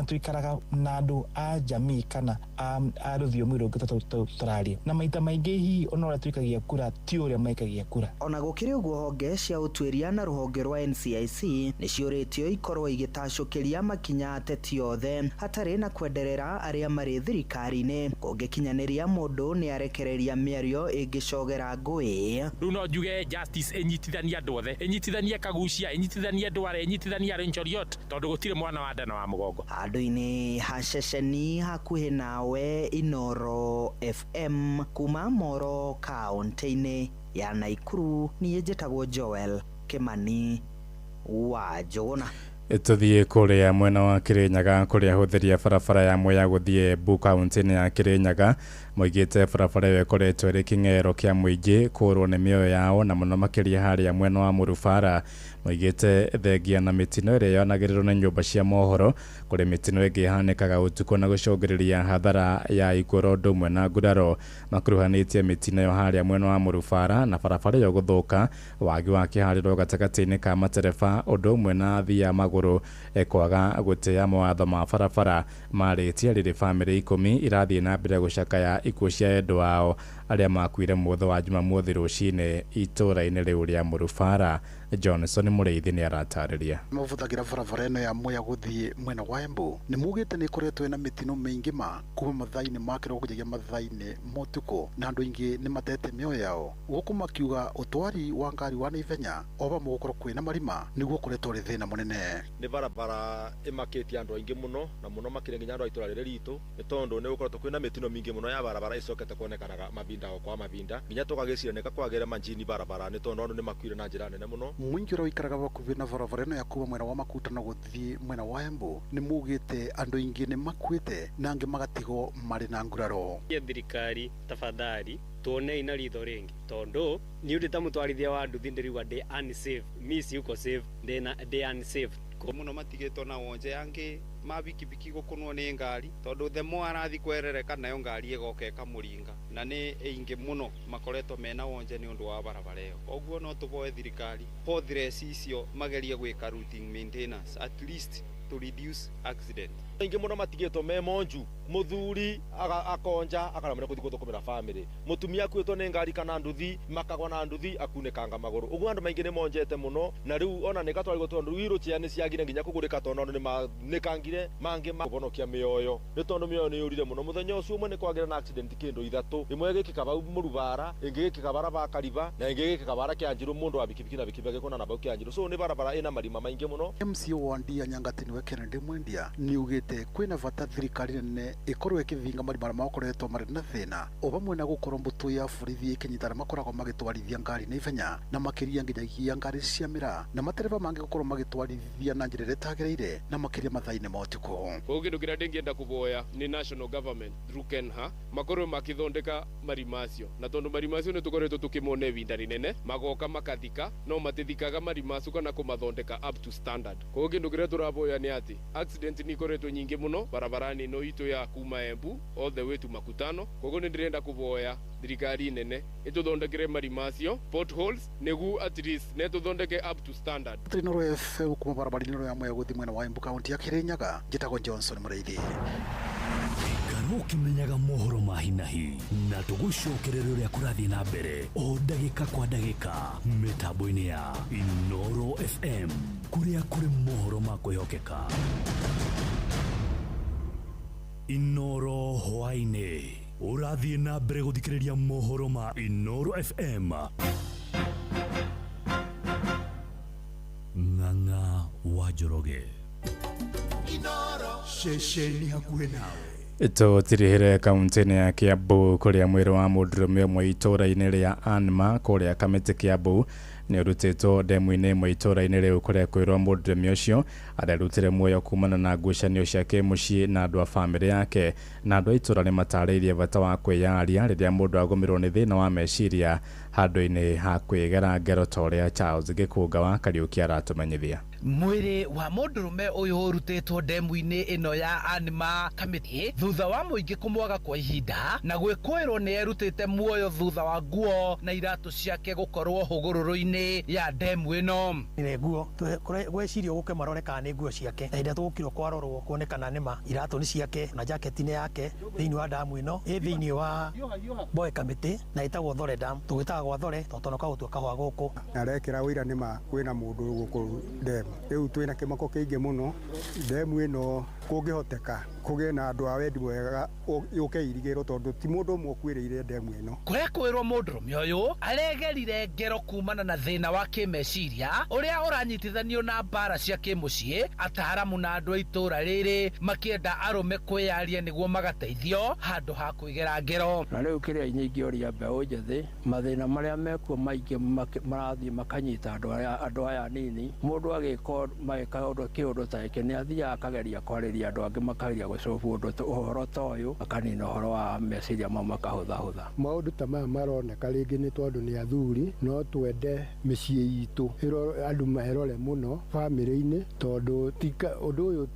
tuikaraga na andũ a jamii kana a rũthiomi rũngĩ tũraria na maita maingĩ hihi ona ũrĩa tuikagia kura ti ũrĩa maikagia kura. Ona gũkĩrĩ ũguo honge cia ũtuĩria na rũhonge rwa NCIC nĩ ciũrĩtio ikorwo igĩtacũkĩria makinya ateti othe hatarĩ na kwenderera arĩa marĩ thirikari-inĩ kũngĩkinyanĩria mũndũ nĩ arekereria mĩario ĩngĩcogera ngũĩ. Rĩu no njuge justice ĩnyitithanie andũ othe, ĩnyitithanie Kagucia, ĩnyitithanie Ndware, ĩnyitithanie Renchoriot tondũ gũtirĩ mwana wa Ndana wa Mũgongo. Handũ-inĩ ha ceceni hakuhĩ nawe Inoro FM kuma Moro kaunti-inĩ ya Naikuru, niĩ njĩtagwo Joel Kimani wa Njũgũna. Tuthiĩ kũrĩa mwena wa Kĩrĩnyaga kũrĩa hũthĩria barabara ya Mwea gũthiĩ Embu kaunti-inĩ ya Kĩrĩnyaga moigite barabara ĩyo ĩkoretwo ĩrĩ kĩng'ero kĩa mũingĩ kũrwo nĩ mĩoyo yao na mũno makĩria harĩa mwena wa Mũrubara. Moigite thengia na mĩtino ĩrĩa yonagĩrĩrwo nĩ nyũmba cia mohoro kũrĩ mĩtino ĩngĩ ĩhanĩkaga ũtukũ na gũcũngĩrĩria hathara ya ikũro ũndũ ũmwe na nguraro. Makuruhanĩtie mĩtino ĩyo harĩa mwena wa Mũrubara na barabara ĩyo gũthũka, wagi wa kĩharĩro gatagatĩ-inĩ ka matereba ũndũ ũmwe na athii a magũrũ kwaga gũtĩa mawatho ma barabara. Marĩtie rĩrĩ bamĩrĩ 10 irathiĩ na mbere gũcakaya ikuũ cia endwa ao arĩa makuire mũthĩ wa Jumamothi rũcinĩ itũũra-inĩ rĩu rĩa Mũrubara. Johnson Mũrĩithi nĩ aratarĩria. Mavuthagira barabara ĩno ya Mwea gũthiĩ mwena wa Embu nĩ mugĩte nĩ ĩkoretwo ĩna mĩtino mĩingĩ kuma mathaa-inĩ ma kĩroko nginyagia mathaa-inĩ ma ũtukũ, na andũ aingĩ nĩ matete mĩoyo yao. Gũkũ makiuga ũtwari wa ngari wa naihenya o vamwe gũkorwo kwĩna marima nĩguo ũkoretwo ũrĩ thĩna mũnene. Nĩ barabara ĩmakĩtie andũ aingĩ mũno na mũno makĩria nginya andũ a itũũra rĩrĩ ritũ, nĩ tondũ nĩ gũkoretwo kwĩna mĩtino mĩingĩ mũno ya barabara ĩcokete kuonekanaga mavinda o kwa mavinda, nginya tũgagĩciria nĩ kwagĩre manjini barabara nĩ tondũ andũ nĩ makuire na njĩra nene mũno. Mũingĩ ũrĩa ũikaraga hakuhĩ na barabara ĩno ya kuma mwena wa Makutano gũthiĩ mwena wa Embu nĩ mugĩte andũ aingĩ nĩ makuĩte na angĩ magatigwo marĩ na nguraro. Thirikari tafadhali tuone ina ritho ringi tondu ni undi ta mutwarithia wa nduthi ndiriwa ndi unsafe miss yuko safe ndi unsafe muno matigĩtwo na wonje yangi mabikibiki gũkũnwo nĩ ngari tondu themo arathi kwerereka nayo ngari ĩgoka ĩkamũringa na nĩ ingĩ mũno makoretwo mena wonje nĩ ũndũ wa barabara ĩyo. Koguo no tũboe thirikari pothress icio magerie gwĩka routine maintenance at least to reduce accident. Ingi muno matigĩtwo me monju, muthuri akonja akaramena kuthi gũthũkũmĩra family, mutumia akuĩtwo nĩ ngari kana nduthi makagwa na nduthi akunĩkanga magũrũ. Ũguo andũ maingĩ nĩ monjete mũno na rĩu ona nĩ gatwarĩrwo tondũ wheelchair nĩ ciagire nginya kũgũrĩka tondũ nĩ manĩkangire mangĩ mabonokia mĩoyo nĩ tondũ mĩoyo nĩ yũrire mũno. Mũthenya ũcio ũmwe nĩ kwagĩra na accident kĩndũ ithatũ, ĩmwe gĩkĩka bau Mũrubara, ĩngĩ gĩkĩka bara ba Kariba na ĩngĩ gĩkĩka bara Kĩanjĩrũ, mũndũ wa bikibiki na bikibiki agĩkona na bau Kĩanjĩrũ. So nĩ barabara ĩna marima maingĩ mũno. MCO wa Ndia Nyangati niwe Kennedy Mwendia ni ugĩte kwĩna bata thirikari nene ĩkorwo ĩkĩthinga marima makoretwo marĩ na thĩna o vamwe na gũkorwo mbũtũ ya borithi ĩkĩnyitana makoragwo magĩtwarithia ngari na ihenya na makĩria nginyagia ngari cia mĩraa na matereba mangĩ gũkorwo magĩtwarithia na njĩra ĩrĩa ĩtagĩrĩire na makĩria mathaa-inĩ ma ũtukũ. Koguo kĩndũ kĩrĩa ndĩngĩenda kuboya ni national government through KENHA makorwo makĩthondeka marima acio, na tondũ marima acio nĩ tũkoretwo tũkĩmona ivinda rĩnene magoka makathika no matithikaga marima acio kana kũmathondeka up to standard. Koguo kĩndũ kĩrĩa tũraboya nĩ atĩ accident nĩ ikoretwo nyingĩ mũno barabarani ĩno itũ ya kuma Embu all the way to Makutano. Koguo nĩ ndĩrenda kuboya thirikari nene ĩtũthondekere marima acio potholes nĩguo at least nĩ tũthondeke up to standard. Trinoro FM kuma barabara-inĩ ya Mwea gũthiĩ mwena wa Embu kaunti ya Kirinyaga, njĩtagwo Johnson Mũrĩithi. Ikara ũkĩmenyaga mohoro ma hi na hi na tũgũcokerera ũrĩa kũrathiĩ na mbere o ndagĩka kwa ndagĩka mĩtambo-inĩ ya Inoro FM kũrĩa kũrĩ mohoro ma kwĩhokeka. Inoro hwainĩ ũrathiĩ na mbere gũthikĩrĩria mohoro ma Inoro FM. Ng'ang'a wa Njoroge. Inoro ceceni hakuhĩ nawe. Tũtirihĩre kaunti-inĩ ya Kiambu kũrĩa mwĩrĩ wa mũndũrũme ũmwe itũũra-inĩ rĩa Anma kũrĩa Kamiti Kiambu nĩ ũrutĩtwo ndemu-inĩ ĩmwe itũũra-inĩ rĩu kũrĩa kwĩrwo mũndũrũme ũcio arerutire muoyo kumana na ngucanio cia kĩmũciĩ na andũ a bamĩrĩ yake, na andũ a itũũra nĩ matarĩirie bata wa kwĩyaria rĩrĩa mũndũ agũmĩrwo nĩ thĩna wa meciria handũ-inĩ ha kwĩgera ngero ta ũrĩa Charles Gĩkũnga wa Kariũki aratũmenyithia. Mwĩrĩ wa mũndũrũme ũyũ ũrutĩtwo ndemu-inĩ ĩno ya Anma Kamiti thutha wa mũingĩ kũmwaga kwa ihinda na gwĩkũĩrwo nĩ erutĩte muoyo thutha wa nguo na iratũ ciake gũkorwo hũgũrũrũ-inĩ ya ndemu ĩno. Nĩ nguo gweciria gũke marore kana nĩ nguo ciake, na hĩndĩ tũgũkirwo kwarorwo kuonekana nĩ ma iratũ nĩ ciake na jaketi nĩ yake thĩinĩ wa damu ĩno thĩinĩ wa Boe Kamiti na ĩtagwo Thore Dam. Tũgĩtaga gwa Thore tondũ no gũtuĩka gwa gũkũ arekĩra ũira nĩ ma kwĩna mũndũ gũkũ ndemu. Rĩu twĩna kĩmako kĩingĩ mũno ndemu ĩno kũngĩhoteka kũgĩe na andũ a wendi mwega yũke irigĩrwo tondũ ti mũndũ ũmwe ũkuĩrĩire ndemu ĩno. Kũrĩa kwĩrwo mũndũrũme ũyũ aregerire ngero kumana na thĩna wa kĩmeciria ũrĩa ũranyitithanio na mbara cia kĩmũciĩ, ataaramu na andũ a itũũra rĩrĩ makĩenda arũme kwĩyaria nĩguo magateithio handũ ha kwĩgera ngero. Na rĩu kĩrĩa ingĩoria mbeũ njĩthĩ mathĩna marĩa mekuo maingĩ marathiĩ makanyita andũ aya nini, mũndũ magĩka ũndũ ta gĩkĩ nĩ athiaga akageria kwarĩria mararia andũ angĩ makageria gũcobu ũndũ ũhoro ta ũyũ akanina ũhoro wa meciria mau makahũthahũtha. Maũndũ ta maya maroneka rĩngĩ nĩ tondũ nĩ athuri no twende mĩciĩ itũ andũ maherore mũno bamĩrĩ-inĩ tondũ ũndũ ũyũ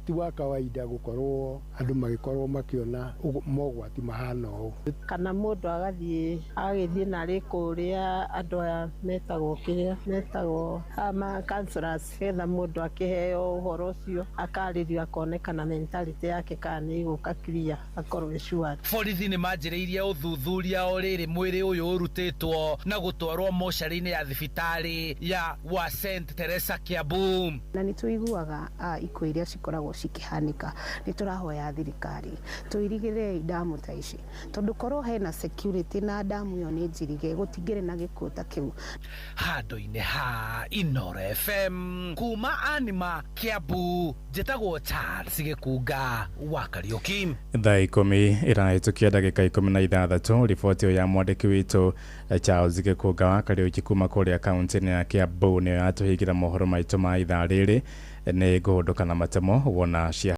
ti wa kawaida gũkorwo andũ magĩkorwo makĩona mogwati mahana ũũ. Kana mũndũ agagĩthiĩ narĩ kũrĩa andũ aya metagwo ama counselors getha mũndũ akĩheo ũhoro ũcio akarĩrio akonekana mentality yake kana nĩ igũka clear akorwo ĩcuari. Borithi nĩ manjĩrĩirie ũthuthuria o rĩrĩ mwĩrĩ ũyũ ũrutĩtwo na gũtwarwo mocarĩ-inĩ ya thibitarĩ ya wa St Teresa Kiambu. Na nĩ tũiguaga ikuũ iria cikoragwo cikĩhanĩka, nĩ tũrahoya thirikari tũirigĩrĩre damu ta ici tondũ korwo hena security na damu ĩyo nĩ njirige gũtingĩrĩ na gĩkuũ ta kĩu. Handũ-inĩ ha Inooro FM kuma Anima Kiambu, njĩtagwo Charles Gĩkunga wa Kariũki. Thaa 10 ĩrahĩtũkia ndagĩka 16. Riboti ĩyo ya mwandĩki witũ Charles Gĩkunga wa Kariũki kuma kũrĩa kaunti-inĩ ya Kiambu nĩyo yatũhingĩra mohoro maitũ ma ithaa rĩrĩ. Nĩ ngũhũndũka na matemo wona cia